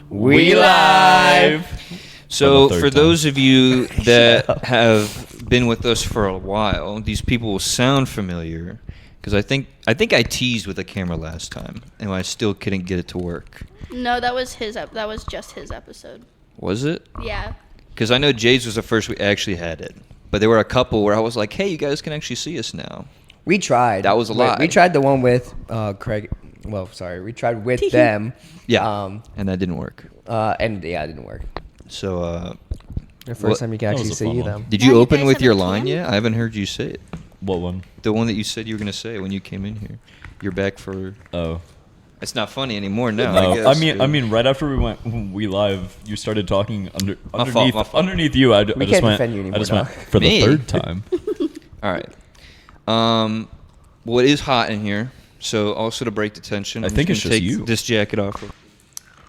We live. So for those of you that have been with us for a while, these people will sound familiar because I think I teased with a camera last time, and I still couldn't get it to work. No, that was that was just his episode. Was it? Yeah. Because I know Jay's was the first we actually had it, but there were a couple where I was like, "Hey, you guys can actually see us now." We tried. That was a lie. We tried the one with Kraig. Well, sorry, we tried with them. Yeah. And that didn't work. It didn't work. So. The first time you can actually see them. Did you you open guys with have your a line cam? yet? I haven't heard you say it. What one? The one that you said you were gonna say when you came in here. You're back for. Oh. It's not funny anymore now. No, I guess, I mean, right after we live, you started talking My fault. underneath you. I We just can't went. defend you anymore, I just went dog. for Me? the third time. All right. Well, it is hot in here, so also to break the tension, I think it's gonna just take you. this jacket off.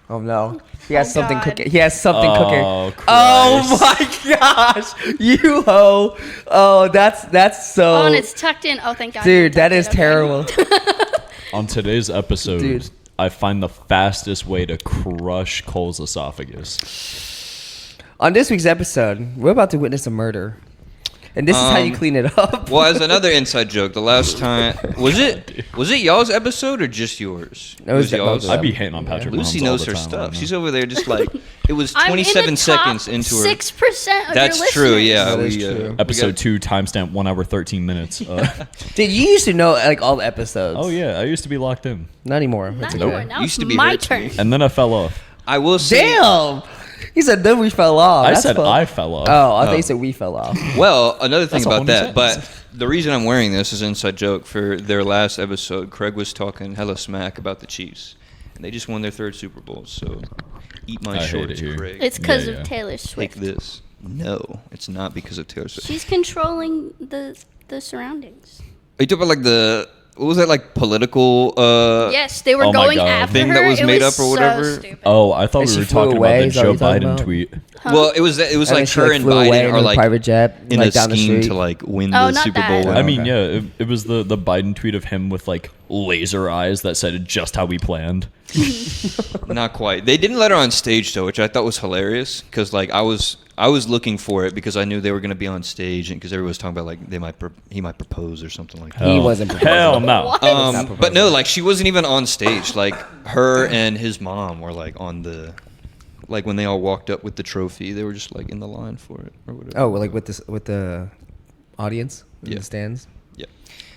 Oh no, he has Oh, something God. cooking. He has something cooking. Oh, Oh my gosh, you hoe! Oh, that's so. Oh, and it's tucked in. Oh, thank God. Dude, that It's is tucked in. Okay. terrible. On today's episode, Dude. I find the fastest way to crush Cole's esophagus. On this week's episode, we're about to witness a murder, and this is how you clean it up. Well, as another inside joke, the last time was it y'all's episode or just yours? It was y'all's. both of I'd them. be hating on Patrick. Lucy Mahomes all knows the her time stuff. right She's now. over there just like it was I'm in the 27 top seconds into her. 6% of That's your true. listeners. Yeah, That is we, true. Episode 2, timestamp 1 hour 13 minutes. Dude, you used to know like all the episodes. Oh yeah, I used to be locked in, Not anymore. Not It's anymore. okay. Now Used it's to be my her to me. turn. and then I fell off. I will say. Damn. He said then we fell off. I That's said fun. I fell off. Oh, I thought Oh. you said we fell off. Well, another thing That's a about whole new that, but sentence. the reason I'm wearing this is an inside joke. For their last episode, Craig was talking hella smack about the Chiefs, and they just won their third Super Bowl. So, eat my I hate shorts, it here. Craig. It's because Yeah, yeah. of Taylor Take Swift. this. No, it's not because of Taylor Swift. She's controlling the surroundings. Are you talking about like what was that like political? Yes, they were Oh my going God. after Thing her. that was It made was up or whatever? So stupid. Oh, I thought And we she were flew talking away, about is the that Joe what you're talking Biden about? tweet. Well, it was And like then she, her and flew away Biden in are a like private jet, in like a down the scheme street. to like win Oh, the not Super that. Bowl. I mean, Okay. yeah, it was the Biden tweet of him with like laser eyes that said just how we planned. Not quite. They didn't let her on stage though, which I thought was hilarious because like I was looking for it because I knew they were going to be on stage and because everyone was talking about like he might propose or something like that. He wasn't proposing. Hell no. What? not But no, like she wasn't even on stage. Like her and his mom were like on the, like when they all walked up with the trophy, they were just like in the line for it or whatever. Oh, like with the audience in Yeah. the stands. Yeah.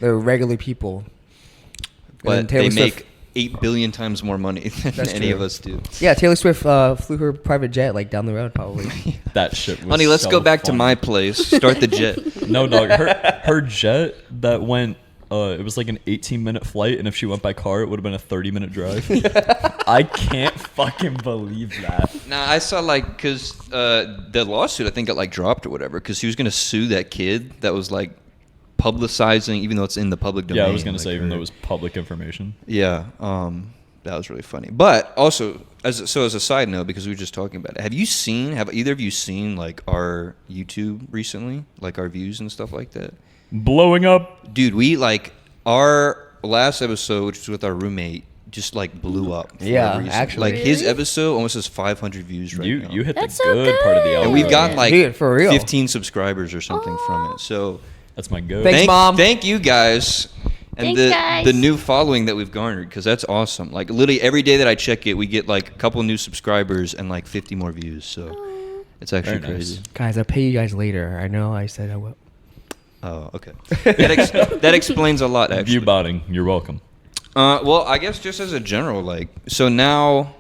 They're regular people. But And Taylor they Swift- make 8 billion times more money than That's any true. of us do. Yeah, Taylor Swift flew her private jet like down the road probably. That shit was Honey, let's so go back to funny. my place. Start the jet. No, dog. Her jet that went. It was like an 18-minute flight, and if she went by car, it would have been a 30-minute drive. I can't fucking believe that. Nah, I saw like because the lawsuit I think got like dropped or whatever because he was gonna sue that kid that was like publicizing even though it's in the public domain. Yeah, I was gonna like, say even her- though it was public information. Yeah, that was really funny. But also, as a side note, because we were just talking about it, have either of you seen like our YouTube recently, like our views and stuff like that? Blowing up. Dude, we like our last episode, which was with our roommate, just like blew up. For Yeah, no reason. actually. like his Really? episode almost has 500 views right now. You hit That's the so good part of the good. algorithm. and we've gotten like Dude, for real. 15 subscribers or something from it. So That's my go. Thanks, Mom. Thank you guys. And Thanks, guys. the new following that we've garnered, because that's awesome. Like literally every day that I check it, we get like a couple new subscribers and like 50 more views. So it's actually Very nice. crazy. Guys, I'll pay you guys later. I know I said I will. Oh, okay. That explains a lot, actually. View botting. You're welcome. Well, I guess just as a general, like, so now,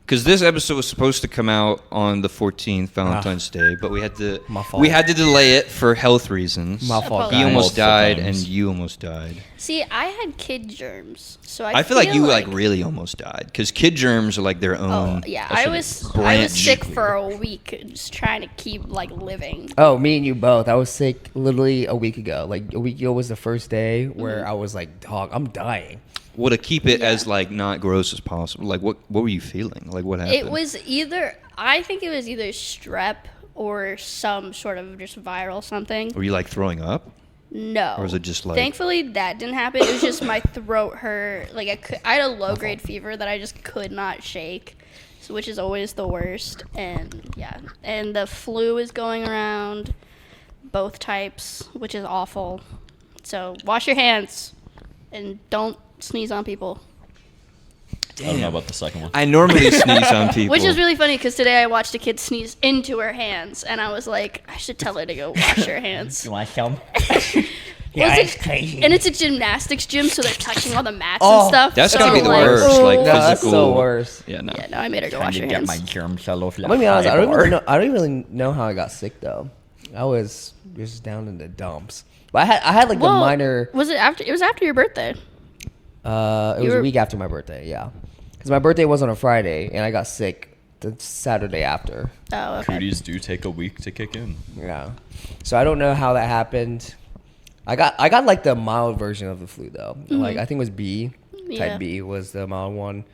because this episode was supposed to come out on the 14th, Valentine's Day, but we had to My fault. delay it for health reasons. My fault, He guys. almost Multiple died, times. and you almost died. See, I had kid germs, so I feel like you like really almost died because kid germs are like their Oh own. yeah, I I should was branch. sick for a week, just trying to keep like living. Oh, me and you both. I was sick literally a week ago. Like a week ago was the first day where I was like, dog, I'm dying. Well, to keep it Yeah. as like not gross as possible. Like, what were you feeling? Like, what happened? It was I think it was either strep or some sort of just viral something. Were you like throwing up? No. Or was it just like- Thankfully, that didn't happen. It was just my throat hurt. Like I had a low grade fever that I just could not shake. So which is always the worst. And and the flu is going around, both types, which is awful. So wash your hands and don't sneeze on people. I don't know about the second one. I normally sneeze on people. Which is really funny because today I watched a kid sneeze into her hands, and I was like, I should tell her to go wash her hands. You want some? Yeah, it's crazy. And it's a gymnastics gym, so they're touching all the mats and stuff. That's so gotta be the like, worst. Like no, physical. that's so worse. Yeah, no. Yeah, no, I made her go wash her Get hands. my germ cell off. I'm gonna be honest. I don't really know how I got sick though. I was just down in the dumps. But I had like the minor. Was it after? It was after your birthday. It was a week after my birthday. Yeah, because my birthday was on a Friday, and I got sick the Saturday after. Oh, okay. Cooties do take a week to kick in. Yeah, so I don't know how that happened. I got like the mild version of the flu though. Like I think it was B, type B was the mild one,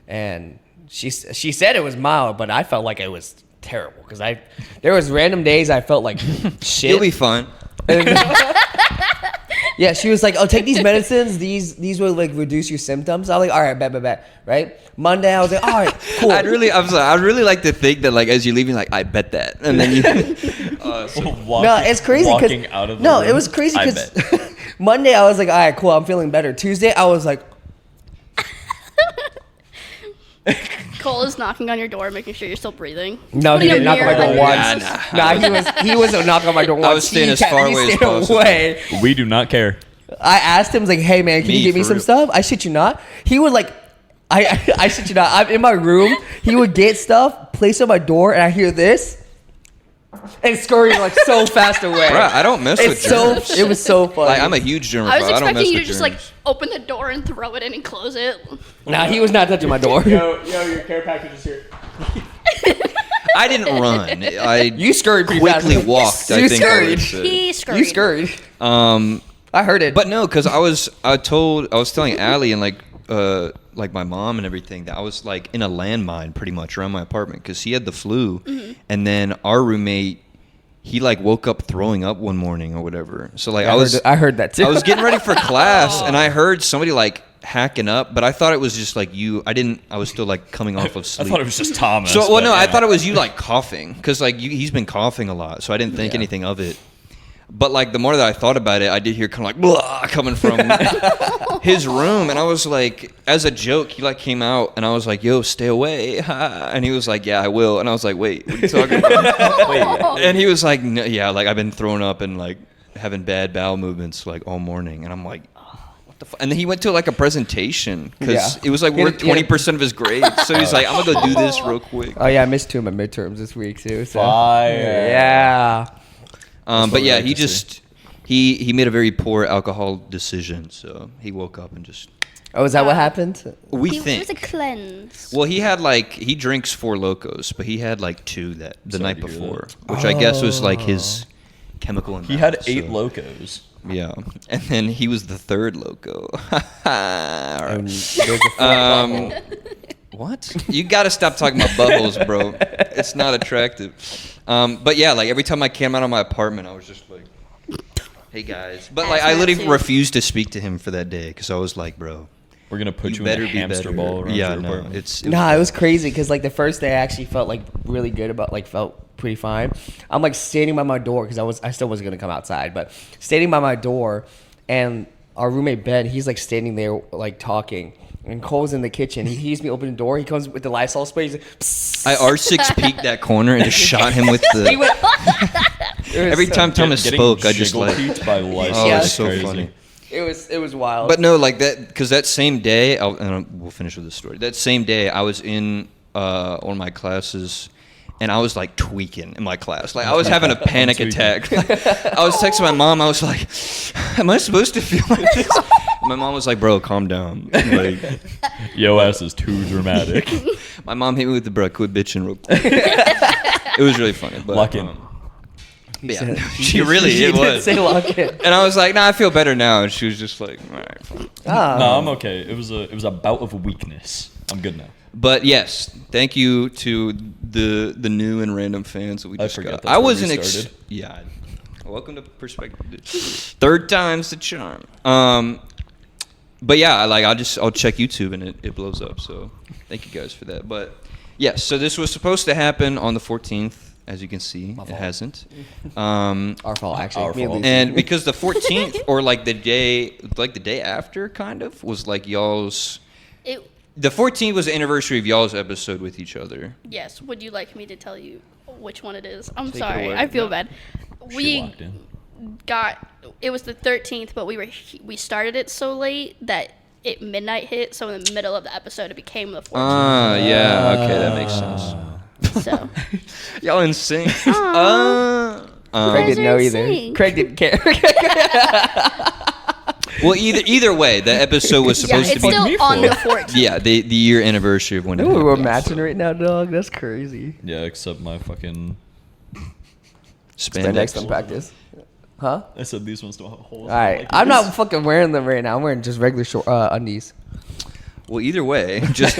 and she said it was mild, but I felt like it was terrible because there was random days I felt like shit. You'll be fine. Yeah, she was like, "Oh, take these medicines. These will like reduce your symptoms." I was like, "All right, bet." Right? Monday, I was like, "All right, cool." I'd really like to think that like as you're leaving, like I bet that, and then you. No, it's crazy Walking because out of the no, room, it was crazy I because bet. Monday I was like, "All right, cool, I'm feeling better." Tuesday, I was like, Cole is knocking on your door, making sure you're still breathing. "No, he Putting a didn't knock on my mirror door on once." your- Nah, he was knocking on my door once. I was staying He as kept far me away as staying possible. away. We do not care. I asked him, like, "Hey man, can Me, you get me for some real. stuff?" I shit you not. He would like, I shit you not. I'm in my room. He would get stuff, place it on my door, and I hear this, and scurry like so fast away. Bruh, I don't mess with germs. It was so funny. Like I'm a huge germ. I was I don't mess expecting you to with just germs. like open the door and throw it in and close it. Nah, he was not touching my door. Yo, your care package is here. I didn't run. I You scurried pretty quickly fast. walked. You I think I scurried. would say. He scurried. You scurried. I heard it. But no, because I was telling Allie and like my mom and everything that I was like in a landmine pretty much around my apartment because he had the flu, and then our roommate he like woke up throwing up one morning or whatever. So like I heard that too. I was getting ready for class and I heard somebody like hacking up, but I thought it was just like you. I was still like coming off of I sleep. thought it was just Thomas. So well, but no, I yeah. thought it was you like coughing because like he's been coughing a lot, so I didn't think anything of it. But like the more that I thought about it, I did hear kind of like blah coming from his room, and I was like, as a joke, he like came out, and I was like, "Yo, stay away," and he was like, "Yeah, I will," and I was like, "Wait, what are you talking about?" Wait, And he was like, no, "Yeah, like I've been throwing up and like having bad bowel movements like all morning," and I'm like. And then he went to like a presentation because it was like worth 20% of his grade. So he's like, I'm gonna go do this real quick. Oh yeah, I missed 2 of my midterms this week too. So. fire. Yeah. But yeah, like he to just he made a very poor alcohol decision. So he woke up and just Oh, is that what happened? we It think. was a cleanse. Well, he had like he drinks 4 Locos, but he had like 2 the Sorry night to hear before, which I guess was like his chemical imbalance. He had 8 so- locos. Yeah, and then he was the 3rd Loco. And there's a What? You got to stop talking about buttholes, bro. It's not attractive. But yeah, like every time I came out of my apartment, I was just like, "Hey guys," but like I That's literally too. refused to speak to him for that day because I was like, "Bro, We're gonna put you, better in a be hamster better." ball around Yeah, your no, apartment. it's Nah, it was crazy because like the first day I actually felt like really good about like felt pretty fine. I'm like standing by my door because I still wasn't gonna come outside, but standing by my door, and our roommate Ben, he's like standing there like talking, and Cole's in the kitchen. He hears me open the door. He comes with the Lysol spray. He's like, "Psst." I R6 peeked that corner and just shot him with the. He went- It was Every so- time Thomas Getting spoke, I just jiggle like. peeked by Lysol Oh, Yeah. it's is so crazy. funny. it was wild. But no, like that, because that same day, we'll finish with this story. That same day, I was in one of my classes, and I was like tweaking in my class. Like I was having a panic attack. I was texting my mom. I was like, "Am I supposed to feel like this?" My mom was like, "Bro, calm down." Like, Yo ass is too dramatic. my mom hit me with the bro, quit bitching real quick. It was really funny. But, Lock in. yeah, she really it did was. say lock in. And I was like, "Nah, I feel better now." And she was just like, "All right, fine." Ah. No, I'm okay. It was a bout of weakness. I'm good now. But yes, thank you to the new and random fans that we I just forgot got. that's I where we wasn't started. yeah. Welcome to Perspective. 3rd time's the charm. But yeah, I'll check YouTube and it blows up. So thank you guys for that. But Yes, so this was supposed to happen on the 14th. As you can see, it hasn't. Our fault, actually. Our Me fault. Lucy. And because the 14th, or like the day after, kind of, was like y'all's... The 14th was the anniversary of y'all's episode with each other. Yes. Would you like me to tell you which one it is? I'm Take it sorry. away. I feel bad. She locked in. It was the 13th, but we started it so late that midnight hit. So in the middle of the episode, it became the 14th. Ah, yeah. Okay, that makes sense. So Y'all in sync. Craig didn't know either. insane. Craig didn't care. Well, either way, the episode was yeah, supposed it's to be. still on the 14th. Yeah, the year anniversary of when it Ooh, we're happened. matching right now, dog. That's crazy. Yeah, except my fucking. Spandex Spandex. on practice. Huh? I said these ones don't have holes. All right. I'm not fucking wearing them right now. I'm wearing just regular short undies. Well, either way, just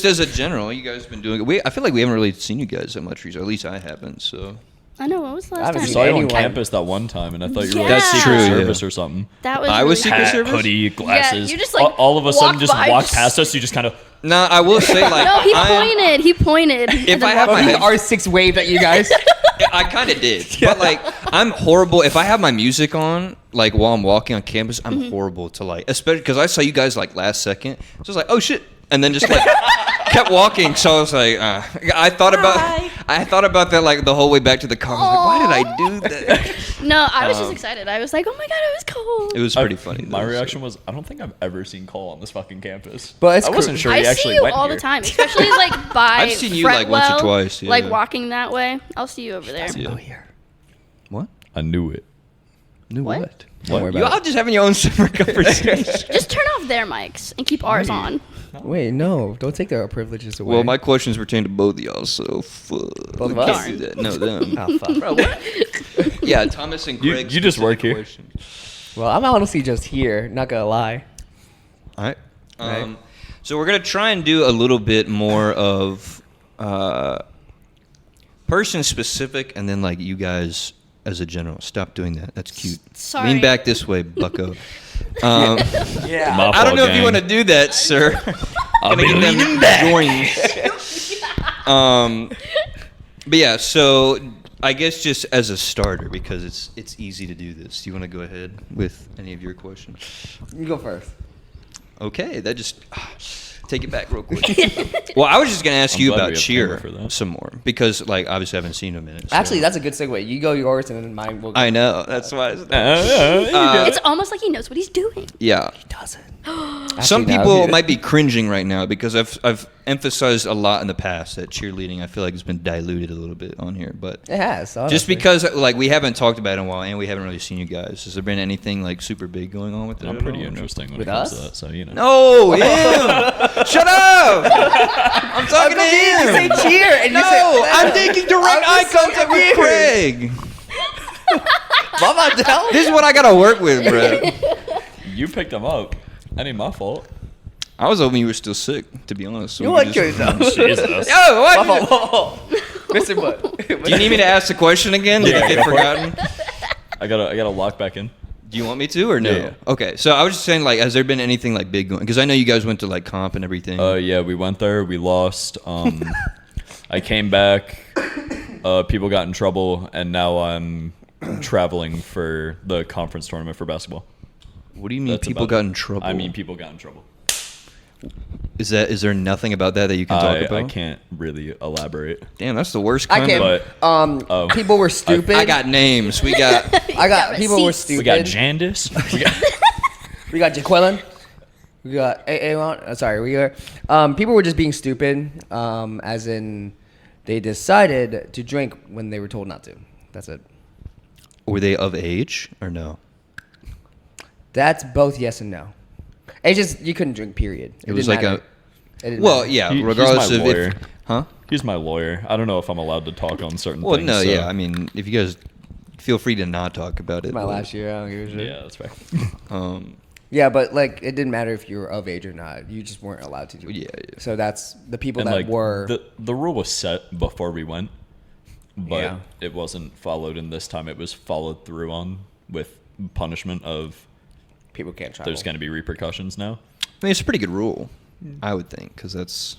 as a general, you guys have been doing it. I feel like we haven't really seen you guys that much recently. At least I haven't. So I know. What was the I last haven't time? I seen saw you on anyone. campus that one time, and I thought you were Yeah. like That's Secret true, yeah. Service or something. That was. I was really Secret Hat, Service? hoodie, glasses. you just, like, all of a sudden walked just by, walked just- past us. You just kind of. nah, I will say like No, he I'm- pointed. He pointed. If I have Oh, my the head- R6 wave at you guys. I kind of did, but like I'm horrible. If I have my music on, like while I'm walking on campus, I'm horrible to like, especially because I saw you guys like last second. So I was like, oh shit, and then just like kept walking. So I was like, I thought about that like the whole way back to the car. I was like, why did I do that? No, I was just excited. I was like, oh my god, it was cool. It was pretty funny. My though, so. reaction was, I don't think I've ever seen Cole on this fucking campus. But it's I wasn't sure I he see actually you went all here. the time, especially like by I've seen you, like, once or Fretwell, twice, yeah. like walking that way. I'll see you over there. Yeah. here. What? I knew it. Knew What? what? Don't worry You about all just having your own separate conversation. Just turn off their mics and keep ours on. it. Wait, no. Don't take their privileges away. Well, my questions pertain to both of y'all, so fuck. Both of We us? can't do that. No, them. Oh, fuck. Bro, what? Yeah, Thomas and You- Craig. you just work here? Well, I'm honestly just here. Not gonna lie. All right. Right. So we're gonna try and do a little bit more of person specific, and then like you guys as a general. Stop doing that. That's cute. Sorry. Lean back this way, Bucko. Yeah. My I don't fault, know if you gang. want to do that, sir. I'll Gonna be get them leaning back. joins. But yeah, so I guess just as a starter, because it's easy to do this. Do you want to go ahead with any of your questions? You go first. Okay, that just take it back real quick. Well, I was just gonna ask I'm you glad about we have Cheer camera for that. some more because, like, obviously I haven't seen him in it. so- Actually, that's a good segue. You go yours and then mine will go. I know. That's why. It's almost like he knows what he's doing. Yeah. doesn't. Some Actually, no, people dude. might be cringing right now because I've emphasized a lot in the past that cheerleading I feel like has been diluted a little bit on here, but It has. just honestly. because like we haven't talked about it in a while and we haven't really seen you guys. Has there been anything like super big going on with it? I'm at pretty all? interesting when With it comes us? to that, so you know. No, him. Shut up! I'm talking to You say him. cheer and you No, say I'm taking direct I'm eye just so contact with Craig. Mama, tell This is what I gotta work with, bro. You picked him up. That ain't my fault. I was hoping you were still sick, to be honest. So You we want could good just- though. Jesus. Yo, what? Whoa. Mr. Butt. Do you need me to ask the question again? Did Yeah, it go get for it. forgotten? I gotta lock back in. Do you want me to or no? Yeah. Okay, so I was just saying, like, has there been anything like big going? Because I know you guys went to like comp and everything. Yeah, we went there. We lost. I came back. People got in trouble, and now I'm traveling for the conference tournament for basketball. What do you mean That's people about got it. in trouble? I mean, people got in trouble. is there nothing about that you can talk about? I can't really elaborate. Damn, that's the worst I kind can't. of. But- People were stupid. I got names. We got. I got. People were receipts. stupid. We got Jandis. We got We got Jaqueline. We got Aaron. Sorry, we are. People were just being stupid. As in, they decided to drink when they were told not to. That's it. Were they of age or no? That's both yes and no. It's just you couldn't drink. Period. It was didn't like matter. It didn't Well, matter. yeah. He's regardless my of lawyer. if. Huh? He's my lawyer. I don't know if I'm allowed to talk on certain Well, things. no, so- yeah. I mean, if you guys feel free to not talk about it. It's my but, last year. I don't give a shit. Yeah, that's fair. Yeah, but like it didn't matter if you were of age or not. You just weren't allowed to do it. Yeah, yeah. So that's the people And that like were. the rule was set before we went, but Yeah. it wasn't followed. And this time, it was followed through on with punishment of people can't travel. there's going to be repercussions now. I mean, it's a pretty good rule, I would think, because that's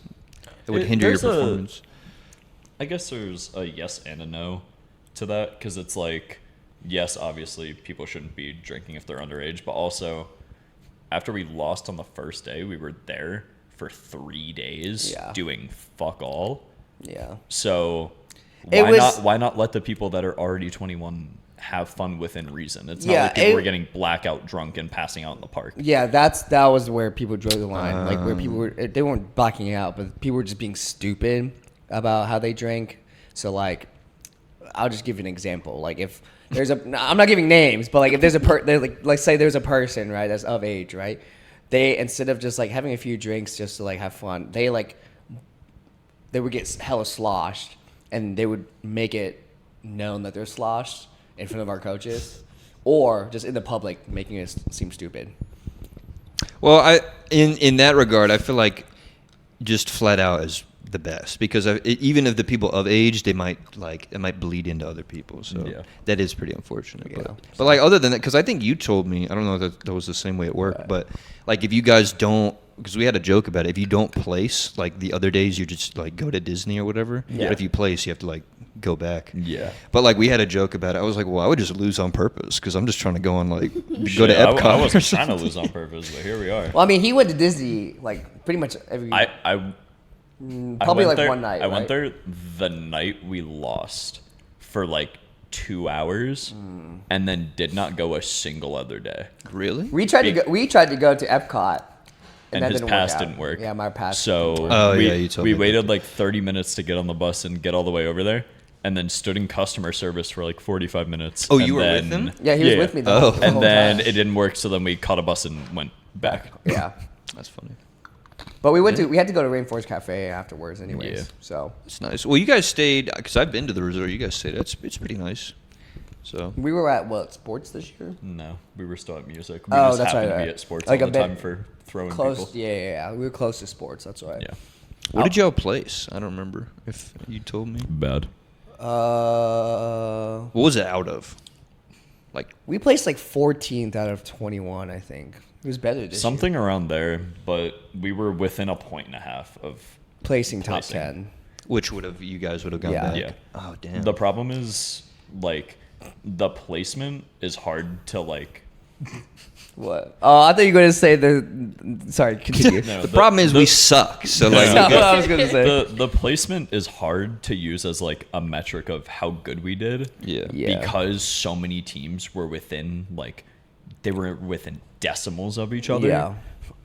that would hinder your There's performance? I guess there's a yes and a no to that, because it's like, yes, obviously people shouldn't be drinking if they're underage, but also after we lost on the first day, we were there for 3 days doing fuck all. Yeah. So why not let the people that are already 21 have fun within reason? It's not like people were getting blackout drunk and passing out in the park. Yeah, that was where people drew the line. Like where people they weren't blacking out, but people were just being stupid about how they drank. So like, I'll just give you an example. Like if there's I'm not giving names, but like if there's let's say there's a person, right, that's of age, right? They, instead of just like having a few drinks just to like have fun, they would get hella sloshed, and they would make it known that they're sloshed in front of our coaches, or just in the public, making us seem stupid. Well, in that regard, I feel like just flat out is the best, because even if the people of age, it might bleed into other people. So that is pretty unfortunate. Yeah. But like, other than that, because I think you told me, I don't know if that was the same way at work, but like if you guys don't, because we had a joke about it, if you don't place, like the other days you just like go to Disney or whatever. Yeah. But if you place, you have to like go back. Yeah. But like we had a joke about it. I was like, well, I would just lose on purpose because I'm just trying to go on like go to Epcot. I wasn't trying to lose on purpose, but here we are. Well, I mean, he went to Disney like pretty much every. Probably like one night. I went there the night we lost for like 2 hours, and then did not go a single other day. Really? We tried to go to Epcot, And that his didn't pass work out. didn't work. Yeah, my pass. So didn't work. you told we me waited like 30 minutes to get on the bus and get all the way over there, and then stood in customer service for like 45 minutes. Oh, and you were then, with him? Yeah, he was with me. The whole And then time. it didn't work, so then we caught a bus and went back. Yeah, That's funny. but we had to go to Rainforest Cafe afterwards, anyways. Yeah. So That's nice. Well, you guys stayed, because I've been to the resort. You guys stayed. It's pretty nice. So we were at what, sports this year? No, we were still at music. We Oh, just that's happened right, to be right. at sports Like all a the bit time for throwing Close. people. Yeah. We were close to sports. That's right. Yeah. what did y'all place? I don't remember if you told me. Bad. What was it out of? Like, We placed like 14th out of 21, I think. It was better this Something year. around there, but we were within a point and a half of Placing top placing. 10. which you guys would have gone Yeah. back? Yeah. Oh, damn. The problem is, like, the placement is hard to, like... What? Oh, I thought you were going to say Sorry, continue. No, the problem is we suck. So like, That's what I was going to say. The placement is hard to use as, like, a metric of how good we did. yeah. Yeah. Because so many teams were within, like, they were within decimals of each other Yeah.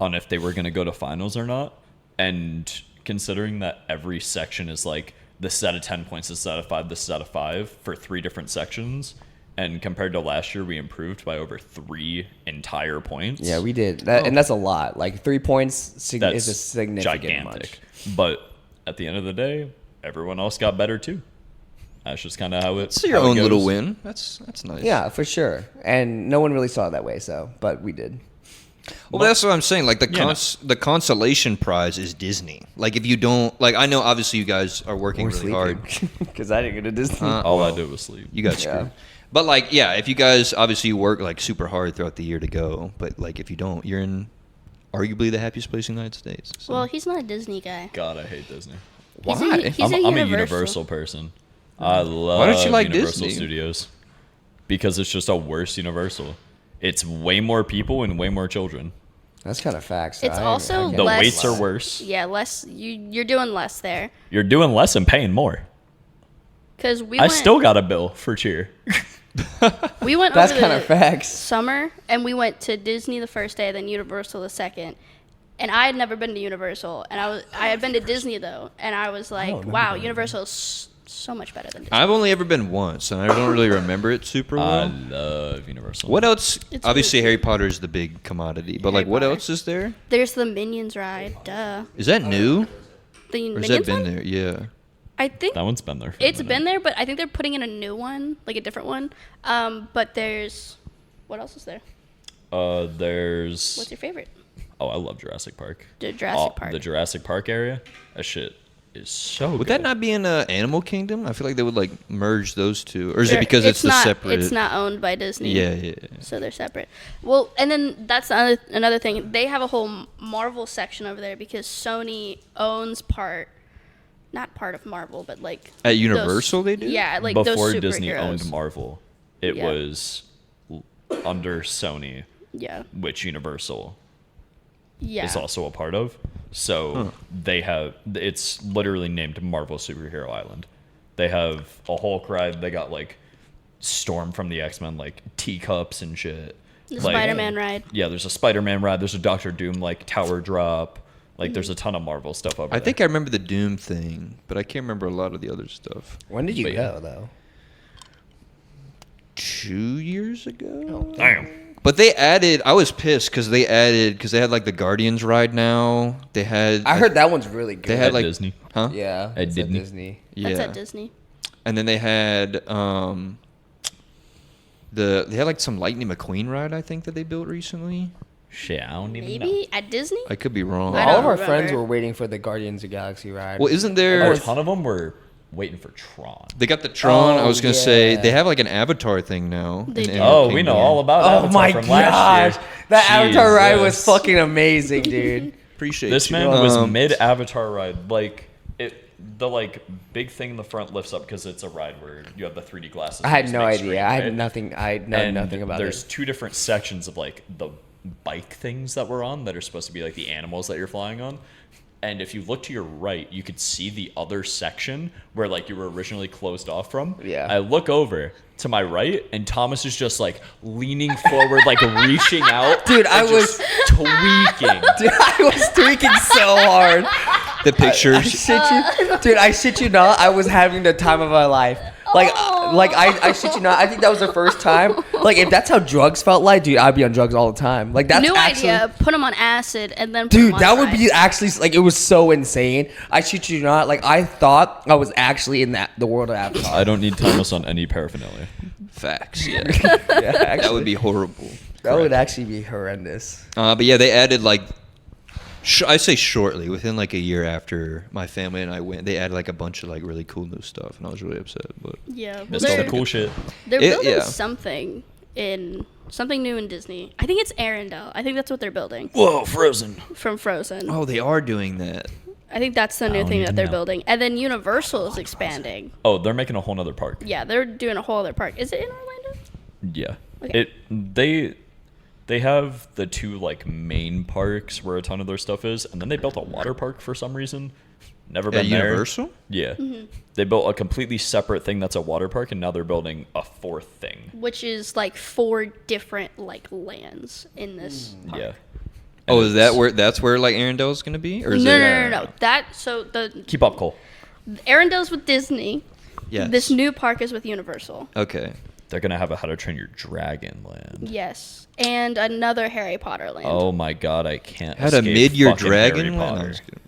on if they were going to go to finals or not. And considering that every section is, like, this is out of 10 points, this is out of 5, this is out of 5 for 3 different sections. And compared to last year, we improved by over 3 entire points. Yeah, we did. And that's a lot. Like 3 points is a significant gigantic. much. But at the end of the day, everyone else got better too. That's just kind of how It's your how it own little goes. win. That's nice. Yeah, for sure. And no one really saw it that way, but we did. Well, that's what I'm saying. Like Yeah, the consolation prize is Disney. Like if you don't, like I know obviously you guys are working really hard. Because I didn't go to Disney. All I did was sleep. You got screwed. Yeah. But like, yeah, if you guys obviously you work like super hard throughout the year to go, but like if you don't, you're in arguably the happiest place in the United States. So. Well, he's not a Disney guy. God, I hate Disney. Why? He's a I'm a Universal. Universal person. I love Why don't you like Universal Disney? Studios because it's just a worse Universal. It's way more people and way more children. That's kind of facts. It's also can't The less- waits are worse. Yeah, less. You're doing less there. You're doing less and paying more. Because we I went. still got a bill for cheer. We went That's over kind the of facts. summer, and we went to Disney the first day, then Universal the second. And I had never been to Universal, and I had been to Disney though, and I was like, wow, Universal is so much better than Disney. I've only ever been once, and I don't really remember it super I well. love Universal. What else? It's Obviously, really Harry Potter is the big commodity, but Harry like, what Potter. else is there? There's the Minions ride. Duh. Is that new, The or has Minions that been one? there? Yeah. I think That one's been there. For a it's minute. been there, but I think they're putting in a new one, like a different one. But there's what else is there? There's. What's your favorite? Oh, I love Jurassic Park. The Jurassic Park. The Jurassic Park area. That shit is so Would good. that not be in Animal Kingdom? I feel like they would like merge those two, or is it They're- because it's the not, separate? It's not owned by Disney. Yeah. So they're separate. Well, and then that's another thing. They have a whole Marvel section over there because Sony owns part not part of Marvel, but like At Universal they do? Yeah, like those Before superheroes. Disney owned Marvel, it Yeah. was under Sony, Yeah. which Universal Yeah. is also a part of. So they have, it's literally named Marvel Superhero Island. They have a Hulk ride. They got like Storm from the X-Men, like teacups and shit. The Like, Spider-Man ride. Yeah, there's a Spider-Man ride. There's a Doctor Doom like tower drop. Like there's a ton of Marvel stuff over there. I think I remember the Doom thing, but I can't remember a lot of the other stuff. When did you But go though? 2 years ago? Damn. But they added. I was pissed because they had like the Guardians ride now. They had. I heard that one's really good. They had At like Disney. Huh? Yeah, At it's Disney. Disney. Yeah. That's at Disney. And then they had they had like some Lightning McQueen ride I think that they built recently. Shit, I don't even know. Maybe at Disney? I could be wrong. I All don't of our remember. friends were waiting for the Guardians of the Galaxy ride. Well, isn't there? A ton of them were waiting for Tron. They got the Tron. I Oh, was gonna say yeah. they have like an Avatar thing now. They in do. Animal Oh, we Kingdom. know all about Oh Avatar my from gosh, last year. that Avatar ride was Jesus. fucking amazing, dude. Appreciate This you. man was mid Avatar ride. Like the like big thing in the front lifts up because it's a ride where you have the 3D glasses. I had and no it's idea. straight, I right? had nothing. I know And nothing about there's it. two different sections of like the bike things that we're on that are supposed to be like the animals that you're flying on. And if you look to your right, you could see the other section where like you were originally closed off from. Yeah. I look over to my right, and Thomas is just like leaning forward, like reaching out. Dude, I and just tweaking. Dude, I was tweaking so hard. the pictures. I shit you, dude. I shit you not. I was having the time of my life. Like, I shit you not. I think that was the first time. Like, if that's how drugs felt like, dude, I'd be on drugs all the time. Like, that's New actually, idea. Put them on acid and then put dude. 'em on That would ice. be actually like it was so insane. I shit you not. Like, I thought I was actually in the world of Avatar. I don't need Thomas on any paraphernalia. Facts. Yeah. Yeah, actually, That would be horrible. that would actually be horrendous. But yeah, they added like. I say shortly, within like a year after my family and I went, they added like a bunch of like really cool new stuff, and I was really upset. But Yeah. Well, Missed all the they're, cool shit. they're It- building yeah. something new in Disney. I think it's Arendelle. I think that's what they're building whoa, Frozen! from Frozen. Oh, they are doing that. I think that's the new don't thing that even they're know. building. And then Universal is expanding. Oh, they're making a whole nother park. Yeah, they're doing a whole other park. Is it in Orlando? Yeah. Okay. They have the two like main parks where a ton of their stuff is, and then they built a water park for some reason. Never been At there. Universal? Yeah. Mm-hmm. They built a completely separate thing that's a water park, and now they're building a fourth thing. Which is like 4 different like lands in this park. Yeah. Oh, And is that it's- where that's where like Arendelle's gonna be, or No, is no, it? no, no, no. That so the Keep up, Cole. Arendelle's with Disney. Yes. This new park is with Universal. Okay. They're gonna have a How to Train Your Dragon land. Yes, and another Harry Potter land. Oh my god, I can't. Had a escape mid-year fucking dragon Harry one? No, Potter. I'm just kidding.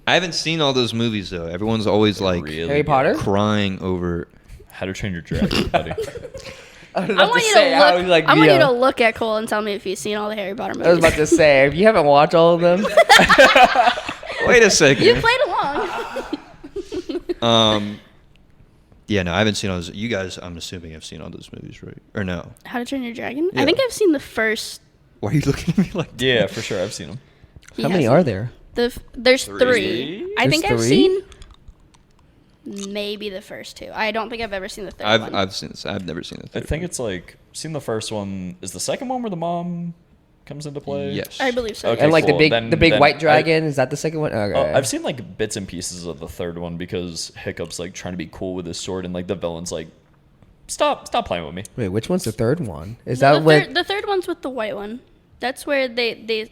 I haven't seen all those movies though. Everyone's always like Really Harry good. Potter? crying over. How to Train Your Dragon, buddy. I was I about want to you say, to I look. was like, I want you Mia. to look at Cole and tell me if you've seen all the Harry Potter movies. I was about to say, if you haven't watched all of them, Wait a You second. played along. Yeah, no, I haven't seen all those. You guys, I'm assuming, have seen all those movies, right? Or no? How to Train Your Dragon? Yeah. I think I've seen the first. Why are you looking at me like that? Yeah, for sure. I've seen them. He how many hasn't. are there? There's 3. I There's think I've 3? seen maybe the first 2. I don't think I've ever seen the third one. I've seen this. I've never seen the I third. think it's like seen the first one. Is the second one where the mom comes into play? Yes. I believe so. Okay, And like cool. the Then- big then white dragon, is that the second one? Okay. I've seen like bits and pieces of the third one because Hiccup's like trying to be cool with his sword, and like the villain's like, stop playing with me. Wait, which one's the third one? Is No, that what? the third one's with the white one. That's where they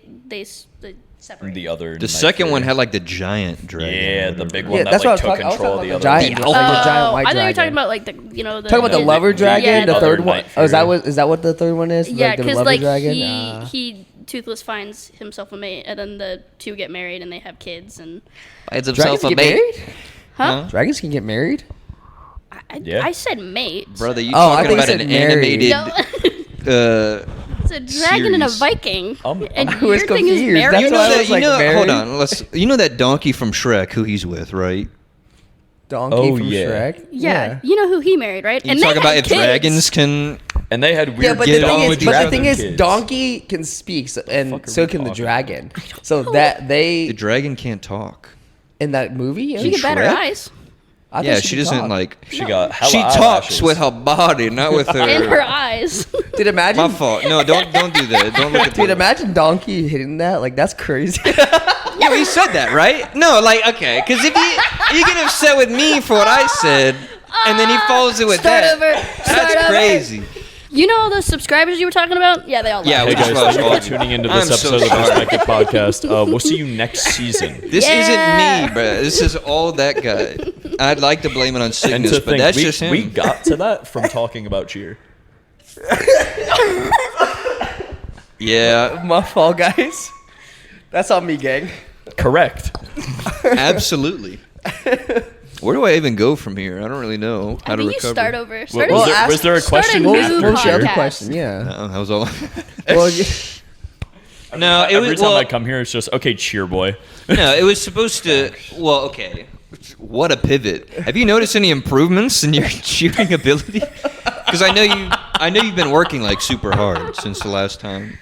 separate. The other. The Night second one Fury. had like the giant dragon. Yeah, or the whatever. big Yeah, one that that's like what I took was talking control of about. the The other. giant, one. like the giant white I thought you were dragon. talking about like the Talking about the the- lover dragon, yeah, the the third other one. Night Oh, is that Fury. what the third one is? Yeah, like the because lover like dragon. he Toothless finds himself a mate, and then the two get married and they have kids, and Finds Dragons himself a get mate. married? huh? Dragons can get married. Yeah. I said mate. Brother, you Oh, I talking thought you about said an married. animated? No, it's a dragon and a series. Viking. I And was your thing is confused. married. That's You why know I that? was You like, know? married? Hold on. You know that donkey from Shrek who he's with, right? Donkey Oh, from yeah. Shrek. Yeah, you know who he married, right? You and talk they about had if kids. dragons can. And they had weird. Yeah, but the Get thing on is, with but the dragon thing is, kids. Donkey can speak, and fuck are so we can the talking dragon. So that The they dragon can't talk. In that movie? She get better Shrek? eyes. I thought Yeah, she could doesn't talk. like. She got hella She talks eyelashes. with her body, not with her. In her eyes. Dude, imagine. My fault. No, don't do that. Don't look at Dude, the. imagine Donkey hitting that. Like, that's crazy. Yeah, he said that, right? No, like, okay, because if you get upset with me for what I said, and then he follows it with Start that, over. Start that's over. crazy. You know all those subscribers you were talking about? Yeah, they all left. Yeah, Hey we guys, just thank you watched for all- tuning into I'm this so episode of the sorry. Perspective Podcast. We'll see you next season. This Yeah. isn't me, bruh. This is all that guy. I'd like to blame it on And sickness, to but think, that's we, just him. we got to that from talking about cheer. Yeah, My fault, guys. That's on me, gang. Correct. absolutely. Where do I even go from here? I don't really know how I to think you recover. start over. Was, Start Well, over. ask- was there a start a question new after What was the other podcast. question? Yeah. That was all. Well, yeah. No, it Every was time well, I come here, it's just okay, cheer boy. no, it was supposed to. Well, okay. What a pivot! Have you noticed any improvements in your cheering ability? Because I know you've been working like super hard since the last time.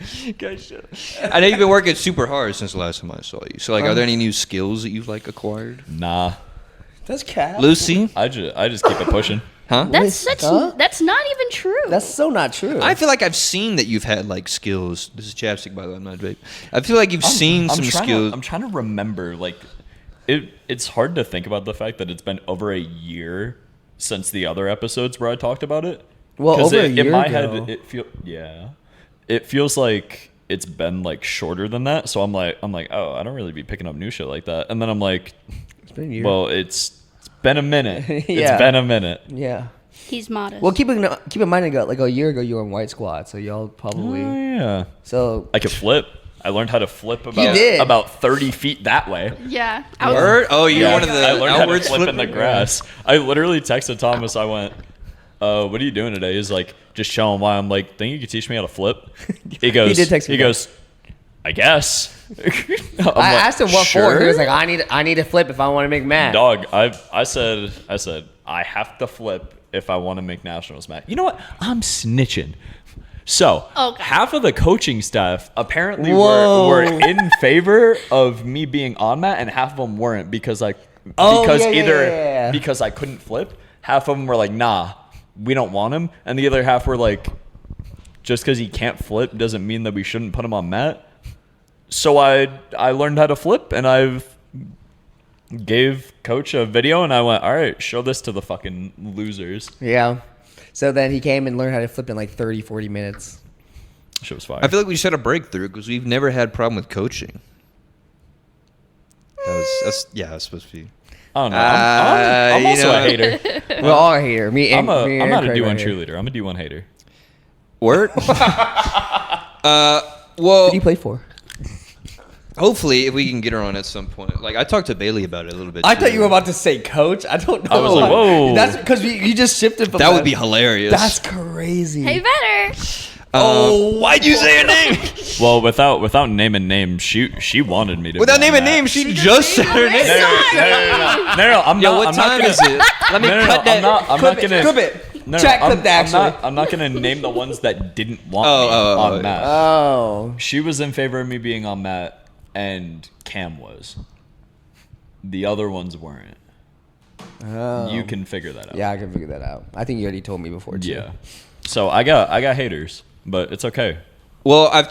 I know you've been working super hard since the last time I saw you. So, like, are there any new skills that you've like acquired? Nah, That's cap. Lucy, I just keep it pushing. huh? That's such. Huh? That's not even true. That's so not true. I feel like I've seen that you've had like skills. This is chapstick, by the way. I'm not vape. I feel like you've seen some skills. I'm trying to remember. Like, it's hard to think about the fact that it's been over a year since the other episodes where I talked about it. Well, 'Cause over a in year my ago. head, it feels like it's been like shorter than that. So I'm like, oh, I don't really be picking up new shit like that. And then I'm like, It's been a year. well, it's been a minute. Yeah. It's been a minute. yeah. He's modest. Well, keep in mind, ago, like a year ago, you were in White Squad, so y'all probably. Oh yeah. So I could flip. I learned how to flip did. about 30 feet that way. yeah. I was, Word? Oh, you're Yeah, one of the I learned how to outwards flip in the flippers? grass. I literally texted Thomas. I went, "What are you doing today?" He's like, "Just chilling." Why? I'm like, "Think you could teach me how to flip?" He goes, He did text me He that. goes, "I guess." I asked him what for. He was like, "I need to flip if I want to make math." "Dog, I said I have to flip if I want to make nationals, Matt. You know what? I'm snitching." So Okay. half of the coaching staff apparently Whoa. were in favor of me being on Matt, and half of them weren't because Oh, because yeah, yeah, either yeah. because I couldn't flip. Half of them were like, "Nah, we don't want him," and the other half were like, "Just because he can't flip doesn't mean that we shouldn't put him on Matt." So I learned how to flip, and I've gave coach a video, and I went, "All right, show this to the fucking losers." Yeah. So then he came and learned how to flip in like 30, 40 minutes. Shit was fire. I feel like we just had a breakthrough because we've never had problem with coaching. That's supposed to be. I don't know. I'm you also know- a hater. We're all here. Me and me I'm and not a Kraig D1 right here. cheerleader. I'm a D1 hater. Word? Well, Who do you play for? hopefully, if we can get her on at some point. Like, I talked to Bailey about it a little bit. I too. thought you were about to say coach. I don't know. I was like, whoa. That's because you just shifted from That would be hilarious. That's crazy. hey, better. Oh, why'd you say her name? Well, without naming names, she wanted me to. Without be on naming that. names, she just said her name. No, I'm Yo, not. what I'm not time gonna, is it? Let me No, cut that. I'm not gonna. Clip it. No, Chat I'm, clip that, actually. I'm not gonna name the ones that didn't want Oh, me oh, on oh, Matt. Oh. She was in favor of me being on Matt, and Cam was. The other ones weren't. Oh. You can figure that out. Yeah, I can figure that out. I think you already told me before too. Yeah. So I got haters, but it's okay. Well, I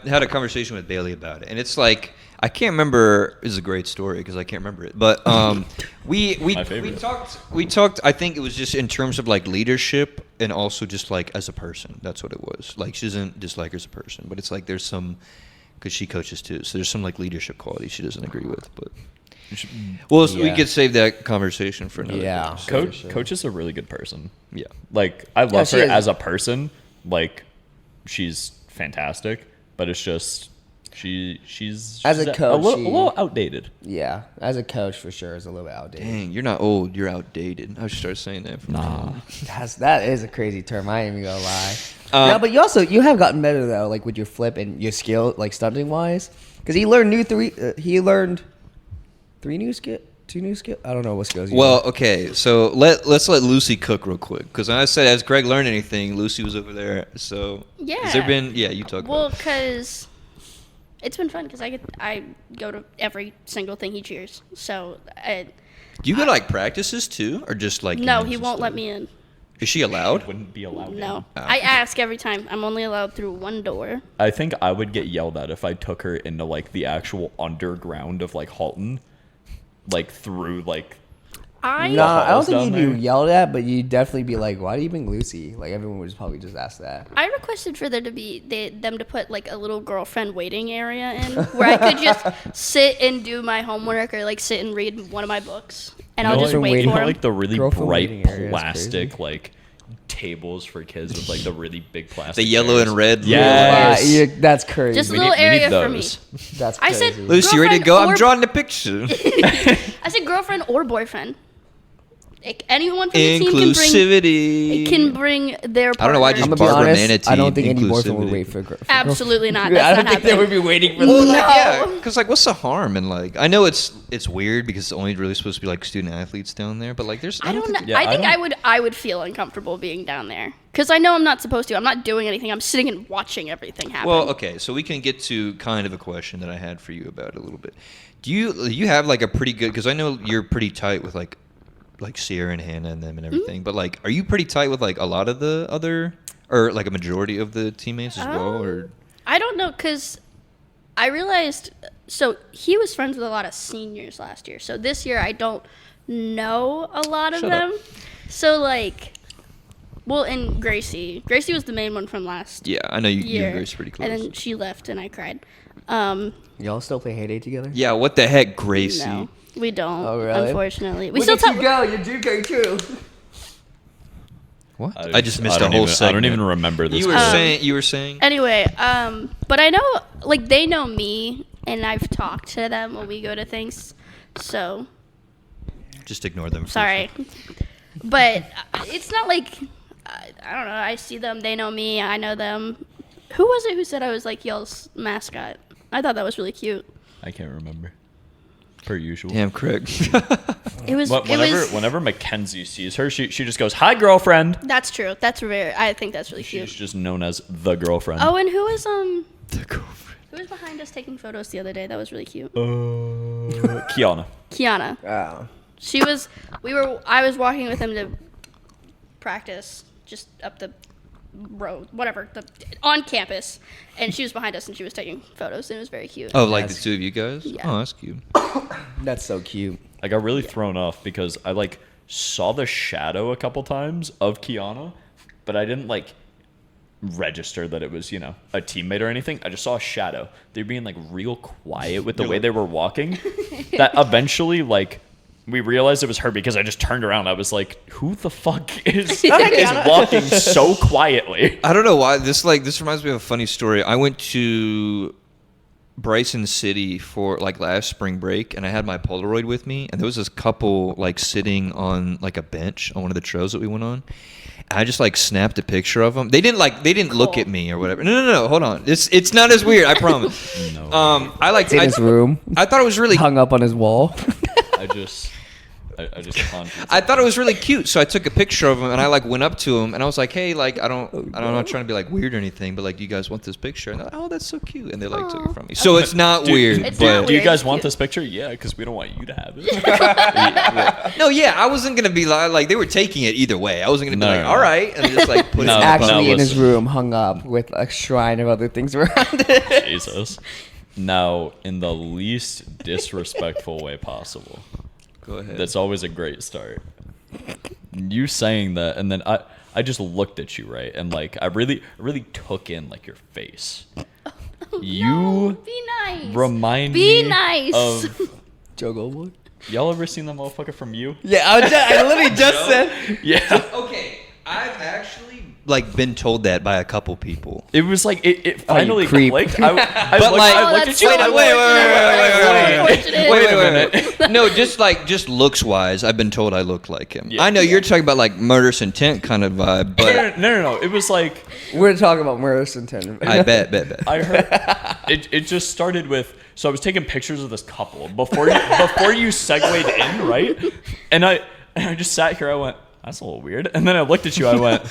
had a conversation with Bailey about it, and it's like I can't remember. This is a great story because I can't remember it. But we My favorite. talked. I think it was just in terms of like leadership and also just like as a person. That's what it was. Like she doesn't dislike her as a person, but it's like there's some because she coaches too. So there's some like leadership qualities she doesn't agree with. But well, so we Yeah. could save that conversation for another. Yeah. episode. Coach is a really good person. Yeah. Like I love she her is. as a person. Like she's fantastic, but it's just she's As a coach, a little outdated. Yeah, as a coach for sure is a little bit outdated. Dang, you're not old. You're outdated. I should start saying that. From now on. That is a crazy term. I ain't even gonna lie. Uh, no, but you have gotten better though, like with your flip and your skill, like stunting wise, because he learned two new skill. I don't know what skills. Well, okay, so let's let Lucy cook real quick because I said has Greg learned anything? Lucy was over there, so Yeah. Has there been? Yeah, you talk. Well, about it. because It's been fun because I go to every single thing he cheers. So Do you go to like practices too, or just like? no, games he and won't let stuff? me in. Is she allowed? Wouldn't be allowed. No, in. Oh. I ask every time. I'm only allowed through one door. I think I would get yelled at if I took her into like the actual underground of like Halton, like through like. No, I don't halls think down you'd there. be yelled at, but you'd definitely be like, "Why do you bring Lucy?" Like everyone would probably just ask that. I requested for there to be them to put like a little girlfriend waiting area in where I could just sit and do my homework or like sit and read one of my books, and I'll just like, wait waiting- for him. like the really Girlfriend bright waiting area is plastic crazy. like tables for kids with like the really big plastic. The yellow chairs. and red. Yes. That's crazy. Just a We little need- we need area for me. those. That's I crazy. said- Lucy, you ready to Girlfriend go? I'm or- drawing a picture. I said girlfriend or boyfriend. Like, anyone from the team Inclusivity. can bring their partner. I don't know why I I'm just gonna be Barbara honest. Manatee I don't think any boyfriend would inclusivity. wait for. Absolutely not. I That's don't not think they would happening. be waiting for. Well, that. like, yeah, No. because like, what's the harm? And like, I know it's weird because it's only really supposed to be like student athletes down there, but like, there's I don't know. Yeah, I think I I would feel uncomfortable being down there because I know I'm not supposed to. I'm not doing anything. I'm sitting and watching everything happen. Well, okay, so we can get to kind of a question that I had for you about it a little bit. Do you have like a pretty good? Because I know you're pretty tight with like Sierra and Hannah and them and everything. But like, are you pretty tight with like a lot of the other, or like a majority of the teammates as well? Or I don't know because I realized. So he was friends with a lot of seniors last year. So this year I don't know a lot of Shut them. up. So like, well, and Gracie was the main one from last yeah, I know you year. and Grace pretty close. And then she left and I cried. Y'all still play Heyday together? Yeah, what the heck, Gracie? No, we don't. Oh, really? Unfortunately, we Look still at talk. you go. You're Duke too. What? I just missed a don't whole even, segment. I don't even remember this. You were part. saying. Anyway, but I know, like, they know me, and I've talked to them when we go to things. So, Just ignore them. for a sorry. But it's not like, I don't know, I see them, they know me, I know them. Who was it who said I was, like, y'all's mascot? I thought that was really cute. I can't remember. Per usual. Damn, Craig. It was, Whenever Mackenzie sees her, she just goes, "Hi, girlfriend." That's true. I think that's really She's cute. just known as the girlfriend. Oh, and who was, The girlfriend. who was behind us taking photos the other day? That was really cute. Kiana. Kiana. Oh. I was walking with him to practice just up the road, whatever, on campus, and she was behind us and she was taking photos and it was very cute. Oh, like the That's- two of you guys? Yeah. Oh, that's cute. That's so cute. I got really thrown off because I like saw the shadow a couple times of Kiana, but I didn't like register that it was, a teammate or anything. I just saw a shadow. They were being like real quiet with the way they were walking. That eventually like we realized it was her because I just turned around. I was like, who the fuck is walking so quietly? I don't know why. This reminds me of a funny story. I went to Bryson City for like last spring break, and I had my Polaroid with me, and there was this couple like sitting on like a bench on one of the trails that we went on. And I just like snapped a picture of them. They didn't look at me or whatever. No. Hold on. It's not as weird. I promise. No. It's in his room, I thought it was really hung up on his wall. I just conjured. I thought it was really cute, so I took a picture of him and I like went up to him and I was like, "Hey, like I'm not trying to be like weird or anything, but like, do you guys want this picture?" And they're like, "Oh, that's so cute," and they like took it from me. So it's not weird. It's but not Do you weird. guys want Cute. this picture? Yeah, because we don't want you to have it. No, yeah, I wasn't gonna be like they were taking it either way. I wasn't gonna be No, like, no. "All right," and just like put No, it in Actually, the in his listen. room, hung up with a shrine of other things around it. Jesus. Now, in the least disrespectful way possible. Go ahead. That's always a great start. You saying that, and then I just looked at you, right? And like I really took in like your face. You No, be nice. remind Be me nice. of Joe Goldberg. y'all ever seen that motherfucker from You? Yeah, I literally just said. Yeah. Okay, I've actually like been told that by a couple people. It was like it finally creep. clicked. I But, like- Oh, looked that's at you. so and I unfortunate. went, That's wait, unfortunate. wait. No, just looks wise, I've been told I look like him. Yeah. I know you're talking about like murderous intent kind of vibe, but No. It was like We're talking about Murderous Intent. I bet. I heard it just started with, so I was taking pictures of this couple before you segued in, right? And I just sat here, I went, that's a little weird. And then I looked at you. I went,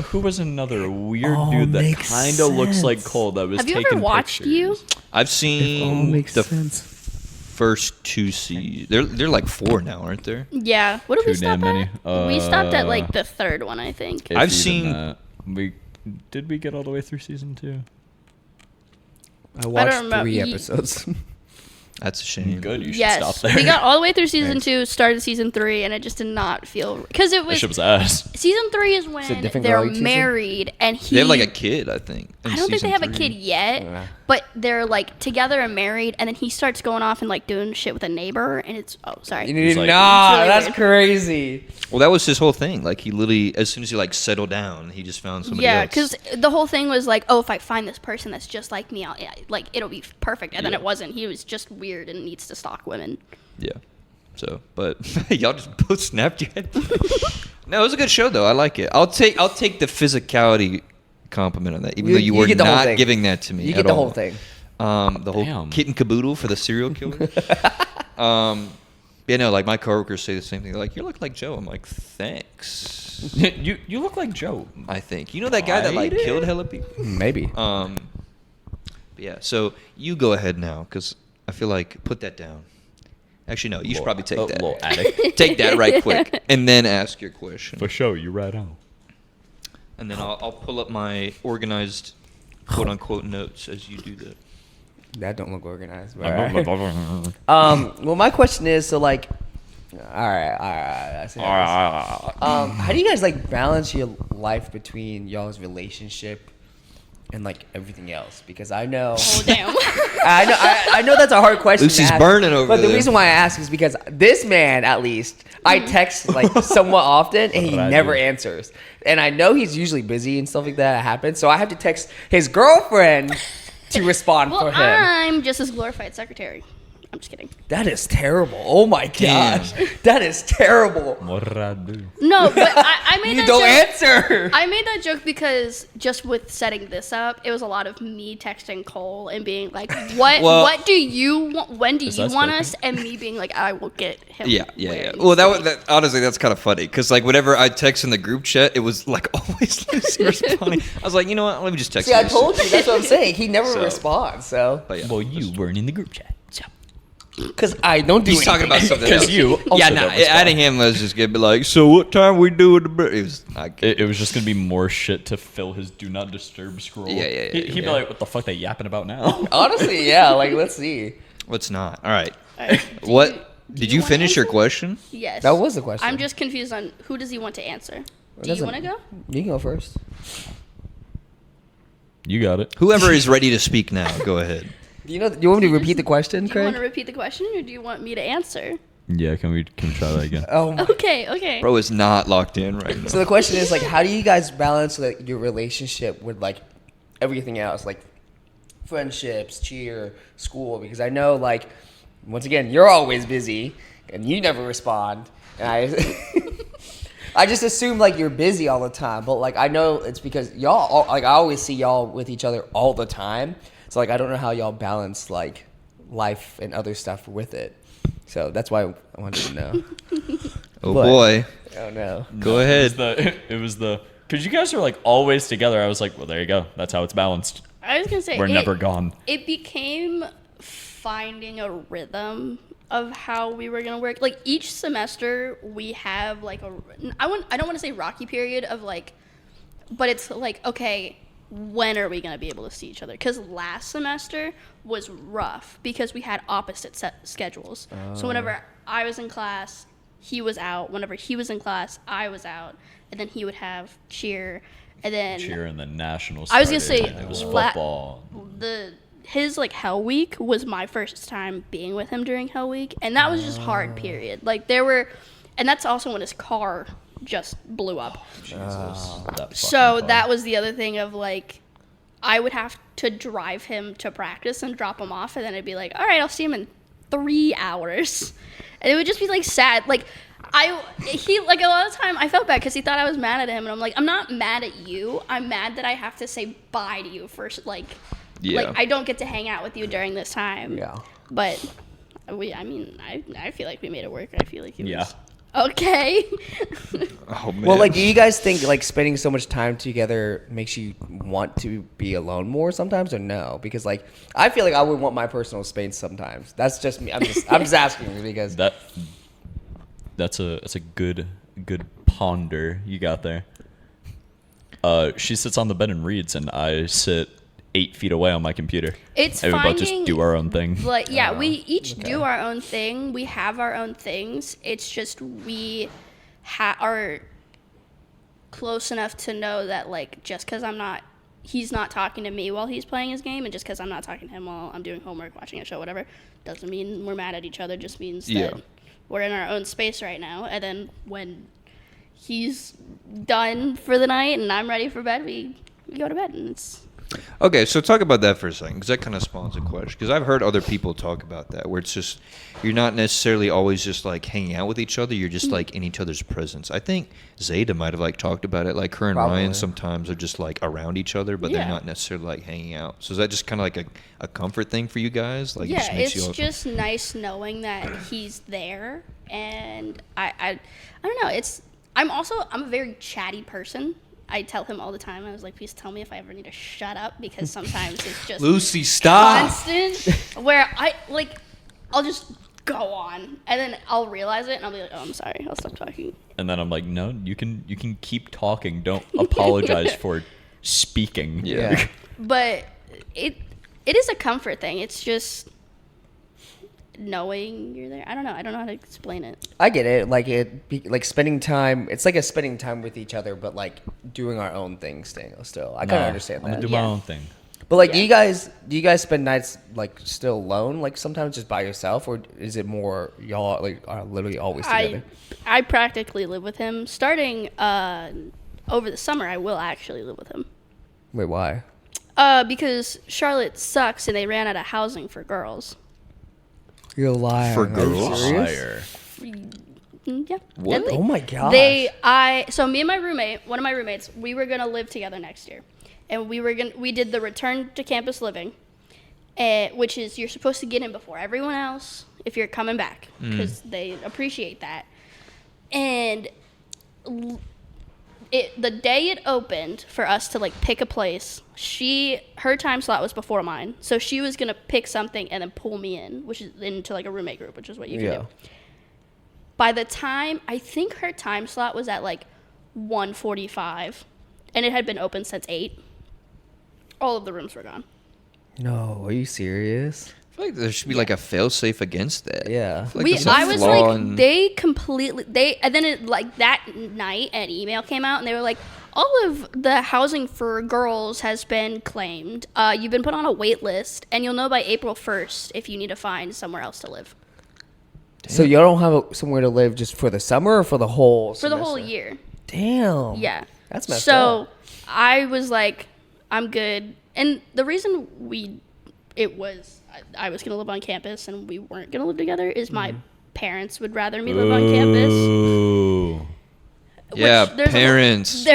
who was another weird dude that kind of looks like Cole that was taking pictures? Have you ever watched You? I've seen makes the sense. first 2 seasons. They're like 4 now, aren't there? Yeah. What did we Too stop damn at? many. We stopped at like the 3rd one, I think. If I've even seen- that. Did we get all the way through season 2? I watched remember. 3 episodes. That's a shame. Good. You should Yes, stop there. we got all the way through season 2, started season 3, and it just did not feel because it That was shit was ass. season 3 is it when different they're girl each season? married, and he. They have like a kid, I think. in I don't think they season have a 3. kid yet, Yeah. but they're like together and married, and then he starts going off and like doing shit with a neighbor, and it's sorry. He's like- nah, It's really that's weird. crazy. Well, that was his whole thing. Like he literally, as soon as he like settled down, he just found somebody Yeah, else. because the whole thing was like, oh, if I find this person that's just like me, like it'll be perfect, and then Yeah. it wasn't. He was just weird and needs to stalk women. Yeah. So, but y'all just both snapped your head. No, it was a good show though. I like it. I'll take the physicality compliment on that, even though you were get the whole not thing. giving that to me. You at get the all. whole thing. The whole Damn. kit and caboodle for the serial killer. Yeah, no, like my coworkers say the same thing. They're like, "You look like Joe." I'm like, "Thanks." you look like Joe. I think you know that guy that like I killed hella people. Maybe. But yeah, so you go ahead now because I feel like put that down. Actually, no, you should probably take that. Little addict. Take that right quick, and then ask your question. For sure, you right on. And then I'll pull up my organized quote unquote notes as you do that. That don't look organized. But well, my question is, so like, all right. I see how it is. How do you guys like balance your life between y'all's relationship and like everything else? Because I know, Oh damn. I know that's a hard question. Lucy's to ask, burning over But the there. reason why I ask is because this man, at least, I text like somewhat often, and he Right, never dude. answers. And I know he's usually busy and stuff like that happens, so I have to text his girlfriend to respond Well, for him. I'm just his glorified secretary. I'm just kidding. That is terrible. Oh my Damn. gosh, that is terrible. What I do? No, but I made You that don't joke. answer. I made that joke because just with setting this up, it was a lot of me texting Cole and being like, "What do you want? When do Is you that want spoken? us?" And me being like, "I will get him." Yeah. where he Well, needs to be." that honestly, that's kind of funny because like whenever I text in the group chat, it was like always Lucy responding. I was like, you know what? Let me just text. See, I Lucy. told you. That's what I'm saying. He never So- responds. So, But yeah, Well, you weren't in the group chat. because I don't do. he's talking about anything. something else. Because you also yeah, don't nah, respond. adding him was just gonna be like, so what time we doing the? It was not good. It was just gonna be more shit to fill his do not disturb scroll. Yeah. He'd be like, "What the fuck they yapping about now?" Honestly, yeah. Like, let's see. What's not? All right. All right. What do did you you wanna finish your answer? question? Yes. That was the question. I'm just confused on who does he want to answer. Do you Doesn't- want to go? You can go first. You got it. Whoever is ready to speak now, go ahead. Do you know? Do you want me to repeat the question, Do you want Craig? to repeat the question, or do you want me to answer? Yeah, can we try that again? Oh. My. Okay. Bro is not locked in right now. So the question is like, how do you guys balance like your relationship with like everything else, like friendships, cheer, school? Because I know like, once again, you're always busy and you never respond, and I just assume like you're busy all the time. But like I know it's because y'all like I always see y'all with each other all the time. So like I don't know how y'all balance like life and other stuff with it. So that's why I wanted to know. Oh But- boy. Oh no. Go ahead. It was the because you guys are like always together. I was like, well, there you go. That's how it's balanced. I was gonna say We're never gone. It became finding a rhythm of how we were gonna work. Like each semester, we have like I don't want to say rocky period of like, but it's like okay, when are we gonna be able to see each other? Because last semester was rough because we had opposite set schedules. So whenever I was in class, he was out. Whenever he was in class, I was out, and then he would have cheer, and then Cheer in the national. I was gonna started, say and it was la- football. his like Hell Week was my first time being with him during Hell Week, and that was just hard. Period. Like there were, and that's also when his car just blew up. So that was the other thing of like, I would have to drive him to practice and drop him off, and then I'd be like, all right, I'll see him in 3 hours, and it would just be like sad. Like he like a lot of time I felt bad because he thought I was mad at him, and I'm like, I'm not mad at you. I'm mad that I have to say bye to you first. Like I don't get to hang out with you during this time. Yeah. But I feel like we made it work. I feel like it was Okay. Oh man. Well, like, do you guys think like spending so much time together makes you want to be alone more sometimes, or no? Because like, I feel like I would want my personal space sometimes. That's just me. I'm just asking because that's a good ponder you got there. She sits on the bed and reads, and I sit 8 feet away on my computer. It's and we both finding, just do our own thing. Like, yeah, we each do our own thing. We have our own things. It's just we are close enough to know that, like, just because he's not talking to me while he's playing his game, and just because I'm not talking to him while I'm doing homework, watching a show, whatever, doesn't mean we're mad at each other. Just means that we're in our own space right now. And then when he's done for the night and I'm ready for bed, we go to bed, and it's... Okay, so talk about that for a second, because that kind of spawns a question. Because I've heard other people talk about that, where it's just you're not necessarily always just like hanging out with each other. You're just like in each other's presence. I think Zeta might have like talked about it. Like her and Probably. Ryan sometimes are just like around each other, but they're Yeah. not necessarily like hanging out. So is that just kind of like a comfort thing for you guys? Like, it Yeah, just makes it's you all just nice knowing that he's there, and I don't know. I'm a very chatty person. I tell him all the time. I was like, please tell me if I ever need to shut up, because sometimes it's just Lucy, stop. constant. Where I'll just go on, and then I'll realize it, and I'll be like, oh, I'm sorry, I'll stop talking. And then I'm like, no, you can keep talking. Don't apologize for speaking. Yeah. But it is a comfort thing. It's just knowing you're there. I don't know how to explain it. I get it. Like spending time. It's like spending time with each other, but like doing our own thing still. I kind of understand I'm that. gonna do my own thing. But like, Yeah. do you guys spend nights like still alone, like sometimes just by yourself, or is it more y'all like are literally always together? I practically live with him. Starting over the summer, I will actually live with him. Wait, why? Because Charlotte sucks, and they ran out of housing for girls. You're a liar. For Are you girls? serious? Yeah. What? And Oh my gosh. So me and my roommate, one of my roommates, we were gonna live together next year, and we did the return to campus living, which is you're supposed to get in before everyone else if you're coming back, because they appreciate that. And the day it opened for us to like pick a place, her time slot was before mine, so she was gonna pick something and then pull me in, which is into like a roommate group, which is what you can do. By the time, I think her time slot was at like 1:45, and it had been open since 8. All of the rooms were gone. No, are you serious? I feel like there should be like a fail-safe against that. Yeah. I feel like there's a I was flaw like, in- and then that night an email came out, and they were like, all of the housing for girls has been claimed. You've been put on a wait list, and you'll know by April 1st if you need to find somewhere else to live. So y'all don't have somewhere to live just for the summer or for the whole For the whole semester? year. Damn. Yeah. That's messed so up. I was like, I'm good. And the reason I was going to live on campus and we weren't going to live together is my parents would rather me live on campus. Ooh. Yeah, there's parents.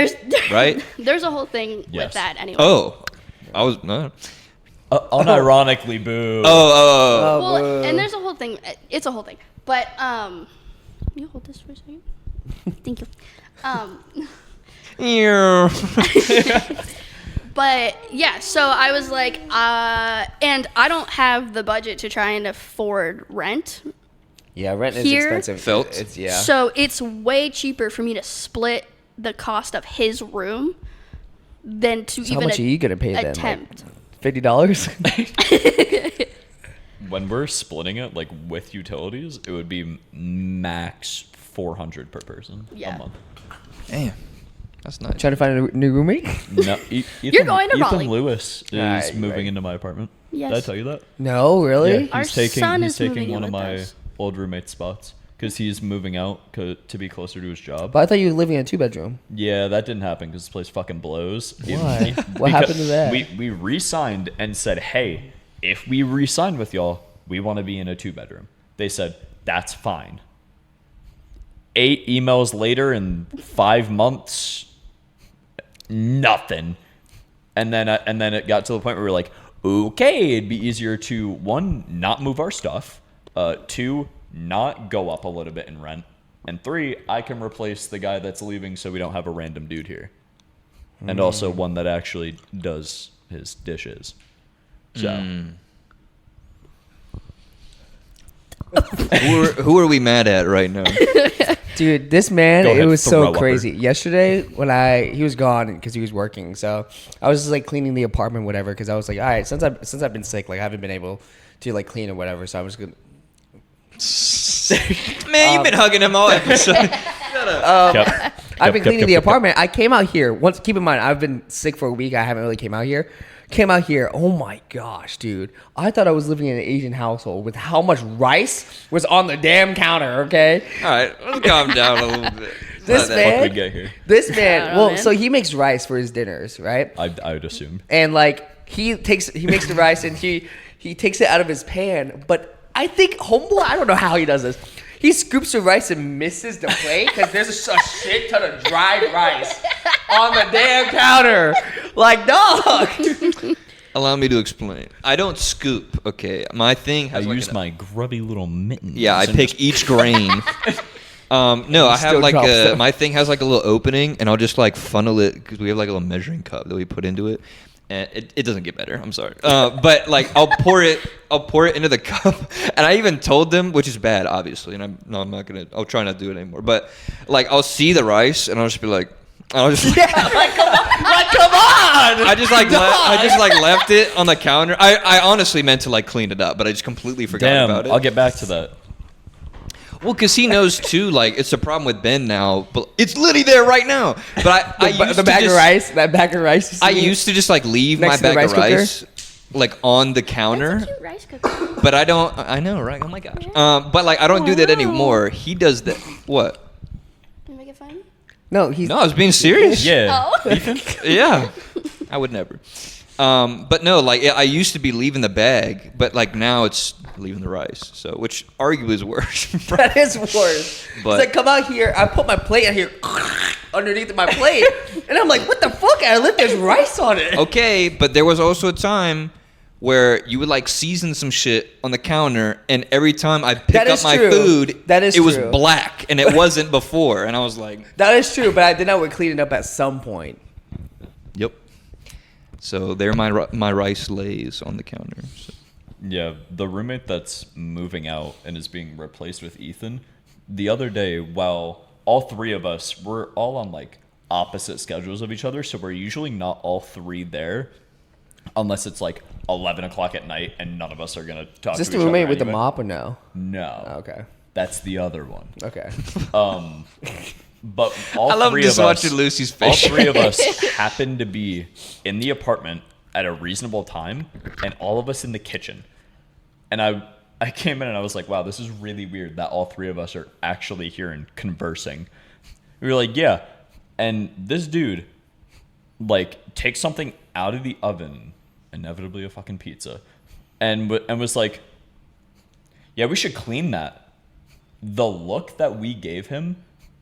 Right? There's a whole thing with Yes. that anyway. Oh, I was no. Unironically, boo. Oh. Well, and there's a whole thing. It's a whole thing. But, you hold this for a second? Thank you. But yeah, so I was like, and I don't have the budget to try and afford rent. Yeah, rent is Here- expensive. Felt? It's yeah. So it's way cheaper for me to split the cost of his room than to So even how much are you gonna pay then? attempt. $50? When we're splitting it, like with utilities, it would be max $400 per person Yeah. a month. Damn, that's nice. Trying to find a new roommate? No, You're going to Ethan Raleigh. Lewis is Right, moving right. into my apartment. Yes. Did I tell you that? No, really? Yeah, Our he's taking son he's is taking moving one in of with my us. old roommate's spots because he's moving out to be closer to his job. But I thought you were living in a 2-bedroom. Yeah, that didn't happen because this place fucking blows. Why? What happened to that? We re-signed and said, hey, if we re-sign with y'all, we want to be in a 2-bedroom. They said, that's fine. 8 emails later in 5 months, nothing. And then it got to the point where we were like, okay, it'd be easier to 1, not move our stuff, 2, not go up a little bit in rent, And 3, I can replace the guy that's leaving so we don't have a random dude here. And also one that actually does his dishes. So. Who are we mad at right now? Dude, this man, Go it ahead, was throw so up her. crazy. Yesterday, he was gone because he was working. So I was just like cleaning the apartment, whatever. Because I was like, all right, since I've been sick, like I haven't been able to like clean or whatever. So I was gonna. Man, you've been hugging him all episode. I've been cleaning the apartment. I came out here once. Keep in mind, I've been sick for a week. I haven't really came out here. Oh my gosh, dude! I thought I was living in an Asian household with how much rice was on the damn counter. Okay. All right, let's calm down a little bit. This What man, we get here? this man. don't know, Well, man. so he makes rice for his dinners, right? I would assume. And like he makes the rice and he takes it out of his pan. But I think homeboy, I don't know how he does this. He scoops the rice and misses the plate because there's a shit ton of dried rice on the damn counter. Like, dog. Allow me to explain. I don't scoop. Okay, my thing I has like use my grubby little mittens. Yeah, I and pick each grain. No, I have Still like drops them. my thing has like a little opening, and I'll just like funnel it because we have like a little measuring cup that we put into it, and it doesn't get better. I'm sorry, but like I'll pour it into the cup, and I even told them, which is bad, obviously, and I'm not gonna. I'll try not to do it anymore. But like I'll see the rice, and I'll just be like. I'll just Yeah, like come on. I just like left it on the counter. I honestly meant to like clean it up, but I just completely forgot Damn, about it. I'll get back to that. Well, because he knows too, like, it's a problem with Ben now, but it's literally there right now. But I used The to bag just, of rice. That bag of rice. you I see? used to just, like, leave Next my to the bag of rice rice, like, on the counter. That's a cute rice cooker. But I don't, I know, right? Oh my gosh. But, like, I don't do that anymore. He does that. What? Can you make it fun? No, he's. No, I was being serious. Yeah. Oh. Yeah. I would never. But no, like, I used to be leaving the bag, but, like, now it's leaving the rice. So, which arguably is worse. That is worse. But- It's like, come out here. I put my plate out here underneath my plate, and I'm like, what the fuck? I left there's rice on it. Okay, but there was also a time where you would like season some shit on the counter, and every time I pick That up is my true. food, That is it was true. black, and it wasn't before, and I was like, That is true, but I did not would clean it up at some point. "Yep." So there, my rice lays on the counter. So. Yeah, the roommate that's moving out and is being replaced with Ethan, the other day, while all 3 of us were all on like opposite schedules of each other, so we're usually not all 3 there, unless it's like 11 o'clock at night and none of us are gonna talk. Is this to the each roommate other with the anyway. mop or no? No. Okay. That's the other one. Okay. But all I love 3 just of us, watching Lucy's all face. 3 of us happened to be in the apartment at a reasonable time, and all of us in the kitchen. And I came in and I was like, wow, this is really weird that all 3 of us are actually here and conversing. We were like, yeah. And this dude, like, takes something out of the oven, inevitably a fucking pizza, and was like, yeah, we should clean that. The look that we gave him,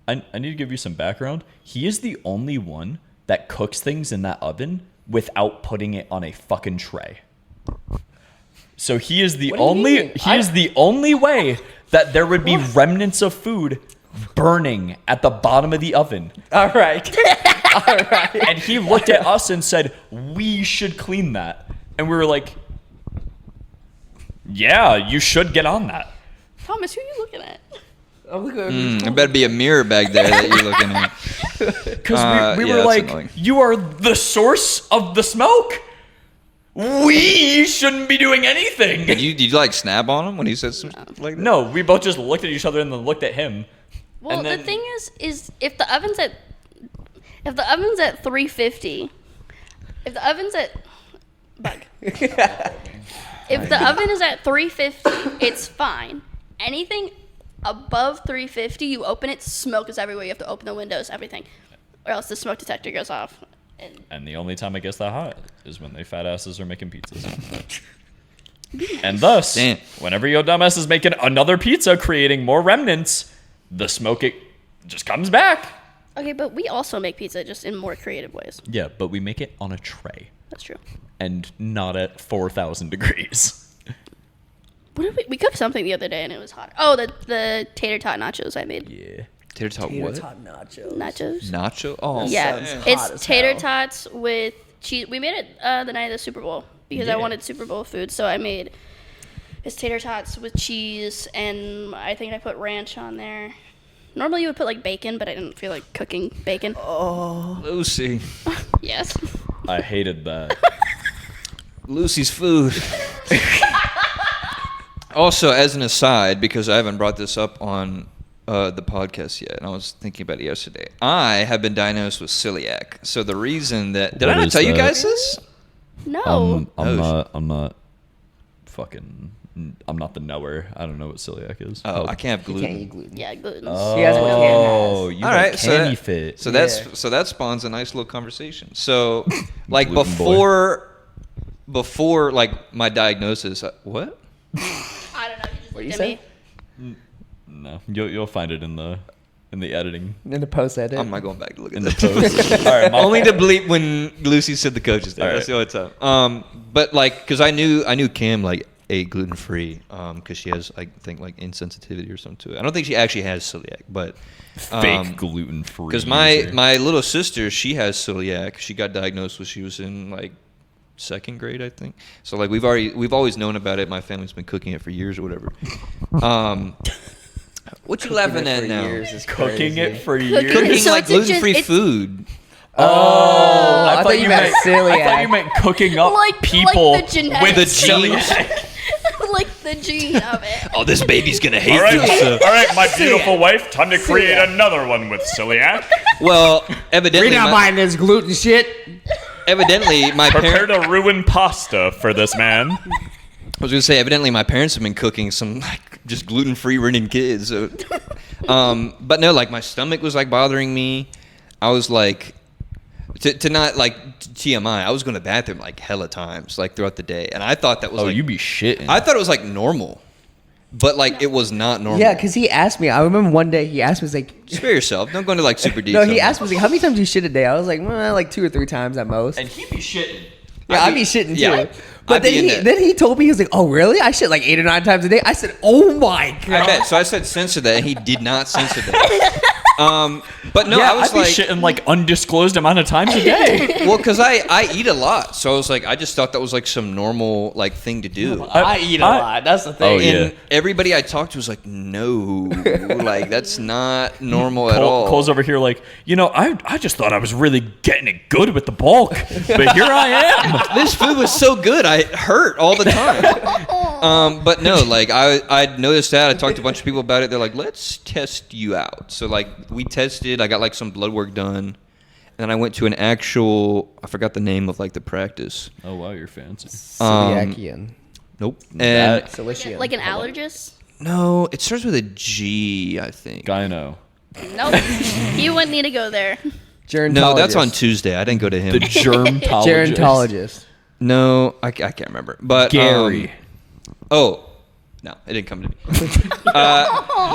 I need to give you some background. He is the only one that cooks things in that oven without putting it on a fucking tray. So he is the What do you only mean? he is the only way that there would be remnants of food burning at the bottom of the oven. All right. All right. And he looked at us and said, "We should clean that." And we were like, "Yeah, you should get on that." Thomas, who are you looking at? I'm looking at There better be a mirror back there that you're looking at. Because we yeah, were that's like, annoying. "You are the source of the smoke. We shouldn't be doing anything." Did you like snap on him when he said something like that? No, we both just looked at each other and then looked at him. Well, And then- the thing is if the oven's at 350, if the oven's at bug, if the oven is at 350, it's fine. Anything above 350, you open it, smoke is everywhere. You have to open the windows, everything, or else the smoke detector goes off. And the only time it gets that hot is when they fat asses are making pizzas. And thus, Damn. whenever your dumbass is making another pizza, creating more remnants, the smoke it just comes back. Okay, but we also make pizza just in more creative ways. Yeah, but we make it on a tray That's true. and not at 4,000 degrees. What did we cooked something the other day and it was hot. Oh, the tater tot nachos I made. Yeah. Tater tot what? nachos. Nacho? Oh, Yeah, sounds hot as it's tater hell. tots with cheese. We made it the night of the Super Bowl because I wanted Super Bowl food, so I made it's tater tots with cheese, and I think I put ranch on there. Normally you would put like bacon, but I didn't feel like cooking bacon. Lucy. Yes. I hated that. Lucy's food. Also, as an aside, because I haven't brought this up on the podcast yet, and I was thinking about it yesterday, I have been diagnosed with celiac. So the reason that... Did I What not is tell you that? guys this? No. I'm not fucking... I'm not the knower. I don't know what celiac is. Oh, I can't have You can't eat gluten. gluten. Yeah, gluten. He has what Cam Oh, has. you All got right, candy fit. So Yeah. that spawns a nice little conversation. So, like Gluten boy. before like my diagnosis, what? I don't know. You just What you looked at say? me. No, you'll find it in the editing. In the post edit. I'm not going back to look at In the that. post. All right, my Only to fault. bleep when Lucy said the coaches thing. All That's right. the only time. But like, cause I knew Kim like ate gluten free, cause she has I think like insensitivity or something to it. I don't think she actually has celiac, but Fake gluten free. Because my little sister, she has celiac. She got diagnosed when she was in like second grade, I think. So like we've always known about it. My family's been cooking it for years or whatever. What you laughing at now? cooking it for years. Cooking So like it's a gluten free it's- food. Oh, I thought you meant I thought celiac. you meant cooking up Like people the genetics. with The celiac. like the gene of it. Oh, this baby's gonna hate All right, this. all right, my beautiful wife. Time to create another one with celiac. Well, evidently, We're not buying this gluten shit. evidently, my Prepare parents. to ruin pasta for this man. I was gonna say, evidently, my parents have been cooking some like just gluten-free running kids. So, but no, like my stomach was like bothering me. I was like, to not like TMI. I was going to the bathroom like hella times, like throughout the day, and I thought that was Oh, like you be shitting. I thought it was like normal, but like it was not normal. Yeah, because he asked me. I remember one day he asked me, he's like, spare yourself. Don't go into like super deep. no, he asked me, he's like, how many times do you shit a day? I was like, well, like 2 or 3 times at most. and he be shitting. Yeah, I'd be shitting too. yeah. But I'd be in that. then he told me, he was like, oh, really? I shit like 8 or 9 times a day. I said, oh my I God. bet. So I said censor that, and he did not censor that. But no, Yeah, I was I'd be like, shitting like undisclosed amount of times a day. well, because I eat a lot, so I was like, I just thought that was like some normal like thing to do. I eat a lot. That's the thing. Oh, yeah. And everybody I talked to was like, no, like that's not normal at all. Cole's over here like, I just thought I was really getting it good with the bulk, but here I am. This food was so good, I hurt all the time. But no, like I noticed that. I talked to a bunch of people about it. They're like, let's test you out. So like we tested. I got like some blood work done, and then I went to an actual. I forgot the name of like the practice. Oh wow, you're fancy. Celiacian. Nope. And That- Cilician. Like an allergist? no, it starts with a G, I think. Gyno. Nope. You wouldn't need to go there. Gerontologist. No, that's on Tuesday. I didn't go to him. The germtologist. Gerontologist. No, I can't remember. But Gary. Oh, no, it didn't come to me. But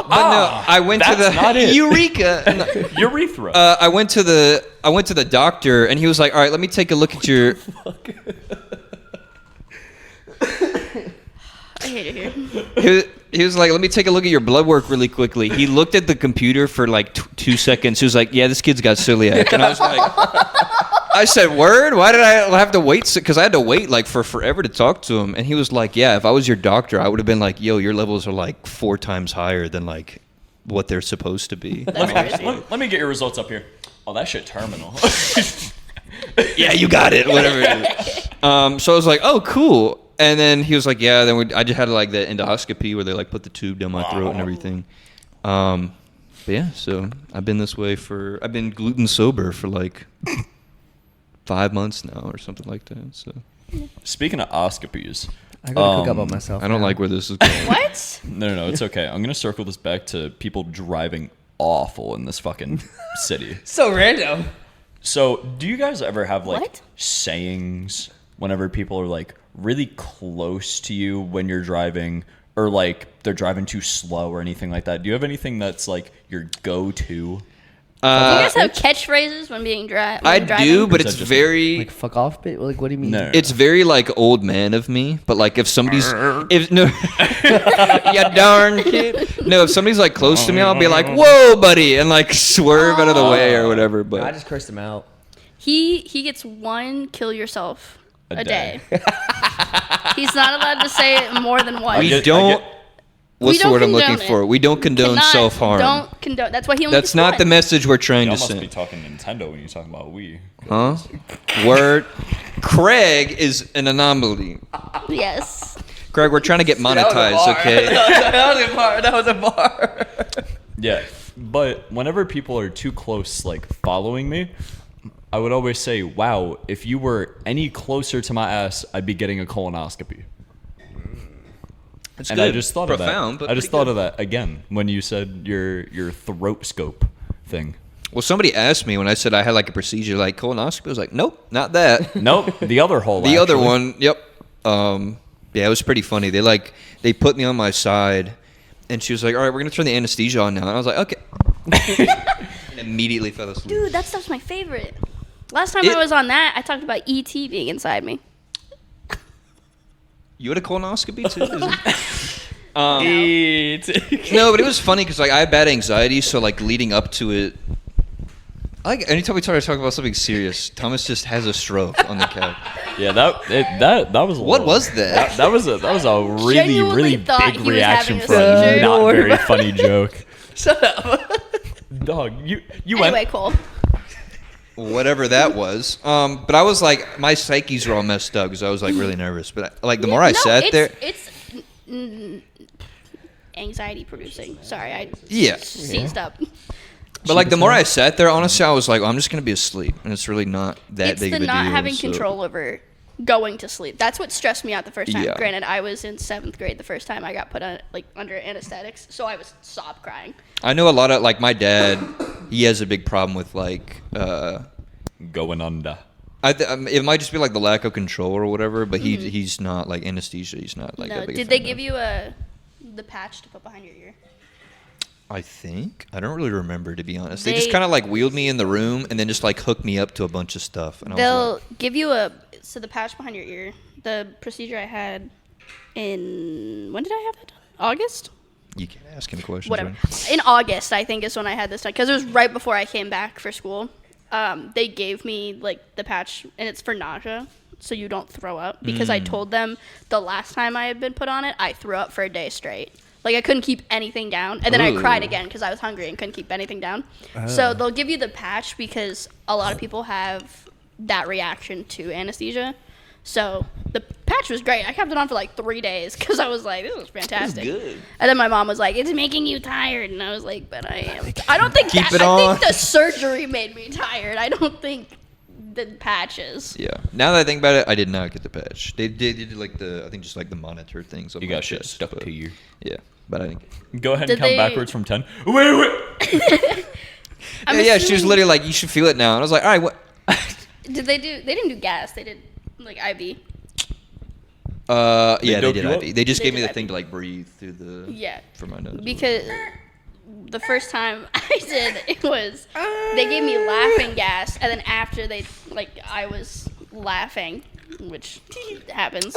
no, I went to that's not the it. Eureka. No. Urethra. I went to the doctor, and he was like, "All right, let me take a look at your." I hate it here. He was like, "Let me take a look at your blood work really quickly." He looked at the computer for like 2 seconds. He was like, "Yeah, this kid's got celiac," and I was like, "I said, word? Why did I have to wait? Because I had to wait like for forever to talk to him." And he was like, "Yeah, if I was your doctor, I would have been like, yo, your levels are like 4 times higher than like what they're supposed to be." let me get your results up here. Oh, that shit terminal. Yeah, you got it. Whatever it is. So I was like, "Oh, cool." And then he was like, "Yeah." Then I just had like the endoscopy where they like put the tube down my throat and everything. But yeah, so I've been this way I've been gluten sober for like 5 months now or something like that. So Speaking of oscopies, I gotta cook up on myself. I don't now. like where this is going. What? no, it's okay. I'm gonna circle this back to people driving awful in this fucking city. So random. So, do you guys ever have like What? sayings whenever people are like really close to you when you're driving, or like they're driving too slow or anything like that? Do you have anything that's like your go-to? Do you guys have catchphrases when being I driving? do, but it's Just very Like fuck off, bit. Like what do you mean? No. it's very like old man of me. But like if somebody's if no, yeah, darn kid. No, if somebody's like close to me, I'll be like, "Whoa, buddy," and like swerve out of the way or whatever. I But just cursed him out. He gets one kill yourself a day. day. He's not allowed to say it more than once. we get- don't. I What's the don't word I'm looking condone it. for? We don't condone Cannot- self harm. Don't condone. That's why he only That's gets not one. the message we're trying Y'all to must be send. talking Nintendo when you're talking about Wii. Huh? Word. Kraig is an anomaly. Yes. Kraig, we're trying to get monetized, okay? That was a bar. Yeah, but whenever people are too close, like following me, I would always say, "Wow, if you were any closer to my ass, I'd be getting a colonoscopy." It's And good. I just thought Profound, of but that. I just pretty thought good. of that again when you said your throat scope thing. Well, somebody asked me when I said I had like a procedure like colonoscopy. I was like, nope, not that. Nope, the other hole. The other actually. one, yep. Yeah, it was pretty funny. They put me on my side, and she was like, "All right, we're gonna turn the anesthesia on now." And I was like, "Okay." And immediately fell asleep. Dude, that stuff's my favorite. Last time It- I was on that, I talked about ET being inside me. You had a colonoscopy too? Eat. No, but it was funny because like I had bad anxiety, so like leading up to it, like anytime we try to talk about something serious, Thomas just has a stroke on the couch. Yeah, that was. A What little- was that? That was a really Genuinely really thought big he was reaction having a for a seizure. not Don't worry very about funny joke. Shut up. Dog, you Anyway, went. Cole. Whatever that was. But I was like, my psyches were all messed up because I was like really nervous. But like the more I sat there, It's anxiety producing. Sorry, I Yeah. seized up. but like the more I sat there, honestly, I was like, I'm just gonna be asleep, and it's really not that It's big the of a not deal. having so- control over going to sleep. That's what stressed me out the first time. Yeah. Granted, I was in 7th grade the first time I got put on like under anesthetics, so I was sob crying. I know a lot of like my dad. He has a big problem with like. Going under. It might just be like the lack of control or whatever, but he's not like anesthesia. He's not like. No, that big a did they fan give of. you the patch to put behind your ear? I think I don't really remember, to be honest. They just They- kind of like wheeled me in the room and then just like hooked me up to a bunch of stuff. And I was They'll like, give you the patch behind your ear. The procedure I had when did I have that done? August? you can't ask him questions. Whatever. Right? In August, I think is when I had this done because it was right before I came back for school. They gave me like the patch, and it's for nausea, so you don't throw up. Because I told them the last time I had been put on it, I threw up for a day straight. Like I couldn't keep anything down, and then I cried Ooh. again because I was hungry and couldn't keep anything down. So they'll give you the patch because a lot of people have that reaction to anesthesia. So the patch was great. I kept it on for like 3 days because I was like, this was fantastic. good. And then my mom was like, it's making you tired. And I was like, but I am. I don't think Keep that. it I on. think the surgery made me tired. I don't think the patches. Yeah. Now that I think about it, I did not get the patch. They did like I think just like the monitor things. On You my got shit chest, stuck but- to you. Yeah, but I didn't. Go ahead Did and count they- backwards from 10. Wait. I'm Yeah, she was assuming- literally like, you should feel it now, and I was like, all right, what? Did they do? They didn't do gas. They did like IV. Yeah, they doped did you up? IV. They just They gave me did the thing IV. to like breathe through the Yeah. for my nose. Because the first time I did it was they gave me laughing gas, and then after I was laughing, which happens.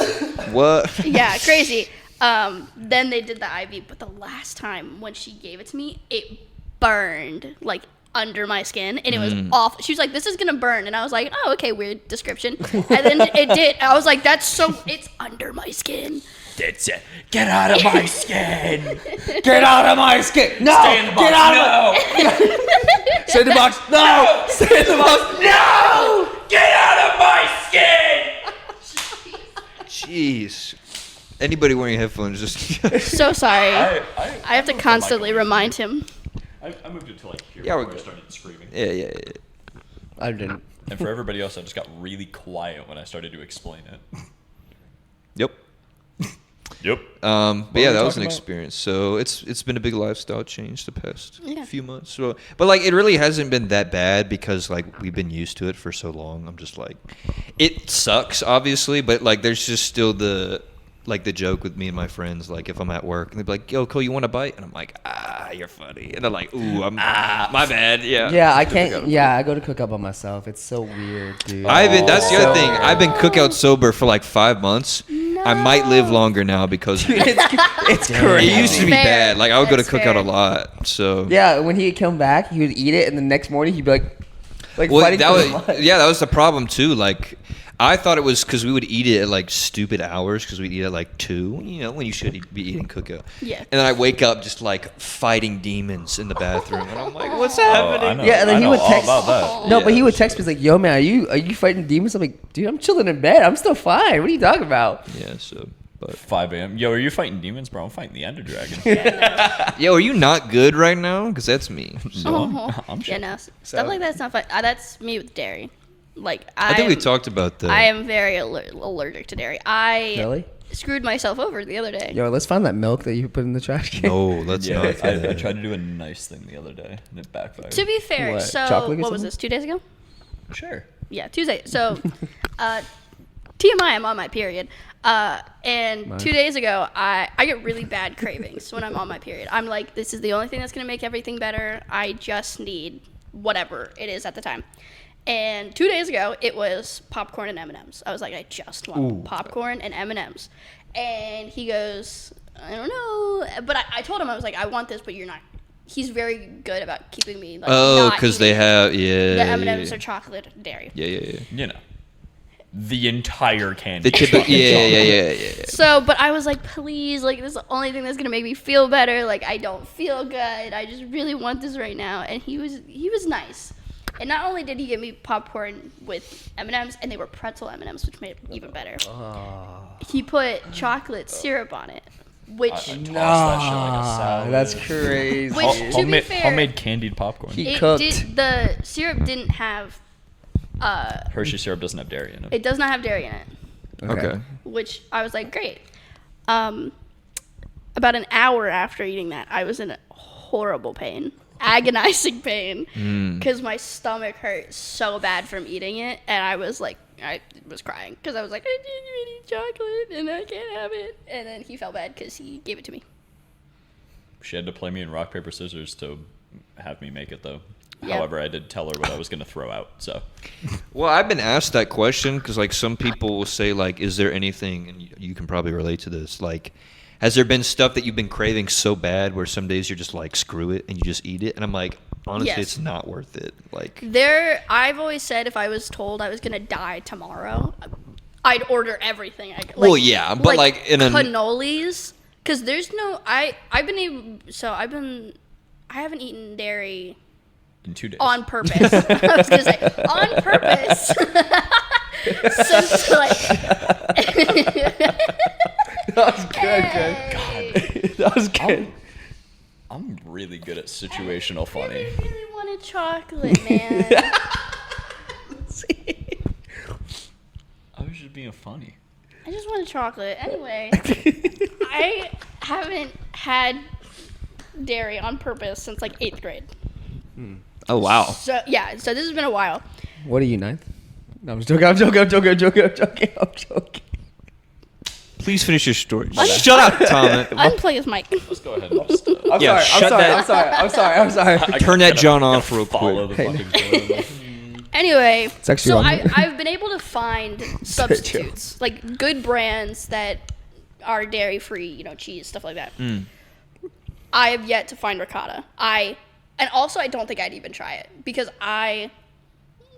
What? Yeah, crazy. Then they did the IV, but the last time when she gave it to me, it burned like under my skin, and it was awful. She was like, "This is gonna burn," and I was like, "Oh, okay, weird description." And then it did. I was like, it's under my skin." That's it. Get out of my skin. Get out of my skin. No. Stay in the box. Get out no. of Stay in the box. No. Stay in the box. No. Get out of my skin. Jeez. Anybody wearing headphones just. So sorry. I I have to moved the constantly mic over remind him. here. I moved it to like here Yeah, we're before I good. started screaming. yeah. I didn't. And for everybody else, I just got really quiet when I started to explain it. Yep. Yep. But were yeah, we that was an talking about? experience. So it's been a big lifestyle change the past Yeah. few months. So, but like it really hasn't been that bad because like we've been used to it for so long. I'm just like, it sucks obviously, but like there's just still the joke with me and my friends. Like if I'm at work and they're like, "Yo, Cole, you want a bite?" And I'm like, you're funny. And they're like, ooh, my bad. Yeah. Yeah, I can't. Yeah, I go to cook up by myself. It's so weird, dude. That's the other thing. weird. I've been cookout sober for like 5 months. I might live longer now because It's it crazy. used to be Fair. bad. Like I would go to That's cookout fair. a lot. So Yeah, when he'd come back, he would eat it, and the next morning he'd be like well, fighting that for was his life. that was the problem too. Like I thought it was because we would eat it at like stupid hours because we'd eat at like 2. You know when you should be eating cookout. Yeah. And then I wake up just like fighting demons in the bathroom, and I'm like, what's Oh, happening? I know. Yeah, and then I he know would all text. about that. No, Yeah, but he would so- text me he's like, "Yo, man, are you fighting demons?" I'm like, "Dude, I'm chilling in bed. I'm still fine. What are you talking about?" Yeah. So, but 5 a.m. Yo, are you fighting demons, bro? I'm fighting the Ender Dragon. yo, are you not good right now? Because that's me. No, I'm Yeah, sure. no, stuff like that's not fun. That's me with dairy. Like I think we talked about that. I am very allergic to dairy. I Really? screwed myself over the other day. Yo, let's find that milk that you put in the trash can. No, let's Yeah, not. I tried to do a nice thing the other day, and it backfired. To be fair, What, so chocolate or what was something? this? 2 days ago? Sure. Yeah, Tuesday. So, TMI, I'm on my period. And 2 days ago, I get really bad cravings when I'm on my period. I'm like, this is the only thing that's going to make everything better. I just need whatever it is at the time. And 2 days ago, it was popcorn and M&Ms. I was like, I just want popcorn and M&Ms. And he goes, I don't know. But I told him, I was like, I want this, but you're not. He's very good about keeping me like, Oh, not because they eating. have The yeah. M&Ms yeah. are chocolate dairy. Yeah. You know, the entire candy. The typical, yeah. So, but I was like, please, like, this is the only thing that's gonna make me feel better. Like, I don't feel good. I just really want this right now. And he was nice. And not only did he give me popcorn with M&Ms, and they were pretzel M&Ms, which made it even better. He put chocolate syrup on it, which Toss that shit like a salad. That's crazy. Which, to be Homemade, fair, homemade candied popcorn. He it cooked. the syrup didn't have. Hershey syrup doesn't have dairy in it. It does not have dairy in it. Okay. Which I was like, great. About an hour after eating that, I was in horrible pain, agonizing pain, because my stomach hurt so bad from eating it, and I was crying because I was like, I didn't eat chocolate and I can't have it, and then he felt bad because he gave it to me. She had to play me in rock paper scissors to have me make it though. Yeah. However, I did tell her what I was going to throw out. So Well, I've been asked that question because, like, some people will say, like, is there anything, and you can probably relate to this, like, has there been stuff that you've been craving so bad where some days you're just like, screw it, and you just eat it? And I'm like, honestly, Yes. it's not worth it. Like, I've always said if I was told I was gonna die tomorrow, I'd order everything. Well, yeah, but, like, in a- cannolis, because there's no. I haven't eaten dairy in 2 days. on purpose. I was gonna say on purpose. Since like. That was good. Hey. That was good. I'm really good at situational funny. I really wanted chocolate, man. I was just being funny. I just wanted chocolate. Anyway, I haven't had dairy on purpose since like 8th grade. oh, wow. So yeah, so this has been a while. What are you, 9th? No, I'm joking. I'm joking. Please finish your story. Shut up, Tom. Unplug his mic. Let's go ahead and just I'm Yeah, sorry. shut that- I'm sorry. Turn that John off real follow quick. the fucking story. Anyway, actually so wrong. I've been able to find substitutes, like good brands that are dairy free, cheese, stuff like that. I have yet to find ricotta. And also I don't think I'd even try it because I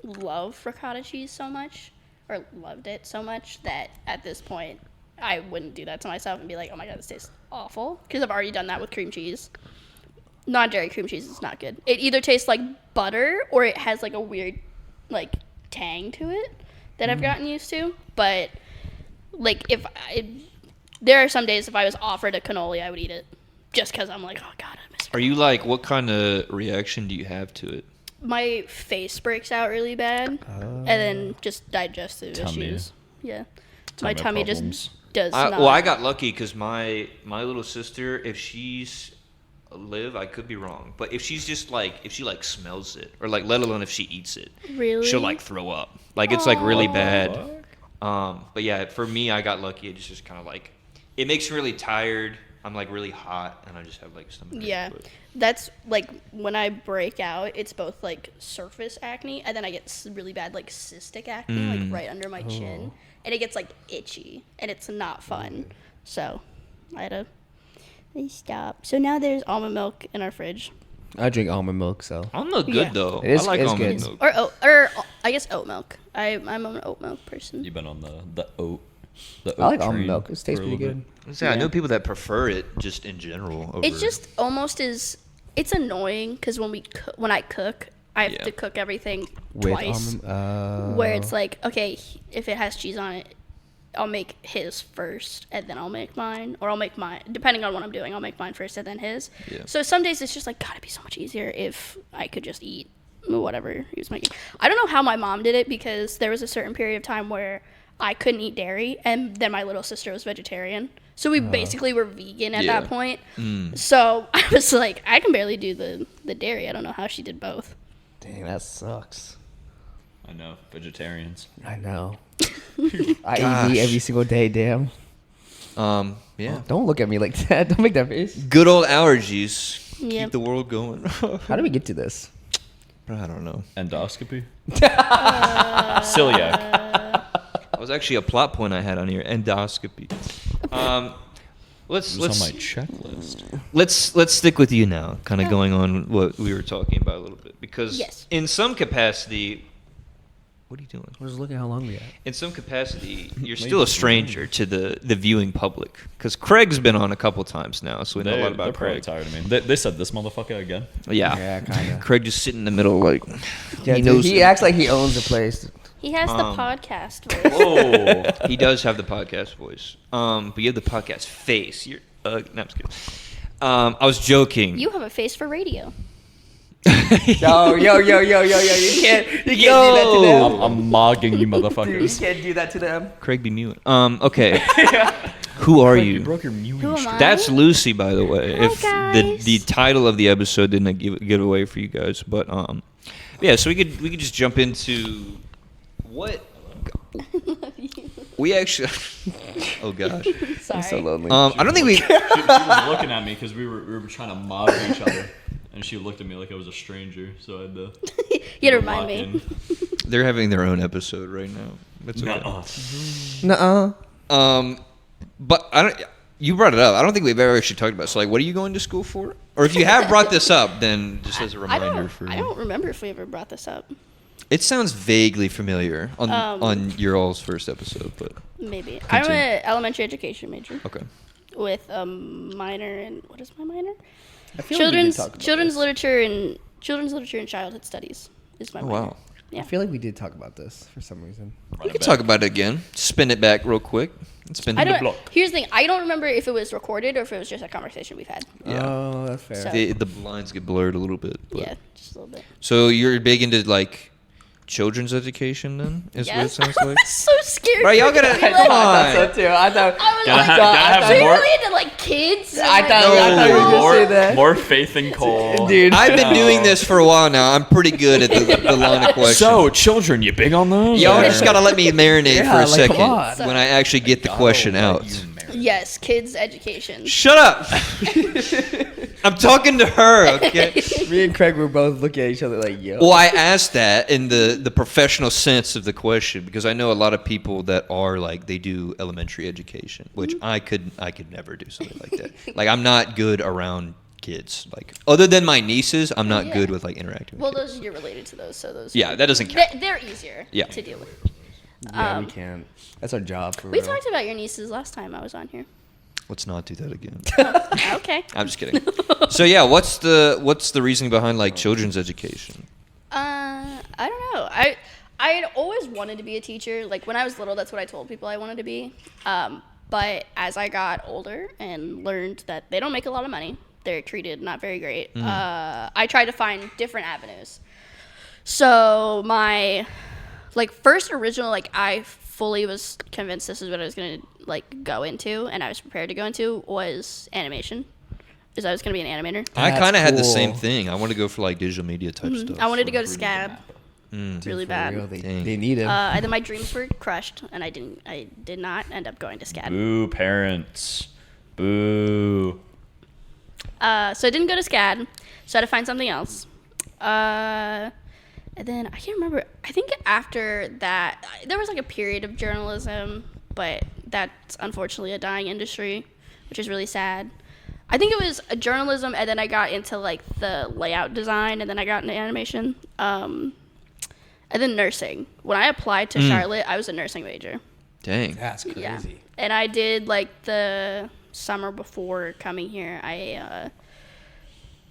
love ricotta cheese so much, or loved it so much, that at this point I wouldn't do that to myself and be like, oh my god, this tastes awful, because I've already done that with cream cheese. Non-dairy cream cheese is not good. It either tastes like butter or it has like a weird like tang to it that I've gotten used to. But like there are some days if I was offered a cannoli, I would eat it just because I'm like, oh god, I miss it. Are you like, what kind of reaction do you have to it? My face breaks out really bad, and then just digestive Tummy. issues. Yeah, my Tummy tummy problems. just does not. Well, I got lucky because my little sister, if she's live, I could be wrong, but if she's just like, if she like smells it, or like, let alone if she eats it, Really? she'll like throw up. Like, it's like really bad. But yeah, for me, I got lucky. It's just kind of like, it makes me really tired, I'm like really hot and I just have like stomach. Yeah, but- that's like when I break out. It's both like surface acne, and then I get really bad like cystic acne, like right under my chin, and it gets like itchy, and it's not fun. So I had to stop. So now there's almond milk in our fridge, I drink almond milk, so Almond milk good Yeah. though. It is- I like it's almond good. milk. or I guess oat milk. I'm an oat milk person. You've been on the oat. The oat I like almond train milk. It tastes for a pretty little good. bit. I know people that prefer it just in general. Over, It's just almost as it's annoying because when I cook, I have Yeah. to cook everything With twice. almond, Where it's like, okay, if it has cheese on it, I'll make his first and then I'll make mine, or I'll make mine depending on what I'm doing. I'll make mine first and then his. Yeah. So some days it's just like, God, it'd be so much easier if I could just eat whatever he was making. I don't know how my mom did it because there was a certain period of time where I couldn't eat dairy, and then my little sister was vegetarian. So we basically were vegan at Yeah. that point. So I was like, I can barely do the dairy. I don't know how she did both. dang, that sucks. I know, vegetarians. I know. I eat meat every single day. Damn. yeah. Don't look at me like that. Don't make that face. Good old allergies Yep. keep the world going. How did we get to this? I don't know. Endoscopy. Celiac. That was actually a plot point I had on here. Endoscopy. Let's It was on my checklist. let's stick with you now. Kind of going on what we were talking about a little bit because Yes. in some capacity, what are you doing? We're just looking how long we got. In some capacity, you're still a stranger to the viewing public because Craig's been on a couple times now, so we know a lot They're about probably Craig. tired of me. They said this motherfucker again. Yeah, Yeah, kinda. Craig just sitting in the middle, like Yeah, he dude, knows. he acts like he owns the place. He has the Um, podcast voice. Oh, He does have the podcast voice, but you have the podcast face. You're no, I'm just kidding. I was joking. You have a face for radio. Yo. You can't do that to them. I'm mogging you Dude, you motherfuckers. can't do that to them. Craig be mute. Okay. Who are You you? broke your mewing Who am streak. I? That's Lucy, by the way. Hi, If guys. the title of the episode didn't give away for you guys, but yeah. So we could just jump into what we actually. Oh gosh. Sorry. I'm so lonely. I don't think we. She was looking at me because we were trying to mob each other, and she looked at me like I was a stranger. So I had to. You had to remind me. lock in. They're having their own episode right now. That's okay. Nuh-uh. Nuh-uh. But I don't. You brought it up. I don't think we've ever actually talked about it. So, like, what are you going to school for? Or if you have brought this up, then just as a I reminder don't, for. I don't remember if we ever brought this up. It sounds vaguely familiar on Um, your all's first episode, but Maybe. I'm Continue. an elementary education major okay. with a minor in what is my minor? I feel like we did Children's talk about children's this. literature and childhood studies is my Oh minor. wow. Yeah. I feel like we did talk about this for some reason. We can talk about it again. Spin it back real quick. Spin I the don't. block. Here's the thing. I don't remember if it was recorded or if it was just a conversation we've had. Yeah. Oh, that's fair. So- The lines get blurred a little bit. But. Yeah, just a little bit. So you're big into like children's education then? Is what it Yes. sounds I like. was so scared. Bro, y'all for gotta- you. come on. I thought so too. I thought. I was Gotta like, have- God, gotta I have so you're more- really into like kids? I And, thought- like, I thought you were gonna more, say that. more faith in Cole. Dude. I've been doing this for a while now. I'm pretty good at the line of questions. So, children, you big on those? Y'all or- just gotta let me marinate Yeah, for a like, come second on. when I actually get the question out. Yes, kids education. Shut up! I'm talking to her, okay? Me and Craig were both looking at each other like, yo. Well, I asked that in the professional sense of the question because I know a lot of people that are like they do elementary education, which I could never do something like that. Like I'm not good around kids. Like other than my nieces, I'm not Yeah. good with like interacting. Well, With kids. those you're related to those, so those. Yeah, that doesn't count. They're easier Yeah. to deal with. Yeah, we can't. That's our job. For We real. talked about your nieces last time I was on here. Let's not do that again. Okay. I'm just kidding. So yeah, what's the reasoning behind like children's education? I don't know. I had always wanted to be a teacher. Like when I was little, that's what I told people I wanted to be. But as I got older and learned that they don't make a lot of money, they're treated not very great. I tried to find different avenues. So my first original I fully was convinced this is what I was gonna go into, and I was prepared to go into was animation. Is I was gonna be an animator. I That's kind of had the cool. same thing. I want to go for like digital media type stuff. I wanted to go to SCAD Dude, really for bad. real, they Dang. need him. And then my dreams were crushed, and I did not end up going to SCAD. Boo, parents. Boo. So I didn't go to SCAD, so I had to find something else. And then I can't remember. I think after that, there was like a period of journalism, but that's unfortunately a dying industry, which is really sad. I think it was a journalism, and then I got into like the layout design, and then I got into animation, and then nursing. When I applied to Charlotte, I was a nursing major. Dang. That's crazy. Yeah, and I did like the summer before coming here. I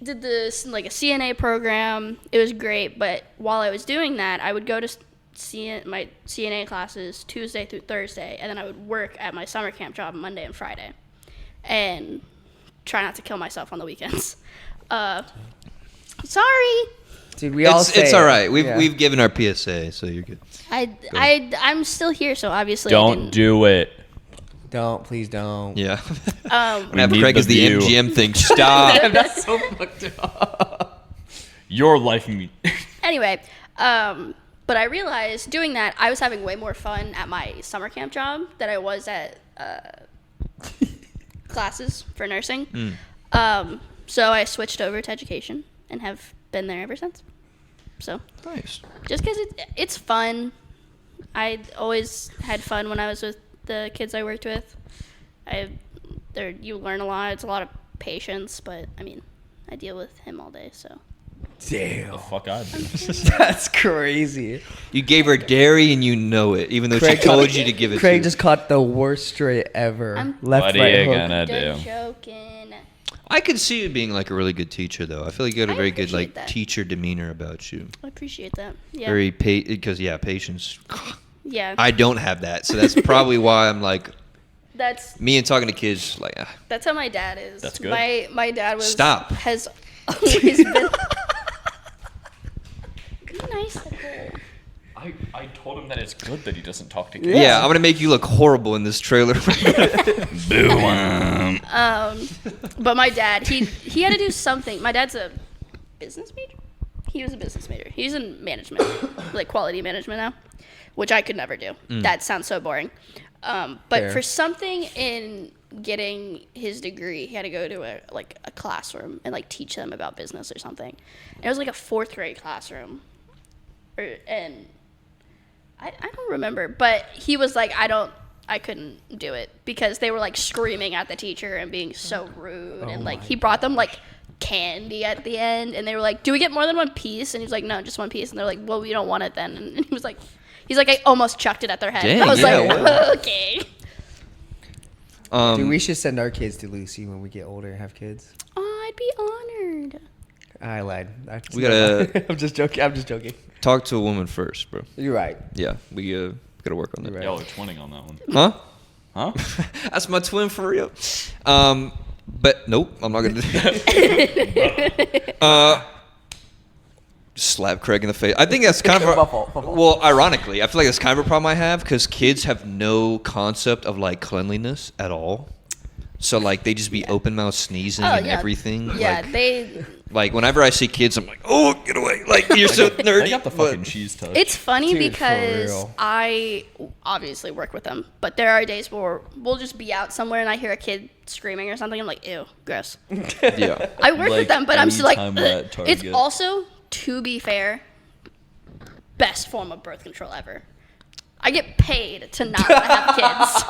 did this like a CNA program. It was great, but while I was doing that, I would go to my CNA classes Tuesday through Thursday, and then I would work at my summer camp job Monday and Friday, and try not to kill myself on the weekends. Sorry. Dude, we all say it's all right. We've given our PSA, so you're good. I'm still here, so obviously Don't do it. Please don't. Yeah. We Have need Kraig the as the view. MGM thing. Stop. That's so fucked up. Your life. Anyway, but I realized doing that, I was having way more fun at my summer camp job than I was at classes for nursing. So I switched over to education and have been there ever since. So Nice. just because it's fun. I always had fun when I was with the kids I worked with. You learn a lot. It's a lot of patience, but I mean, I deal with him all day, so. Damn. The fuck I do. That's crazy. You gave her dairy and you know it, even though Kraig she told you to give it Kraig to just caught the worst straight ever. Left, What are right you hook. gonna Good do? joking. I could see you being like a really good teacher, though. I feel like you got a I very good appreciate like that. teacher demeanor about you. I appreciate that. Yeah. Very because patience. Yeah. I don't have that, so that's probably why I'm like That's me and talking to kids. Like, That's how my dad is. That's good. My dad was Stop. has always been. Be nice, Nicole. I told him that it's good that he doesn't talk to yeah. kids. I'm gonna make you look horrible in this trailer. But my dad, he had to do something. My dad's a business major. He was a business major. He's in management, like quality management now, which I could never do. That sounds so boring. But Fair. for something in getting his degree, he had to go to a classroom and like teach them about business or something. And it was like a 4th grade classroom, and I don't remember. But he was like, I couldn't do it because they were like screaming at the teacher and being so rude, and like he brought them like candy at the end, and they were like, "Do we get more than one piece?" And he was like, "No, just one piece." And they're like, "Well, we don't want it then." And he was like, I almost chucked it at their head. Dang, I was yeah, like, wow. okay. Dude, we should send our kids to Lucy when we get older and have kids. Oh, I'd be honored. I lied. We gotta- I'm just joking. Talk to a woman first, bro. You're right. Yeah, we gotta work on that. You're right. Y'all are twinning on that one. Huh? Huh? That's my twin for real. But nope, I'm not gonna do that. Slap Kraig in the face. I think that's kind of My fault. well, ironically, I feel like that's kind of a problem I have because kids have no concept of like cleanliness at all. So like they just be open mouth sneezing and everything. Yeah, like, like whenever I see kids, I'm like, oh, get away! Like you're so nerdy. They got the fucking cheese touch. It's funny Dude, for because real. I obviously work with them, but there are days where we'll just be out somewhere and I hear a kid screaming or something. I'm like, ew, gross. Yeah. I work with them, but I'm still like, anytime we're at ugh. It's Target. also, to be fair, best form of birth control ever. I get paid to not want to have kids.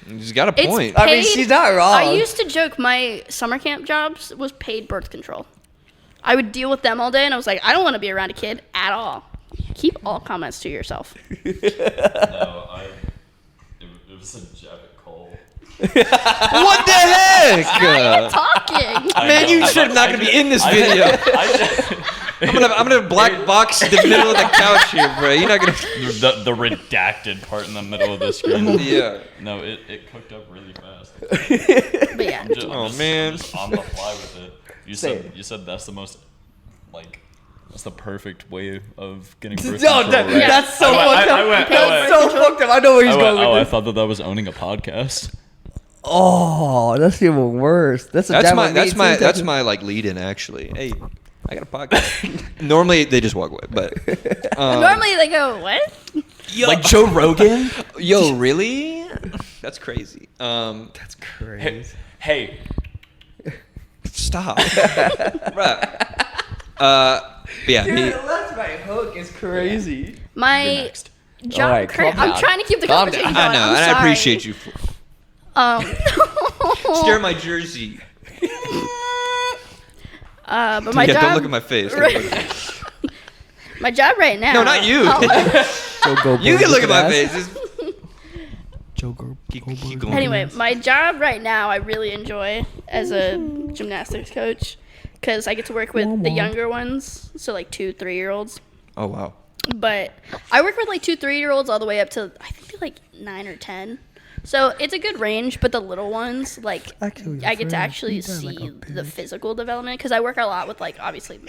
He's got a It's point. I mean, she's not wrong. I used to joke my summer camp jobs was paid birth control. I would deal with them all day, and I was like, I don't want to be around a kid at all. Keep all comments to yourself. No, it was a jab at Cole. What the heck? Talking. Man, you should not gonna be in this video. I'm gonna black box the middle of the couch here, bro. You're not gonna. the redacted part in the middle of the screen. Yeah. No, it cooked up really fast. But yeah. I'm man. just on the fly with it. You said that's the most that's the perfect way of getting birth No, control, right? that's so fucked up. I went- That's so fucked up. I know where he's going with I this. thought that was owning a podcast. Oh, that's even worse. That's a That's jab my at me, too. that's my like lead in actually. Hey, I got a podcast. Normally they just walk away, but Normally they go, what? Like Joe Rogan? yo, really? That's crazy. That's crazy. Hey, Stop. Right. But yeah, that's my hook is crazy. you're My next. job. Alright, calm I'm down. trying to keep the Calm conversation down. going. I know, I'm and sorry. I appreciate you. Stare at Um, my jersey. but my Yeah, job. don't look at my face. My job right now. No, not you. Joe Goldberg. You can look at my ass. face. It's- Joe Goldberg. keep going. Anyway, my job right now I really enjoy as a gymnastics coach because I get to work with the younger ones, so like 2-3-year-olds. Oh wow. But I work with like 2-3-year-olds all the way up to I think they're like 9 or 10. So it's a good range, but the little ones, like I get to actually see the physical development because I work a lot with like obviously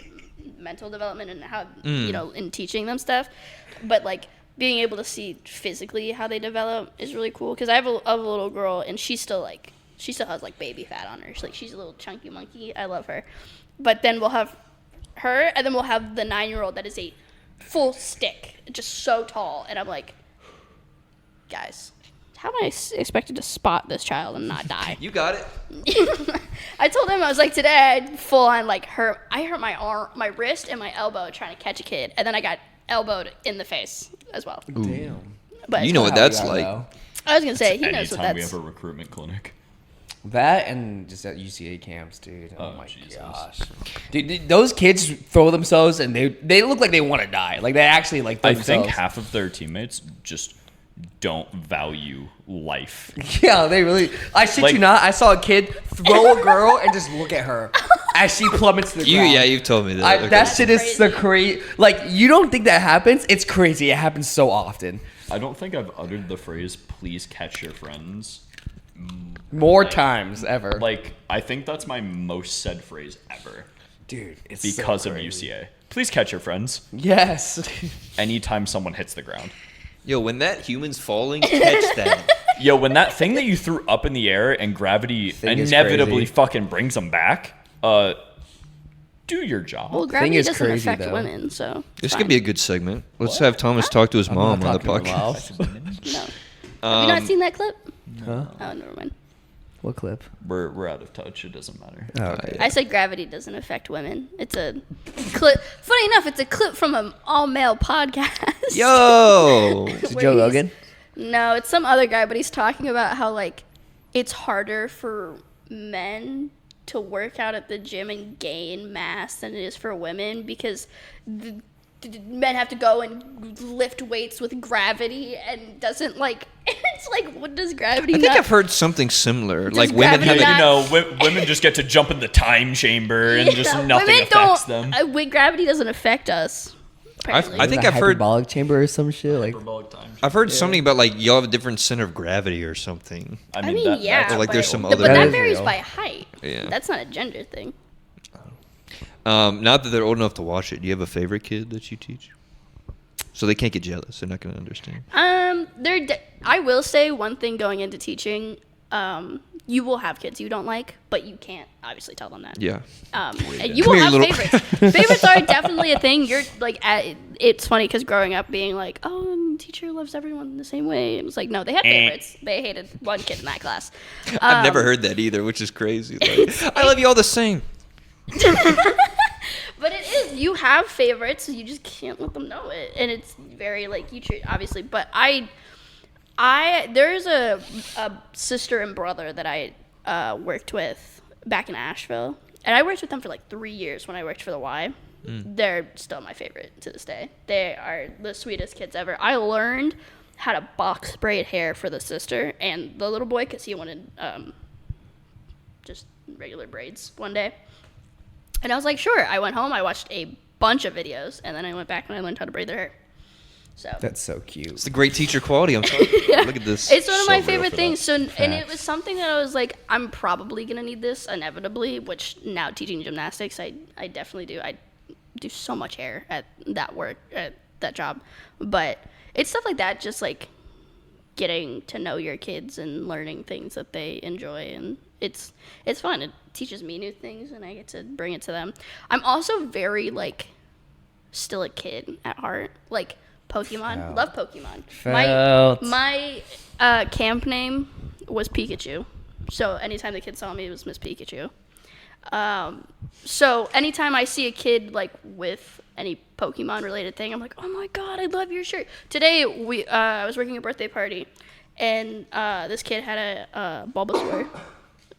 mental development and how you know in teaching them stuff, but like being able to see physically how they develop is really cool because I have a little girl and she still has like baby fat on her. She's a little chunky monkey. I love her, but then we'll have her and then we'll have the 9-year-old that is a full stick, just so tall, and I'm like, guys, how am I expected to spot this child and not die? You got it. I told him I was like, today I full on like I hurt my arm, my wrist, and my elbow trying to catch a kid, and then I got elbowed in the face as well. Damn. But You know what that's like. I was gonna say he knows what Anytime we that's. have a recruitment clinic. That and just at UCA camps, dude. Oh, Oh, my Jesus. gosh, dude, those kids throw themselves and they look like they want to die. Like they actually like. Throw I think themselves. half of their teammates just don't value life. Yeah, they really. I shit Like- you not. I saw a kid throw a girl and just look at her as she plummets to the ground. You've told me that. Okay. That shit is That's the crazy. Like you don't think that happens? It's crazy. It happens so often. I don't think I've uttered the phrase "please catch your friends." More times ever. Like I think that's my most said phrase ever Dude, it's because so of crazy. UCA. Please catch your friends Yes. anytime someone hits the ground. Yo, when that human's falling, catch that. Yo, when that thing that you threw up in the air and gravity Thing is inevitably crazy. fucking brings them back, do your job. Well, gravity is doesn't crazy, affect though. women, so This it's could be a fine. good segment. Let's have Thomas talk to his mom on the podcast. No. Have you not seen that clip? Huh? Oh, never mind. What clip? We're out of touch. It doesn't matter. Okay. I said gravity doesn't affect women. It's a clip. Funny enough, it's a clip from an all-male podcast. Yo. Is it where Joe he's- Rogan? No, it's some other guy, but he's talking about how like it's harder for men to work out at the gym and gain mass than it is for women because the men have to go and lift weights with gravity and doesn't like it's like what does gravity I think not I've heard something similar. Does Like women gravity have not- Women just get to jump in the time chamber and just nothing women affects don't, them. Gravity doesn't affect us. apparently. I think A I've heard hyperbolic chamber or some shit. Like I've heard something about like y'all have a different center of gravity or something. I mean, yeah, that's like, there's but- some but other- that That is varies real. by height. Yeah. That's not a gender thing. Not that they're old enough to watch it. Do you have a favorite kid that you teach? So they can't get jealous. They're not going to understand. I will say one thing going into teaching. You will have kids you don't like, but you can't obviously tell them that. Yeah. And you Come will here, have little- favorites. Favorites are definitely a thing. You're like, it's funny because growing up being like, oh, teacher loves everyone the same way. It was like, no, they had favorites. They hated one kid in that class. I've never heard that either, which is crazy. Like, I love you all the same. But it is, you have favorites, you just can't let them know it. And it's very like, you treat, obviously. But there's a sister and brother that I worked with back in Asheville. And I worked with them for like 3 years when I worked for the Y. They're still my favorite to this day. They are the sweetest kids ever. I learned how to box braid hair for the sister and the little boy because he wanted just regular braids one day. And I was like, sure. I went home, I watched a bunch of videos, and then I went back and I learned how to braid their hair. So that's so cute. It's the great teacher quality. I'm talking about. Look at this. it's one of So my real favorite for things. So, and it Facts. was something that I was like, I'm probably gonna need this inevitably. Which now teaching gymnastics, I definitely do. I do so much hair at that work at that job, but it's stuff like that. Just like getting to know your kids and learning things that they enjoy, and it's fun. It teaches me new things, and I get to bring it to them. I'm also very like still a kid at heart. Like Pokemon, love Pokemon. My camp name was Pikachu, so anytime the kids saw me, it was Miss Pikachu. So anytime I see a kid like with any Pokemon related thing, I'm like, oh my god, I love your shirt. Today I was working a birthday party, and this kid had a Bulbasaur.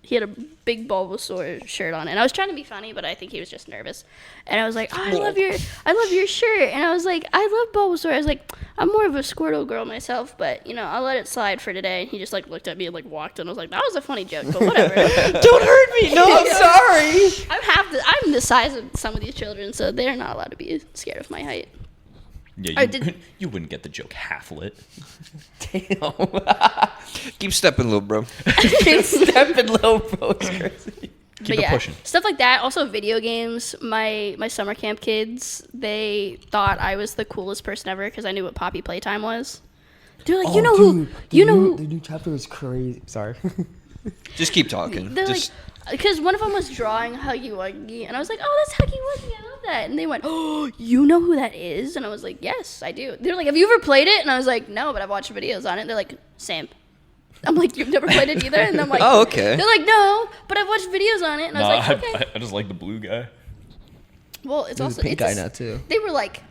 He had a big Bulbasaur shirt on, and I was trying to be funny, but I think he was just nervous. And I was like, oh, I love your shirt. And I was like, I love Bulbasaur. I was like, I'm more of a Squirtle girl myself, but I'll let it slide for today. And he just like looked at me and like walked, and I was like, that was a funny joke, but whatever. Don't hurt me. No, I'm sorry. I'm the size of some of these children, so they're not allowed to be scared of my height. Yeah, you wouldn't get the joke half lit. Damn. Keep stepping, little bro. Keep stepping, little bro. Keep it pushing. Stuff like that. Also, video games. My summer camp kids, they thought I was the coolest person ever because I knew what Poppy Playtime was. They're like, The new chapter is crazy. Sorry. Just keep talking. They're like, because one of them was drawing Huggy Wuggy, and I was like, oh, that's Huggy Wuggy, I love that. And they went, oh, you know who that is? And I was like, yes, I do. They're like, have you ever played it? And I was like, no, but I've watched videos on it. They're like, same. I'm like, you've never played it either? And I'm like, oh, okay. They're like, no, but I've watched videos on it. And I was like, okay. I just like the blue guy. Well, it's also pink guy now too. They were like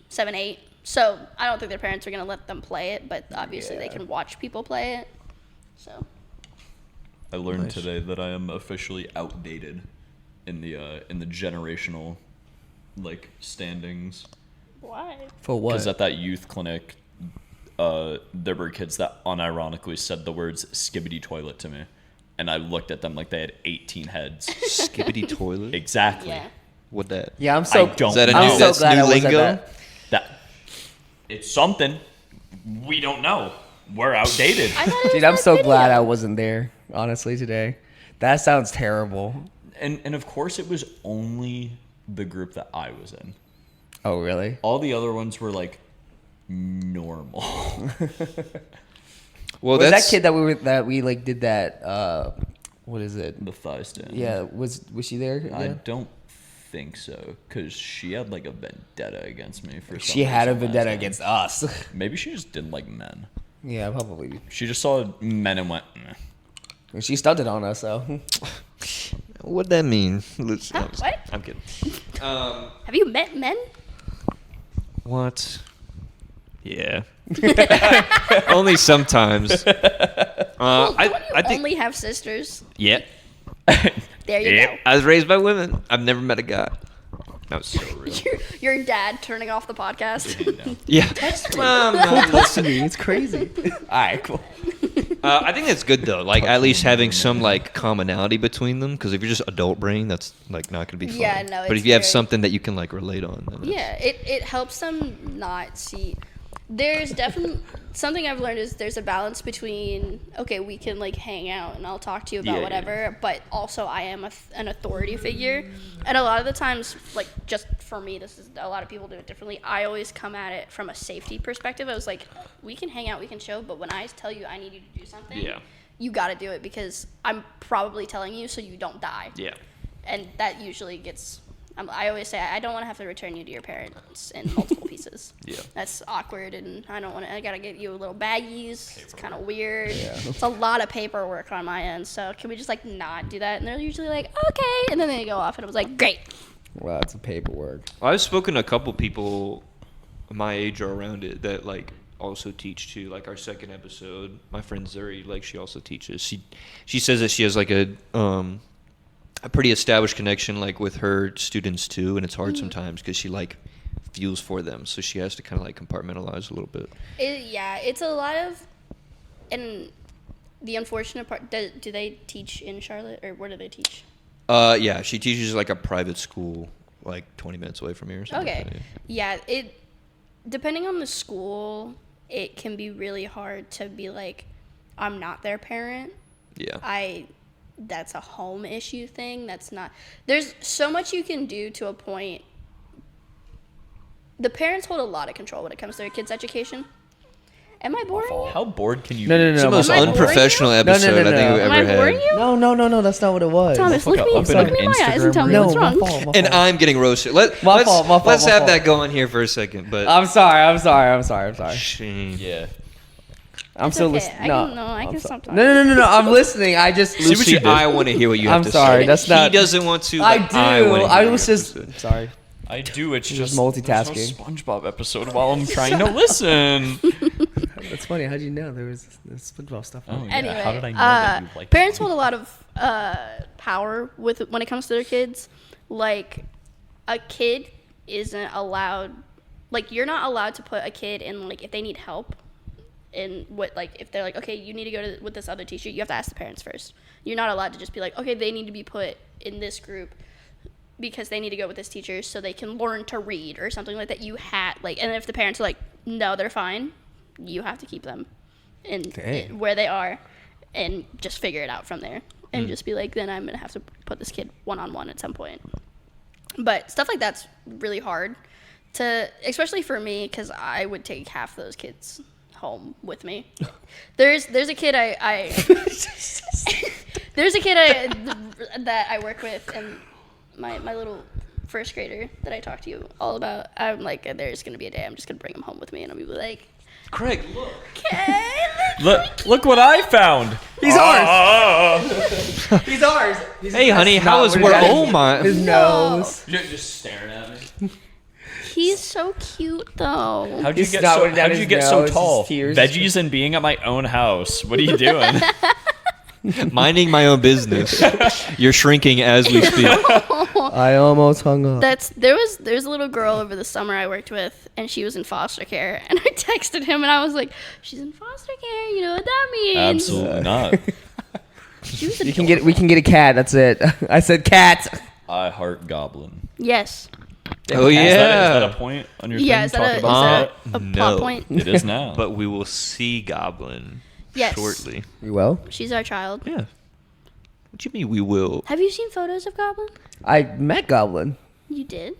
7, 8. So I don't think their parents are gonna let them play it, but obviously they can watch people play it. So I learned today that I am officially outdated in the generational standings. why? For what? Because at that youth clinic, there were kids that unironically said the words "skibbity toilet" to me, and I looked at them like they had 18 heads. Skibbity toilet? Exactly. Yeah. What that? Yeah, I'm so. I don't Is that a know. new, I'm so that's glad new I wasn't lingo? at That it's something we don't know. We're outdated. I thought it was Dude, I'm that so video. glad I wasn't there. Honestly, today, that sounds terrible. And of course, it was only the group that I was in. Oh, really? All the other ones were like normal. Well, Was that's that kid that we like did that? What is it? The thigh stand. Yeah, was she there? I Yeah. don't think so, because she had like a vendetta against me for some She had a reason last vendetta time. against us. Maybe she just didn't like men. Yeah, probably. She just saw men and went, "Meh." She stunted on us, so. What'd that mean? Huh? What? I'm kidding. Have you met men? What? Yeah. Only sometimes. Well, I don't you think. only have sisters? Yeah. There you go. I was raised by women. I've never met a guy. That was so real. Your dad turning off the podcast. Yeah. Listen to me, it's crazy. All right, cool. I think that's good though. Like at least having some like commonality between them. Because if you're just adult brain, that's like not gonna be fun. Yeah, no, But it's if you have very- something that you can like relate on, then it's- Yeah, it helps them not see. There's definitely something I've learned is there's a balance between, okay, we can like hang out and I'll talk to you about Yeah, whatever, but also I am an authority figure. And a lot of the times, like just for me, this is a lot of people do it differently. I always come at it from a safety perspective. I was like, we can hang out, we can chill, but when I tell you I need you to do something, Yeah. you got to do it because I'm probably telling you so you don't die. Yeah. And that usually gets. I always say I don't want to have to return you to your parents in multiple pieces. Yeah. That's awkward, and I don't want to. I gotta get you little baggies. It's kind of weird. It's a lot of paperwork on my end. So can we just like not do that? And they're usually like, okay, and then they go off, and I was like, great. Wow, it's a paperwork. I've spoken to a couple people my age or around it that like also teach too. Like our second episode, my friend Zuri, like she also teaches. She says that she has like a pretty established connection like with her students too, and it's hard sometimes because she like feels for them, so she has to kind of like compartmentalize a little bit. It's a lot of, and the unfortunate part. Do they teach in Charlotte, or where do they teach? Yeah, she teaches like a private school like 20 minutes away from here or something. Okay. Like that, Yeah, it depending on the school, it can be really hard to be like, I'm not their parent. yeah. That's a home issue thing. That's not. There's so much you can do to a point. The parents hold a lot of control when it comes to their kids' education. Am I boring you? How bored can you No, be? no, no. It's the most Am I boring unprofessional you? No, no, episode no, I think no. we've Am ever I boring had. you? No, that's not what it was. Thomas, Look look up me, an look me in my eyes and tell me No, what's my wrong. fault. And I'm getting roasted. Let's My fault, let's my have fault. that going here for a second. But I'm sorry. shame. Yeah. I'm It's still okay. listening. I can I'm stop so- talking. No. I'm listening. I just. Lucy, I want to hear what you have I'm to sorry, say. that's He not- doesn't want to. I But do. I, wanna hear I what was you have to just. say. Sorry. I do. It's Just just multitasking. There's no SpongeBob episode while I'm trying to listen. That's funny. How'd you know there was SpongeBob stuff on Oh, it? yeah. Anyway, How did I know that you like parents hold a lot of power with when it comes to their kids. Like, a kid isn't allowed. Like, you're not allowed to put a kid in, like, if they need help. In what, like, if they're like, okay, you need to go with this other teacher, you have to ask the parents first. You're not allowed to just be like, okay, they need to be put in this group because they need to go with this teacher so they can learn to read or something like that. You had like, and if the parents are like, no, they're fine, you have to keep them in where they are and just figure it out from there and just be like, then I'm gonna have to put this kid one-on-one at some point. But stuff like that's really hard to, especially for me, because I would take half those kids home with me. There's a kid I there's a kid that I work with, and my little first grader that I talked to you all about. I'm like, there's gonna be a day I'm just gonna bring him home with me, and I'll be like, Craig, look. okay. Look what I found. He's ours. He's ours. Hey, honey, how was work? Oh my. His nose. You're just staring at me. He's so cute though. How'd you He's get not so? putting down How'd you his get so nose, tall? his tears. Veggies and being at my own house. What are you doing? Minding my own business. You're shrinking as we speak. I almost hung up. There's a little girl over the summer I worked with, and she was in foster care, and I texted him and I was like, she's in foster care, you know what that means? Absolutely not. She was We can get a cat. That's it. I said cat. I heart goblin. Yes. Oh Is that yeah. a point on your Yeah, thing? is Talking that about a no. plot point? It is now. But we will see Goblin Yes. shortly. You will? She's our child. Yeah. What do you mean we will? Have you seen photos of Goblin? I met Goblin. You did?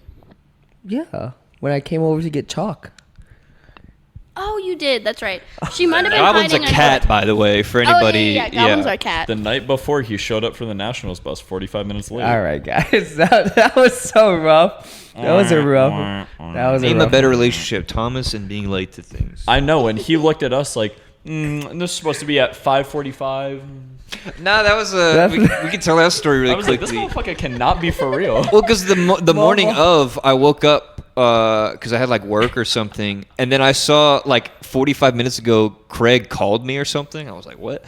Yeah. When I came over to get chalk. Oh, you did. That's right. She might have been Goblin's a hiding cat, by the way, for Oh, anybody. yeah. Goblin's our cat. the night before he showed up for the Nationals bus 45 minutes late. All right, guys. That was so rough. That was a rough. That was Name a a rough. better relationship, Thomas and being late to things. I know, and he looked at us like, this is supposed to be at 5:45. Nah, that was we can tell that story really I was like, quickly. this motherfucker cannot be for real. Well, because the morning of, I woke up because I had like work or something, and then I saw like 45 minutes ago, Kraig called me or something. I was like, what?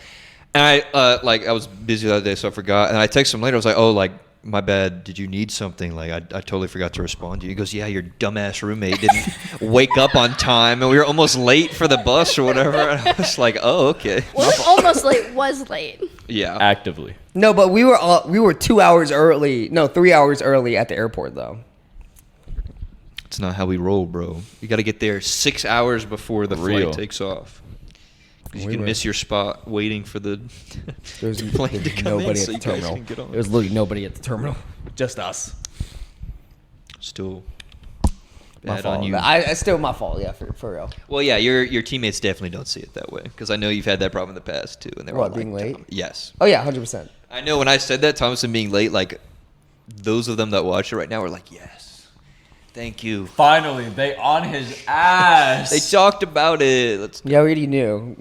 And I was busy the other day, so I forgot. And I texted him later. I was like, oh, like, my bad. Did you need something? Like, I totally forgot to respond to you. He goes, yeah, your dumbass roommate didn't wake up on time, and we were almost late for the bus or whatever. And I was like, oh, okay. Was almost late. Was late. Yeah. Actively. No, but we were 2 hours early. No, 3 hours early at the airport, though. It's not how we roll, bro. You got to get there 6 hours before the Real. flight takes off. 'Cause you We can were- miss your spot waiting for the There was plane to come nobody in at so the you guys terminal. can get on. There was literally nobody at the terminal. Just us. Still My bad fault. on you. I still my fault. Yeah, for real. Well, yeah, your teammates definitely don't see it that way because I know you've had that problem in the past too. And they're What, all being like, late? Tom- Yes. Oh yeah, 100%. I know when I said that, Thomason being late, like those of them that watch it right now were like, yes, thank you. Finally, they on his ass. They talked about it. Let's. Yeah, we already knew.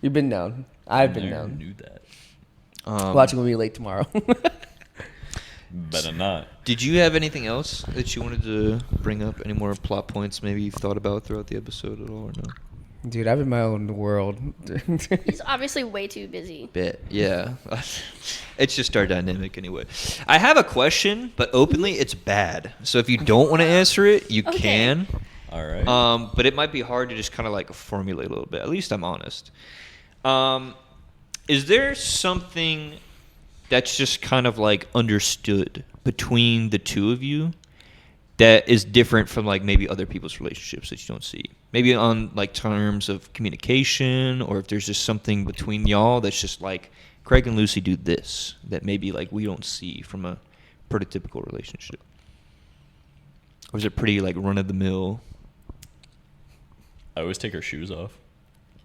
We've been known. I've been Never known. knew that. Watching when we late tomorrow. Better not. Did you have anything else that you wanted to bring up? Any more plot points maybe you've thought about throughout the episode at all or no? Dude, I'm in my own world. He's obviously way too busy. Bit, yeah. It's just our dynamic anyway. I have a question, but openly it's bad. So if you don't want to answer it, you Okay. can. All right. But it might be hard to just kind of like formulate a little bit. At least I'm honest. Is there something that's just kind of like understood between the two of you that is different from like maybe other people's relationships that you don't see? Maybe on like terms of communication, or if there's just something between y'all that's just like Kraig and Lucy do this that maybe like we don't see from a prototypical relationship. Or is it pretty like run of the mill? I always take her shoes off.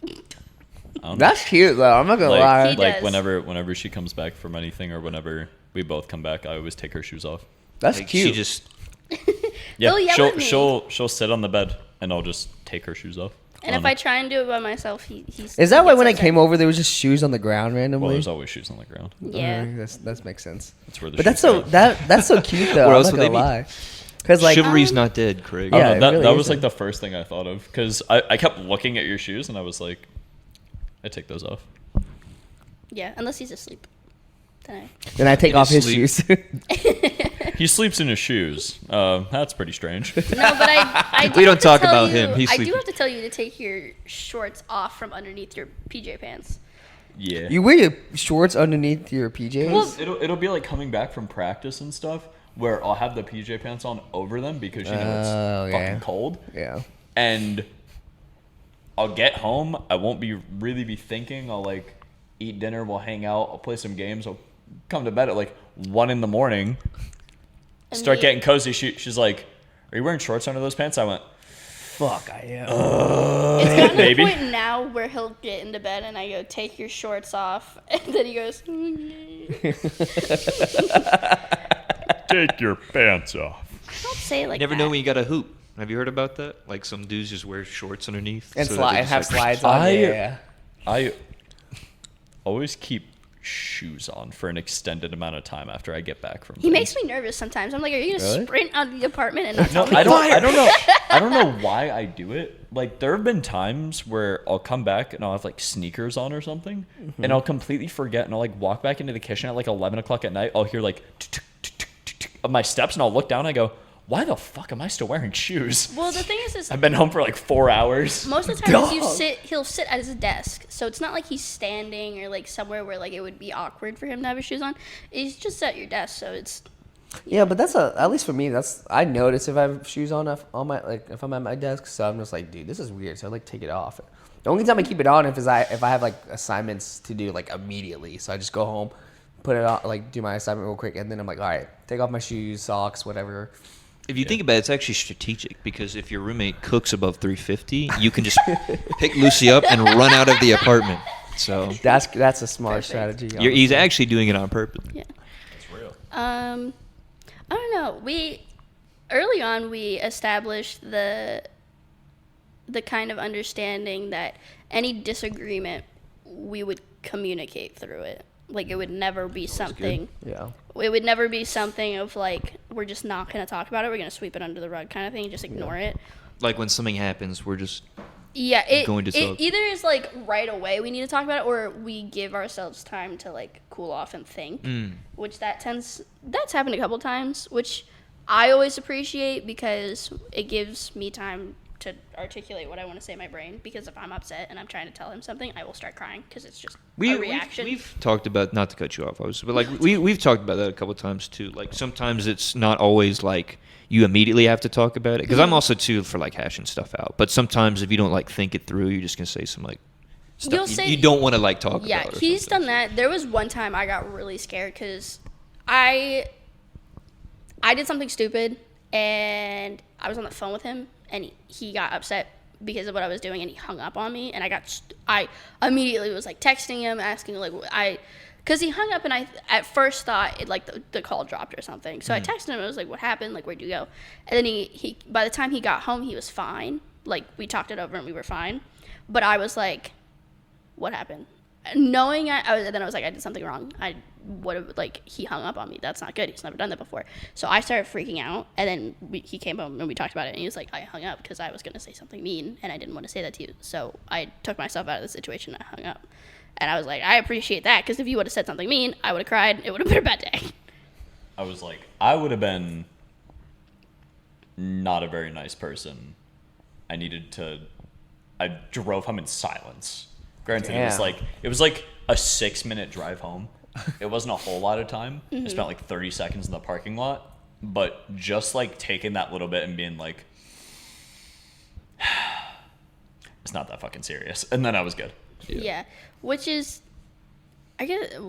I don't know. That's cute though. I'm not gonna lie. He Like does. whenever she comes back from anything or whenever we both come back, I always take her shoes off. That's Like, cute. She just Yeah, He'll yell at me. she'll sit on the bed and I'll just take her shoes off. And if I try and do it by myself, he's. Is that why gets when I upset. came over there was just shoes on the ground randomly? Well, there's always shoes on the ground. Yeah. That makes sense. That's where the But that's shoes so go. that's so cute though. Where I'm else not would they gonna be? lie. Because like chivalry's not dead, Craig. I Yeah, don't know, it really that was isn't. like the first thing I thought of because I kept looking at your shoes and I was like, I take those off. Yeah, unless he's asleep. Then then I take In off his his shoes. He sleeps in his shoes. That's pretty strange. no, but I do We don't have to talk tell about you- him. He's I do sleeping. have to tell you to take your shorts off from underneath your PJ pants. Yeah. You wear your shorts underneath your PJs. Well- It'll be like coming back from practice and stuff where I'll have the PJ pants on over them because you know it's Oh, yeah. fucking cold. yeah. And I'll get home. I won't really be thinking. I'll like eat dinner. We'll hang out. I'll play some games. I'll come to bed at like 1 a.m. And Start me- getting cozy. She's like, "Are you wearing shorts under those pants?" I went, Fuck, I am. It's gotten to the Maybe. point now where he'll get into bed and I go, take your shorts off. And then he goes, Take your pants off. don't say it like You never that. know when you got a hoop. Have you heard about that? Like some dudes just wear shorts underneath and so that they and have just, like, slides on. I- Yeah. I always keep shoes on for an extended amount of time after I get back from. He things. makes me nervous sometimes. I'm like, are you gonna Really? sprint out of the apartment and not No, tell me? I don't know. I don't know why I do it. Like there have been times where I'll come back and I'll have like sneakers on or something, and I'll completely forget, and I'll like walk back into the kitchen at like 11 o'clock at night. I'll hear like tick, tick, tick, tick, tick of my steps, and I'll look down. And I go, why the fuck am I still wearing shoes? Well, the thing is I've been home for like 4 hours. most of the time Dog. he'll sit at his desk, so it's not like he's standing or like somewhere where like it would be awkward for him to have his shoes on. He's just at your desk, so it's Yeah, but that's at least for me. I notice if I have shoes on my if I'm at my desk. So I'm just like, dude, this is weird. So I like take it off. The only time I keep it on if I have like assignments to do like immediately. So I just go home, put it on, like do my assignment real quick, and then I'm like, all right, take off my shoes, socks, whatever. If you think about it, it's actually strategic because if your roommate cooks above 350, you can just pick Lucy up and run out of the apartment. So That's a smart Perfect. strategy. he's honestly. actually doing it on purpose. yeah. It's real. I don't know. Early on we established the kind of understanding that any disagreement we would communicate through it. Like it would never be something. Yeah. It would never be something of like we're just not going to talk about it. We're going to sweep it under the rug kind of thing. Just ignore it. Like when something happens, we're just Yeah, Going to it talk. either is like right away we need to talk about it, or we give ourselves time to like cool off and think. Which that's happened a couple times, which I always appreciate because it gives me time to articulate what I want to say in my brain. Because if I'm upset and I'm trying to tell him something, I will start crying because it's just a reaction. We've talked about, not to cut you off, but like we've talked about that a couple times too. Like sometimes it's not always like you immediately have to talk about it because I'm also too for like hashing stuff out. But sometimes if you don't like think it through, you're just gonna say some like You'll stuff say- you don't want to like talk Yeah, about. Or he's something. done that. There was one time I got really scared because I did something stupid and I was on the phone with him and he got upset because of what I was doing and he hung up on me and I immediately was like texting him asking like because he hung up and I at first thought it like the call dropped or something. So I texted him and I was like, what happened? Like, where'd you go? And then he by the time he got home, he was fine. Like we talked it over and we were fine. But I was like, what happened? Knowing then I was like, I did something wrong. He hung up on me. That's not good. He's never done that before. So I started freaking out, and then he came home and we talked about it. And he was like, I hung up because I was gonna say something mean, and I didn't want to say that to you. So I took myself out of the situation. And I hung up, and I was like, I appreciate that because if you would have said something mean, I would have cried. It would have been a bad day. I was like, I would have been not a very nice person. I drove home in silence. Granted, it was like a 6-minute drive home. It wasn't a whole lot of time. I spent like 30 seconds in the parking lot, but just like taking that little bit and being like, it's not that fucking serious. And then I was good. Yeah, which is, I guess it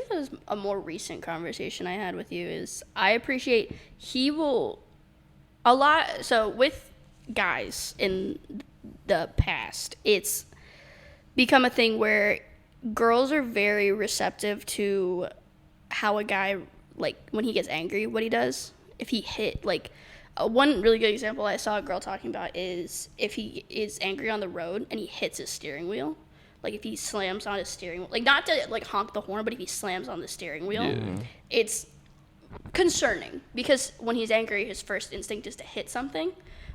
was a more recent conversation I had with you. Is I appreciate he will a lot. So with guys in the past, it's become a thing where girls are very receptive to how a guy, like, when he gets angry, what he does. If he hit, like, one really good example I saw a girl talking about is if he is angry on the road and he hits his steering wheel. Like, if he slams on his steering wheel. Like, not to, like, honk the horn, but if he slams on the steering wheel, it's concerning. Because when he's angry, his first instinct is to hit something,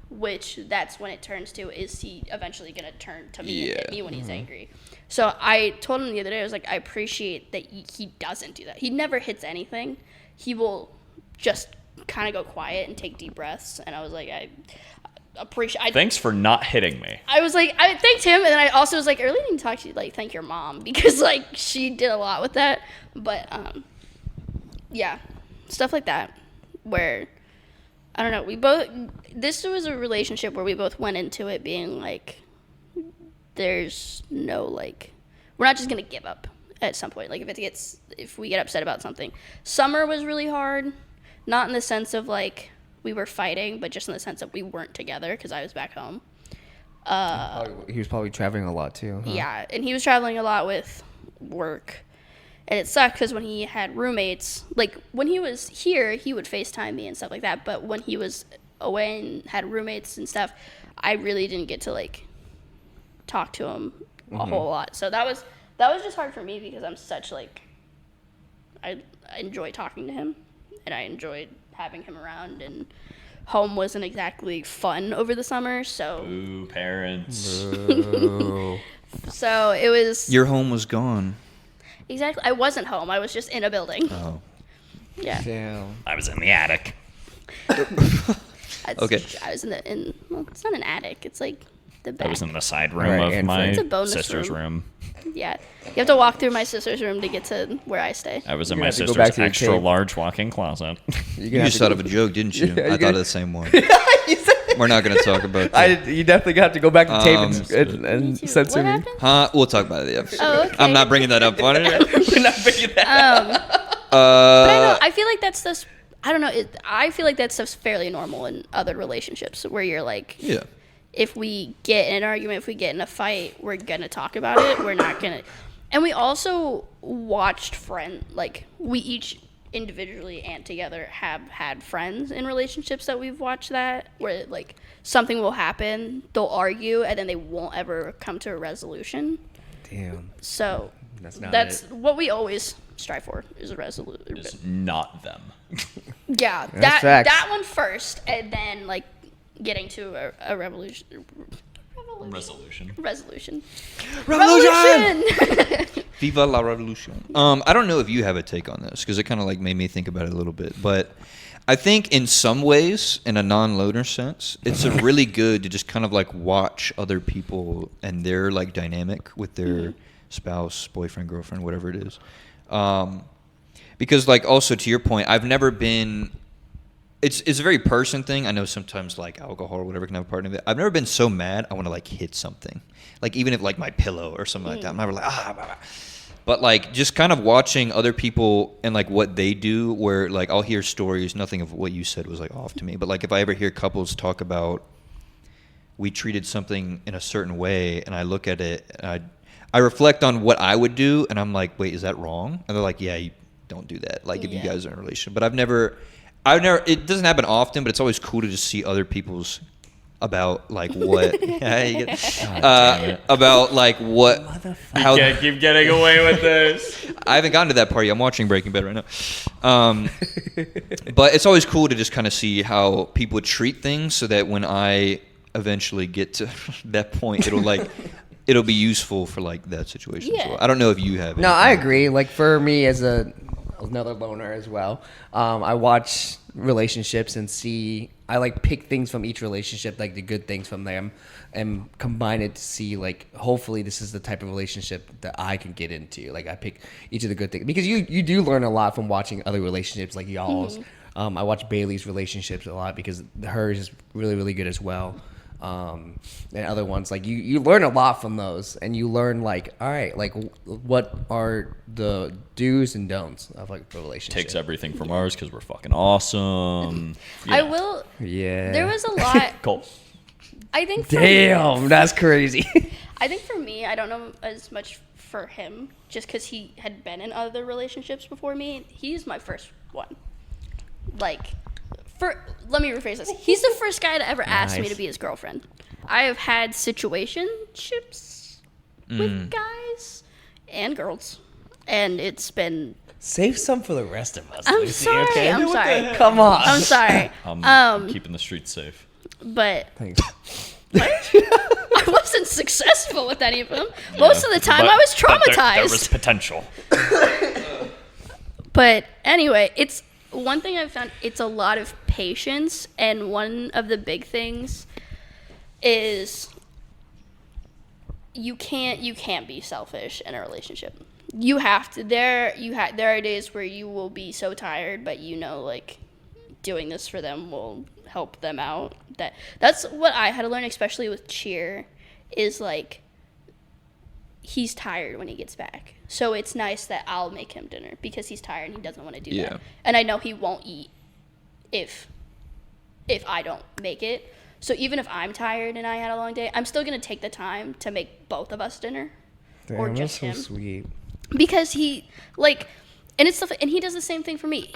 which that's when it turns to, is he eventually going to turn to me and hit me when he's angry? So I told him the other day, I was like, I appreciate that he doesn't do that. He never hits anything. He will just kind of go quiet and take deep breaths. And I was like, I appreciate. Thanks for not hitting me. I was like, I thanked him, and then I also was like, I really need to talk to you, like, thank your mom, because, like, she did a lot with that. But yeah, stuff like that, where I don't know. This was a relationship where we both went into it being like, there's no, like, we're not just gonna give up at some point. Like, if we get upset about something. Summer was really hard, not in the sense of like we were fighting, but just in the sense that we weren't together because I was back home. He was probably traveling a lot too. Huh? Yeah, and he was traveling a lot with work. And it sucked because when he had roommates, like, when he was here, he would FaceTime me and stuff like that. But when he was away and had roommates and stuff, I really didn't get to, like, talk to him a whole lot. So that was just hard for me because I'm such, like, I enjoy talking to him. And I enjoyed having him around. And home wasn't exactly fun over the summer, so. Ooh, parents. Boo. So it was. Your home was gone. Exactly. I wasn't home. I was just in a building. Oh. Yeah. Damn. I was in the attic. Okay. I was well, it's not an attic. It's like the back. I was in the side room Right, of my It's a bonus sister's room. room. Yeah. You have to walk through my sister's room to get to where I stay. I was in You're my gonna have to go back sister's to your extra cave. large walk-in closet. You just thought of a joke, didn't you? Yeah, I you thought got- of the same one. We're not going to talk about that. You definitely got to go back to tape Me and too. censor What me. happened? Huh? We'll talk about it. Yeah. Oh, okay. I'm not bringing that up on it. We're not bringing that. But I know. I feel like that's stuff. I don't know. I feel like that stuff's fairly normal in other relationships where you're like, Yeah. if we get in an argument, if we get in a fight, we're gonna talk about it. We're not gonna. And we also watched like, we each individually and together have had friends in relationships that we've watched that where, like, something will happen, they'll argue, and then they won't ever come to a resolution. Damn. So That's not that's it. what we always strive for, is a resolution. It's not them. Yeah, That's facts. that one first, and then, like, getting to a resolution. Resolution. Viva la revolution. I don't know if you have a take on this because it kind of like made me think about it a little bit, but I think in some ways, in a non-loner sense, it's really good to just kind of like watch other people and their like dynamic with their spouse, boyfriend, girlfriend, whatever it is. Because like also to your point, I've never been. It's a very person thing. I know sometimes like alcohol or whatever can have a part of it. I've never been so mad I want to like hit something, like even if like my pillow or something like that. I'm never like blah, blah. But like just kind of watching other people and like what they do, where like I'll hear stories. Nothing of what you said was like off to me, but like if I ever hear couples talk about we treated something in a certain way, and I look at it and I reflect on what I would do, and I'm like, wait, is that wrong? And they're like, yeah, you don't do that. Like if you guys are in a relationship, but I've never. It doesn't happen often, but it's always cool to just see other people's about like what about like what how Can't keep getting away with this. I haven't gotten to that part yet. I'm watching Breaking Bad right now. But it's always cool to just kind of see how people treat things so that when I eventually get to that point, it'll be useful for like that situation as well. I don't know if you have No, anything. I agree. Like for me as another loner as well, I watch relationships and see. I like pick things from each relationship, like the good things from them, and combine it to see like hopefully this is the type of relationship that I can get into. Like I pick each of the good things because you do learn a lot from watching other relationships like y'all's. I watch Bailey's relationships a lot because hers is really really good as well. And other ones like you learn a lot from those, and you learn like, all right, like what are the do's and don'ts of like a relationship. Takes everything from ours because we're fucking awesome. I will. Yeah. There was a lot. Cole. I think. Damn, that's crazy. I think for me, I don't know as much for him, just because he had been in other relationships before me. He's my first one. Like, let me rephrase this. He's the first guy to ever ask me to be his girlfriend. I have had situationships with guys and girls, and it's been... Save some for the rest of us. I'm Lucy, sorry. okay? I'm sorry. Come on. I'm sorry. I'm keeping the streets safe. But Thanks. I wasn't successful with any of them. Most of the time, I was traumatized. There was potential. But anyway, it's one thing I've found. It's a lot of patience, and one of the big things is you can't be selfish in a relationship. You have to. There are days where you will be so tired, but like doing this for them will help them out. That's what I had to learn, especially with cheer, is like he's tired when he gets back. So it's nice that I'll make him dinner because he's tired and he doesn't want to do that. And I know he won't eat if I don't make it. So even if I'm tired and I had a long day, I'm still going to take the time to make both of us dinner. Damn, or just that's so him. sweet. Because he and it's stuff, and he does the same thing for me.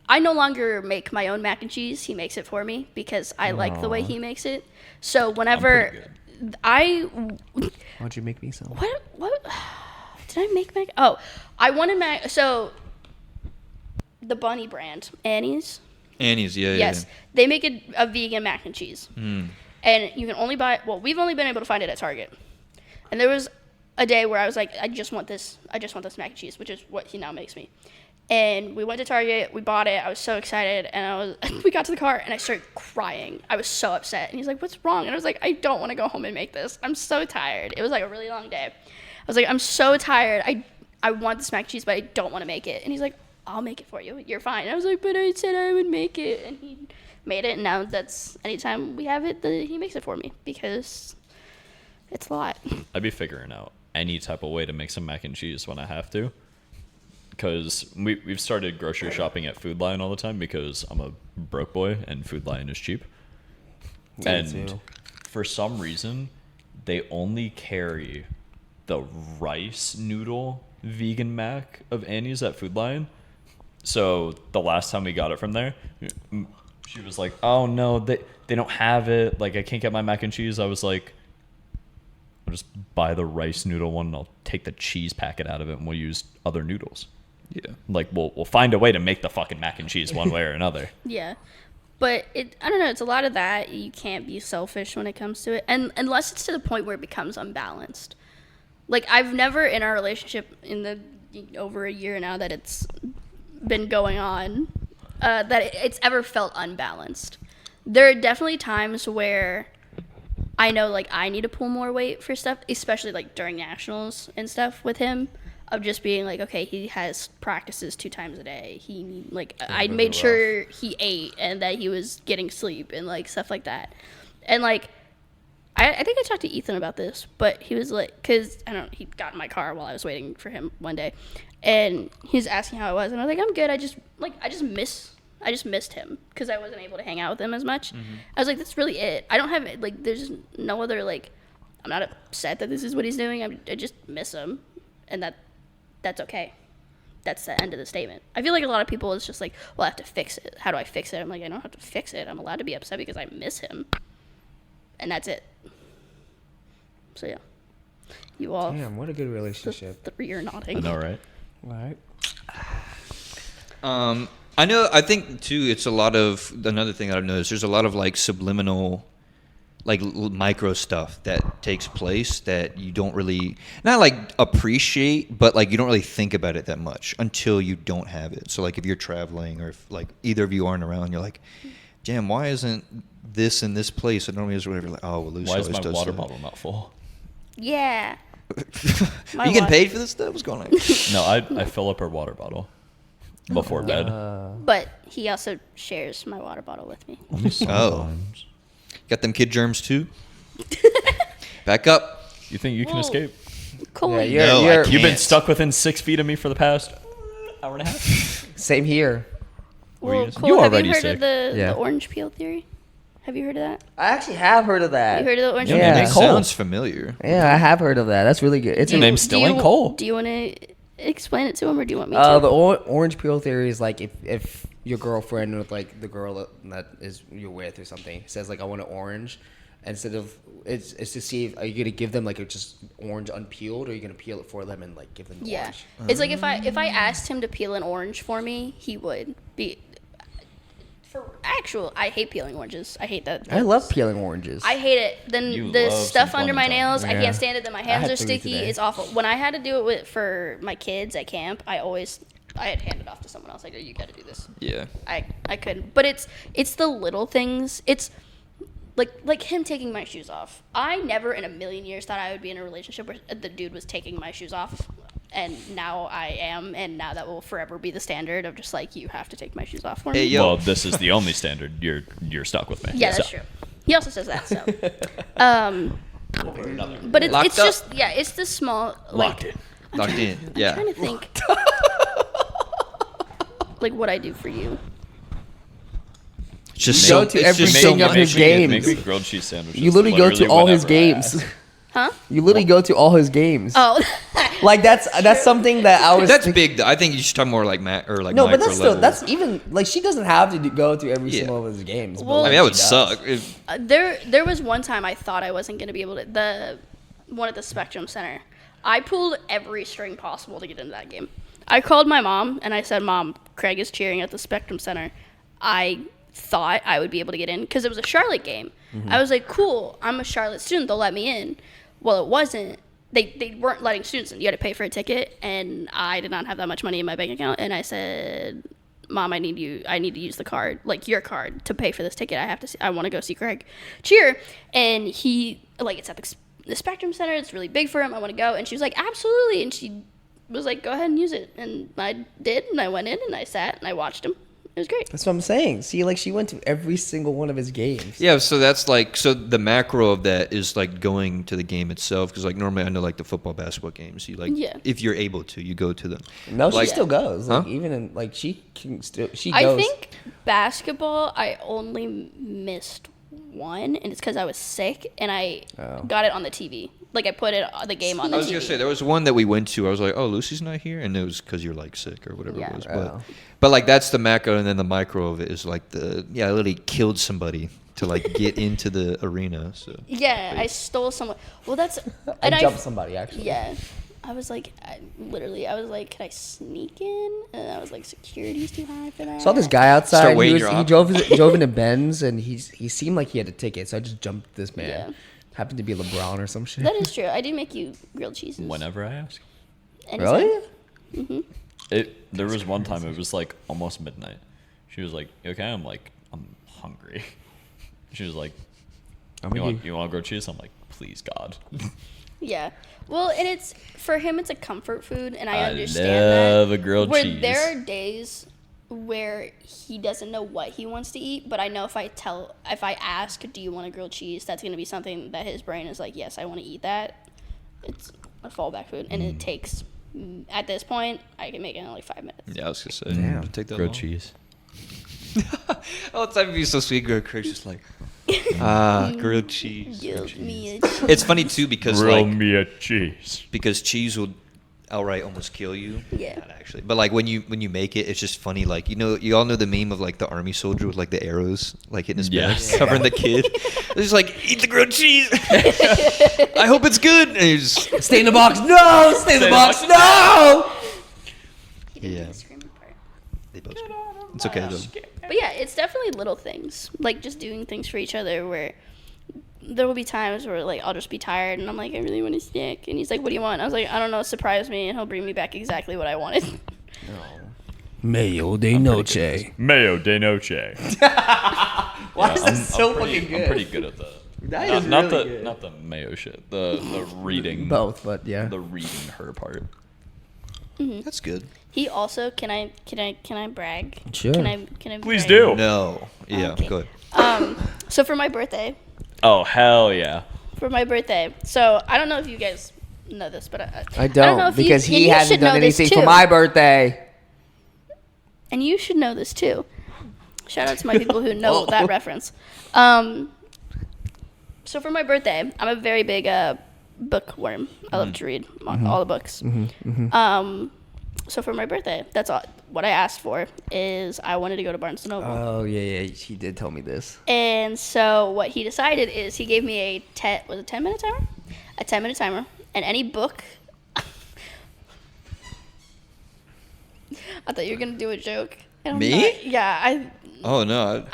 I no longer make my own mac and cheese. He makes it for me because I like the way he makes it. So whenever Why'd you make me some? what did I make mac? Oh, I wanted mac. So the Bunny brand, Annie's. Annie's, yeah. Yes, they make a vegan mac and cheese, and you can only buy. Well, we've only been able to find it at Target, and there was a day where I was like, I just want this mac and cheese, which is what he now makes me. And we went to Target, we bought it, I was so excited, and we got to the car, and I started crying. I was so upset, and he's like, what's wrong? And I was like, I don't want to go home and make this. I'm so tired. It was like a really long day. I was like, I'm so tired. I want this mac and cheese, but I don't want to make it. And he's like, I'll make it for you. You're fine. And I was like, but I said I would make it. And he made it, and now that's anytime we have it, he makes it for me, because it's a lot. I'd be figuring out any type of way to make some mac and cheese when I have to. Because we've started grocery shopping at Food Lion all the time because I'm a broke boy and Food Lion is cheap. And for some reason, they only carry the rice noodle vegan mac of Annie's at Food Lion. So the last time we got it from there, she was like, oh no, they don't have it. Like, I can't get my mac and cheese. I was like, I'll just buy the rice noodle one and I'll take the cheese packet out of it and we'll use other noodles. Yeah. Like, we'll find a way to make the fucking mac and cheese one way or another. Yeah. But I don't know, it's a lot of that. You can't be selfish when it comes to it. And unless it's to the point where it becomes unbalanced. Like, I've never in our relationship in the over a year now that it's been going on, that it's ever felt unbalanced. There are definitely times where I know, like, I need to pull more weight for stuff, especially, like, during nationals and stuff with him, of just being like, okay, he has practices 2 times a day. I made sure he ate and that he was getting sleep and, like, stuff like that. And, like, I think I talked to Ethan about this, but he was like, because, I don't know, he got in my car while I was waiting for him one day, and he was asking how I was, and I was like, I'm good. I just missed him because I wasn't able to hang out with him as much. I was like, that's really it. I don't have, like, there's no other, like, I'm not upset that this is what he's doing. I just miss him, and that's okay. That's the end of the statement. I feel like a lot of people is just like, well, I have to fix it. How do I fix it? I'm like, I don't have to fix it. I'm allowed to be upset because I miss him, and that's it. So yeah, you all. Damn, what a good relationship. You're nodding. I know, right? Right. I think too, it's a lot of, another thing that I've noticed, there's a lot of like subliminal, like micro stuff that takes place that you don't really, not like appreciate, but like you don't really think about it that much until you don't have it. So like if you're traveling or if like either of you aren't around, you're like, damn, why isn't this in this place? It normally is whatever. Like, oh, well, Lucy Why is always my does water that. bottle not full? Yeah. Are you getting paid for this stuff? What's going on? No, I fill up her water bottle before bed. But he also shares my water bottle with me. Oh. Got them kid germs too? Back up. You think you can Whoa. escape? Cool. Yeah, No, I you're can't. You've been stuck within 6 feet of me for the past hour and a half. same here. Were you Well, just- cool. you Have already you heard sick. of the Yeah. orange peel theory? Have you heard of that? I actually have heard of that. You heard of the orange? Yeah. It sounds familiar. Yeah, I have heard of that. That's really good. It's Do a you- name's still do ain't you- Cole. Do you want to explain it to him, or do you want me to? the orange peel theory is like if your girlfriend with like the girl that is you're with or something says like I want an orange, instead of it's to see if are you gonna give them like a just orange unpeeled or are you gonna peel it for them and like give them the Yeah, orange? it's like if I asked him to peel an orange for me, he would be. I hate peeling oranges. I hate that. I love peeling oranges. I hate it. Then You the love stuff some under my Clementine. nails, I Yeah. can't stand it. Then my I hands had are 3 sticky. today. It's awful. When I had to do it for my kids at camp, I had handed off to someone else. Like, oh, you got to do this. Yeah. I couldn't. But it's the little things. It's like him taking my shoes off. I never in a million years thought I would be in a relationship where the dude was taking my shoes off. And now I am, and now that will forever be the standard of just like you have to take my shoes off for me. Hey, yo. Well, this is the only standard. You're stuck with me. Yeah, that's So, true. He also says that. So, but Locked it's up. just it's the small Locked like. in. Locked in. I'm Yeah. trying to think. Like what I do for you. It's just Go so, to it's every just single so of his much. games. Make me grilled cheese sandwiches. You literally go to all his whenever I games. ask. Huh? You literally go to all his games. Oh. Like that's something that I was. That's big. Though. I think you should talk more like or like No, but micro that's still level. that's even like she doesn't have to go to every Yeah. single of his games. but, Well- like, I mean, that would she does. suck. If, There was one time I thought I wasn't gonna be able to the one at the Spectrum Center. I pulled every string possible to get into that game. I called my mom and I said, "Mom, Kraig is cheering at the Spectrum Center." I thought I would be able to get in because it was a Charlotte game. I was like, "Cool, I'm a Charlotte student. They'll let me in." Well, it wasn't. They weren't letting students in. You had to pay for a ticket, and I did not have that much money in my bank account. And I said, "Mom, I need to use the card, like your card, to pay for this ticket. I want to go see Kraig cheer." And he it's at the Spectrum Center. It's really big for him. I want to go. And she was like, "Absolutely." And she was like, "Go ahead and use it." And I did. And I went in and I sat and I watched him. It was great. That's what I'm saying. See, like she went to every single one of his games. yeah, so that's like the macro of that is like going to the game itself because like normally I know like the football basketball games you like Yeah. if you're able to you go to them. No, Like- she still goes. Like, Huh? even in like she can still she I goes. think basketball, I only missed one, and it's because I was sick, and I got it on the TV. Like I put the game on the I was TV. gonna say there was one that we went to. I was like, "Oh, Lucy's not here," and it was because you're like sick or whatever Yeah. it was. Oh. But like that's the macro, and then the micro of it is like I literally killed somebody to like get into the arena. So Yeah, I stole someone. Well, that's I and jumped somebody actually. Yeah, I was like, I was like, can I sneak in? And I was like, security's too high for that. Saw this guy outside. Start He, weighing was, your he options. drove into Ben's and he seemed like he had a ticket, so I just jumped this man. Yeah. Happened to be LeBron or some shit. That is true. I do make you grilled cheeses. Whenever I ask. Anytime. Really? There was one time it was like almost midnight. She was like, "You okay?" I'm like, "I'm hungry." She was like, "You want grilled cheese?" I'm like, "Please God." Yeah. Well, and it's for him. It's a comfort food, and I I understand love that. a grilled where cheese. there are days where he doesn't know what he wants to eat, but I know if I ask, "Do you want a grilled cheese?" That's going to be something that his brain is like, "Yes, I want to eat that." It's a fallback food, and it takes. At this point, I can make it in like 5 minutes. yeah, I was gonna say, Damn. it'd take that Grilled long. cheese. All the time it'd be so sweet. Craig's just like, grilled cheese. Give me a It's funny too because Grill like me a cheese. because cheese will outright almost kill you. Yeah. Not actually, but like when you make it, it's just funny. Like you all know the meme of like the army soldier with like the arrows like hitting his back, Yes. covering the kid. It's just like eat the grilled cheese. I hope it's good. And you just, Stay in the box. No, stay in the box. No. He didn't Yeah. do the screaming part. they both good. It's okay though. But yeah, it's definitely little things, like just doing things for each other. Where there will be times where like I'll just be tired and I'm like, I really want a snack, and he's like, "What do you want?" I was like, "I don't know, surprise me," and he'll bring me back exactly what I wanted. Mayo de noche. Mayo de noche. Why is that so I'm pretty, fucking good? I'm pretty good at that. That not, is not really the good. not the mayo shit. The reading. Both, but yeah. The reading her part. That's good. He also can I brag? Sure. Can I Please brag? do. No. Yeah. Okay. Go ahead. So for my birthday, Oh hell yeah! so I don't know if you guys know this, but I don't know don't if you- because and he you hasn't should know done this anything for too. my birthday. And you should know this too. Shout out to my people who know that reference. So for my birthday, I'm a very big bookworm. I love to read all the books. So for my birthday, that's all. What I asked for is I wanted to go to Barnes & Noble. Oh, yeah. He did tell me this. And so what he decided is he gave me a 10-minute timer? A 10-minute timer. And any book... I thought you were going to do a joke. And I'm Me? not. Yeah, Oh, no.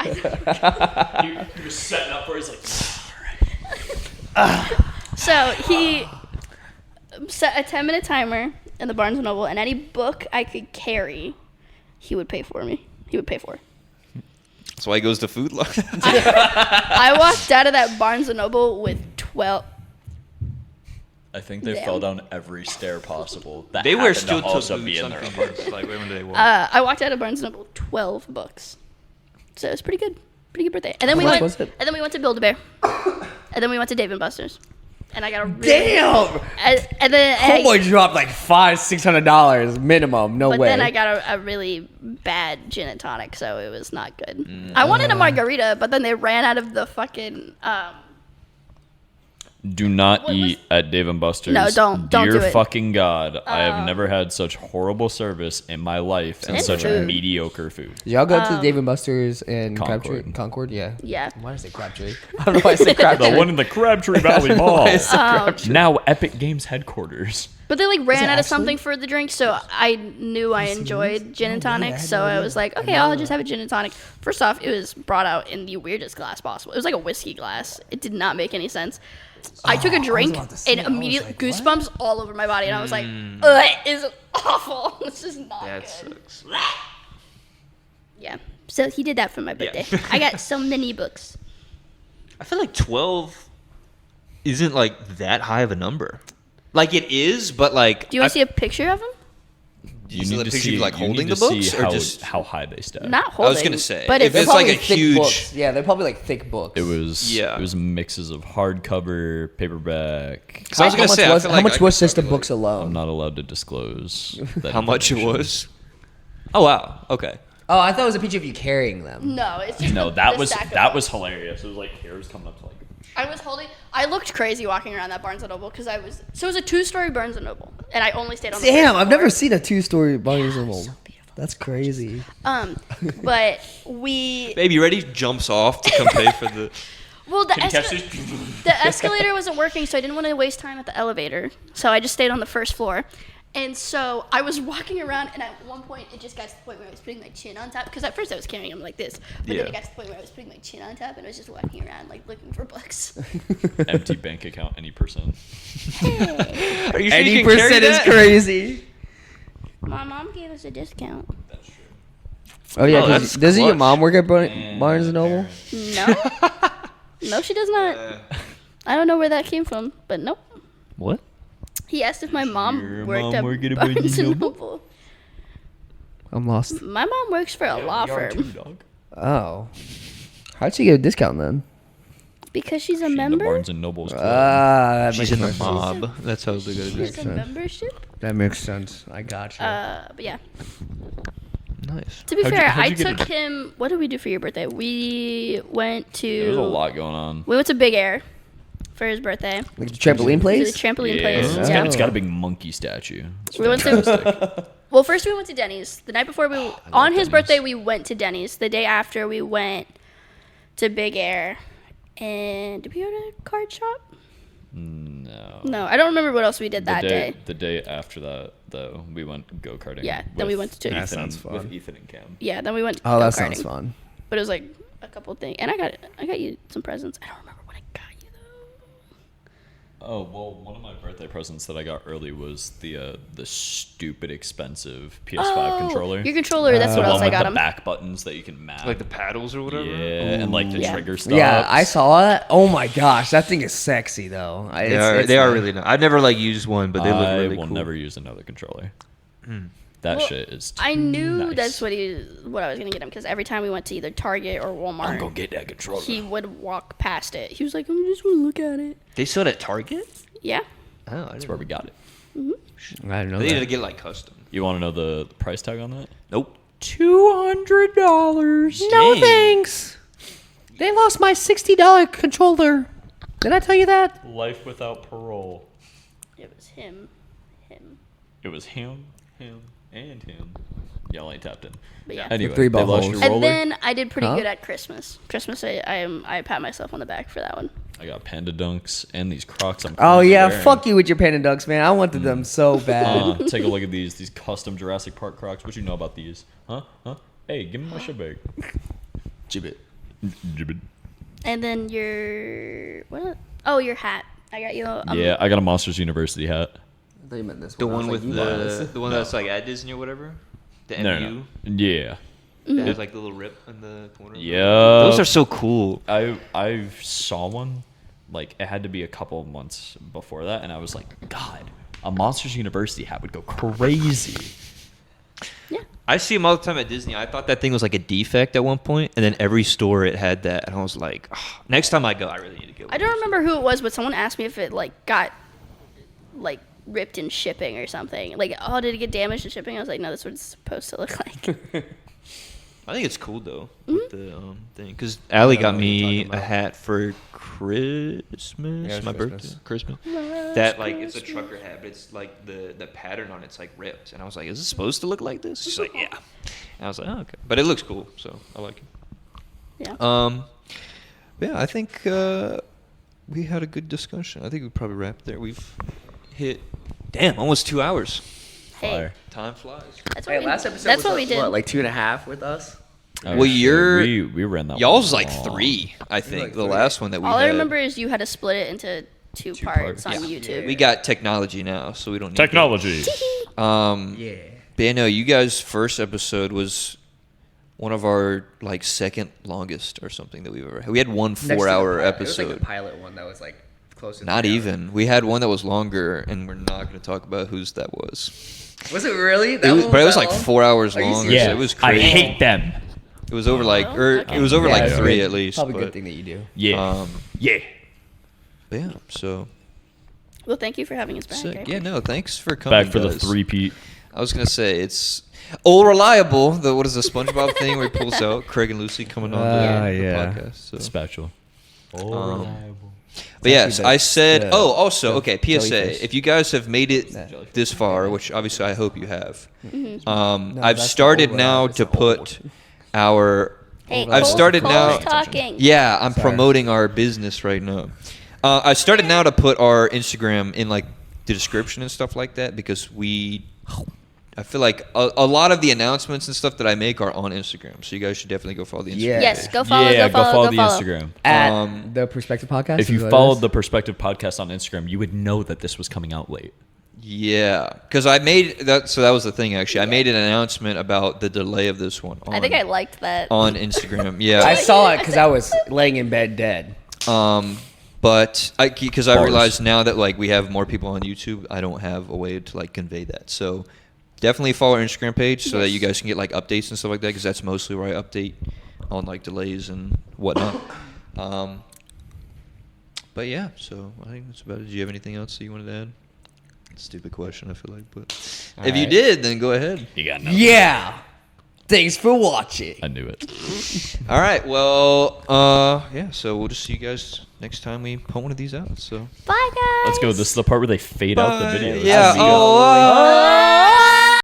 You're setting up for it. He's like, So he set a 10-minute timer in the Barnes & Noble, and any book I could carry, he would pay for me. He would pay for. That's why he goes to Food Lion. I walked out of that Barnes & Noble with 12. I think they Damn. fell down every stair possible. That They were happened still to also be in their something. apartment. Like, when they walk. I walked out of Barnes & Noble 12 books. So it was pretty good. Pretty good birthday. And then How we much went. was it? And then we went to Build-A-Bear. And then we went to Dave & Buster's. And I got a really, Damn! And then Homeboy dropped like $500-$600 minimum. No But way. then I got a really bad gin and tonic, so it was not good. I wanted a margarita, but then they ran out of the fucking. Do not What was- eat at Dave & Buster's. No, don't Dear do it. fucking God, I have never had such horrible service in my life and And such food. mediocre food. Did y'all go to Dave & Buster's in Concord. Concord? Yeah. Yeah. Why did I say Crabtree? I don't know why I said Crabtree. The one in the Crabtree Valley Mall. Why I said Crabtree. Now Epic Games headquarters. But they like ran it out of actually? something for the drink, so I knew I enjoyed gin and No way, I tonic. had So no I idea. was like, okay, I'll just have a gin and tonic. First off, it was brought out in the weirdest glass possible. It was like a whiskey glass. It did not make any sense. I took a drink about to say, and I was immediately like, goosebumps all over my body, and I was like, ugh, it is awful. This is not That good. sucks. Yeah. So he did that for my birthday. I got so many books. I feel like 12 isn't like that high of a number. Like it is, but like. Do you want to see a picture of him? You need to see like you holding need the to books see or how, just. how high they stack. Not I holding. was gonna say, but if it's it's like probably a thick huge. books. Yeah, they're probably like thick books. It was Yeah. It was mixes of hardcover, paperback. 'Cause I was How gonna much say, I was, feel how like much I was could just the probably, books I'm alone? not allowed to disclose that How much it information. was? Oh wow. Okay. Oh, I thought it was a picture of you carrying them. No, it's just No, the that was stack of that books. was hilarious. It was like hairs coming up to like. I was holding. I looked crazy walking around that Barnes & Noble because I was. So it was a 2-story Barnes & Noble, and I only stayed on the Damn, first I've never floor. seen a 2-story Barnes & Noble. So beautiful. That's crazy. But we. Baby, ready? Jumps off to come pay for the. Well, the, Can you catch the escalator wasn't working, so I didn't want to waste time at the elevator. So I just stayed on the first floor. And so I was walking around, and at one point, it just got to the point where I was putting my chin on top. Because at first I was carrying them like this. But Yeah. then it got to the point where I was putting my chin on top, and I was just walking around, like, looking for books. Empty bank account, any percent. Are you sure you Any can carry percent is that? crazy. My mom gave us a discount. Oh yeah, Oh, 'cause that's doesn't your clutch. mom work at Barnes & Noble? No. No, she does not. I don't know where that came from, but nope. What? He asked if my mom Your worked mom at work at a Barnes Barnes and and Noble. I'm lost. My mom works for a law firm Oh. How'd she get a discount then? because she's a In the member. Barnes and Noble's club. That She's makes in the more sense. mob. That's how they go to She's do a membership. That makes sense. I gotcha. But yeah. Nice. To be How'd you- fair, how'd I you get took him. What did we do for your birthday? We went to. There's a lot going on. We went to Big Air for his birthday. Like the trampoline To place? the trampoline Yeah, place. it's Yeah. got a big monkey statue. It's We went to- fantastic. Well, first we went to Denny's. The night before we on his Denny's. birthday we went to Denny's. The day after we went to Big Air. And did we go to a card shop? No. No, I don't remember what else we did that day. The day after that, though, we went go karting. Yeah, then we went to- That Ethan, sounds fun. with Ethan and Cam. Yeah, then we went Oh, that go-karting. sounds fun. But it was like a couple things. And I got you some presents. I don't remember what I got you though. Oh well, one of my birthday presents that I got early was the stupid expensive PS5 controller. Your controller, that's the what else one I with got the him. back buttons that you can map. Like the paddles or whatever. yeah, and like the Yeah. trigger stuff. Yeah, I saw that. Oh my gosh, that thing is sexy though. They are really nice. I've never like used one, but they look I really will cool. never use another controller. That Well, shit is. I knew nice. that's what I was gonna get him because every time we went to either Target or Walmart, I'm gonna get that controller. he would walk past it. He was like, "I just want to look at it." They sold at Target. Yeah. Oh, That's where we got it. I don't know. They need to That. get like custom. You want to know the price tag on that? Nope. $200. No thanks. They lost my $60 controller. Did I tell you that? Life without parole. It was him. It was him, and him. Y'all ain't tapped in. But yeah. Anyway, Three they lost buttholes. your And roller. then I did pretty Huh? good at Christmas. I pat myself on the back for that one. I got panda dunks and these Crocs. I'm Oh currently yeah, wearing. fuck you with your panda ducks, man. I wanted them so bad. Take a look at these custom Jurassic Park Crocs. What you know about these? Huh? Hey, give me my shit back. Gibbet. Gibbet. And then your what? Oh, your hat. I got you. Yeah, I got a Monsters University hat. I thought you meant this The one. I one was with like, you bought this. the one that's like at Disney or whatever. The MU. No. Yeah. That has like the little rip in the corner. Yeah. Those are so cool. I saw one, like it had to be a couple of months before that, and I was like, God, a Monsters University hat would go crazy. Yeah. I see them all the time at Disney. I thought that thing was like a defect at one point, and then every store it had that, and I was like, oh, next time I go, I really need to get one. I don't remember who it was, but someone asked me if it like got like ripped in shipping or something. Like, oh, did it get damaged in shipping? I was like, no, that's what it's supposed to look like. I think it's cool though with the thing, because Allie got what you're me talking a about. hat for Christmas, Yeah, it's my Christmas. birthday, Christmas. That like it's a trucker hat, but it's like the pattern on it's like ripped, and I was like, is it supposed to look like this? She's like, yeah. And I was like, oh, okay, but it looks cool, so I like it. Yeah. Yeah, I think we had a good discussion. I think we probably wrapped there. We've hit, almost 2 hours. Hey, Fire. Time flies. that's what Hey, we, last episode that's was what we did. What, like 2.5 with us? Oh, Well, shit. you're- we ran that. Y'all's one like long. 3, I think. like the 3. last one that we All had. I remember is you had to split it into two parts parts. on Yeah. YouTube. We got technology now, so we don't need Technology. Yeah. But yeah, no, you guys' first episode was one of our like second longest or something that we've ever had. We had one Next to the 4-hour pilot. It was episode. like the pilot one that was like close to Not 3 hours. even. We had one that was longer, and we're not going to talk about whose that was. Was it really? It was, one but it was that like long? 4 hours Are you long. serious? So it was crazy. I hate them. It was over like, okay. it was over like it's 3 good. at least. Probably a but, good thing that you do. Yeah. Yeah. but yeah, so Well, thank you for having us back. sick. I Yeah, no, thanks for coming. Back for the guys. 3-peat. I was gonna say it's all reliable. The what is the SpongeBob thing where he pulls out Kraig and Lucy coming on the podcast. So. Special. But yes, actually I the- said. the- Oh, also, the okay. PSA: jellyfish. if you guys have made it That- this far, which obviously I hope you have, No, I've that's the started old one. now It's to the old put one. our. Hey, I've started now. Cole's talking. Yeah, I'm Sorry. promoting our business right now. I started now to put our Instagram in like the description and stuff like that because I feel like a lot of the announcements and stuff that I make are on Instagram, so you guys should definitely go follow the Instagram. Yeah. Yes, page. go follow. Yeah, go follow. the Go follow. Instagram. At the Perspective Podcast. If is you what it followed is? the Perspective podcast on Instagram, you would know that this was coming out late. Yeah, because I made that. So that was the thing. Actually, I made an announcement about the delay of this one. On, I think I liked that. on Instagram. Yeah, I saw it because I was laying in bed dead. But because I Bars. realized now that like we have more people on YouTube, I don't have a way to like convey that. So definitely follow our Instagram page so that you guys can get like updates and stuff like that because that's mostly where I update on like delays and whatnot. But yeah, so I think that's about it. Do you have anything else that you wanted to add? Stupid question, I feel like, but if you right. did, then go ahead. You got nothing. Yeah. Thanks for watching. I knew it. All right, well, yeah. So we'll just see you guys next time we put one of these out. So. Bye, guys. Let's go. This is the part where they fade out the video. This Yeah. is the- Oh.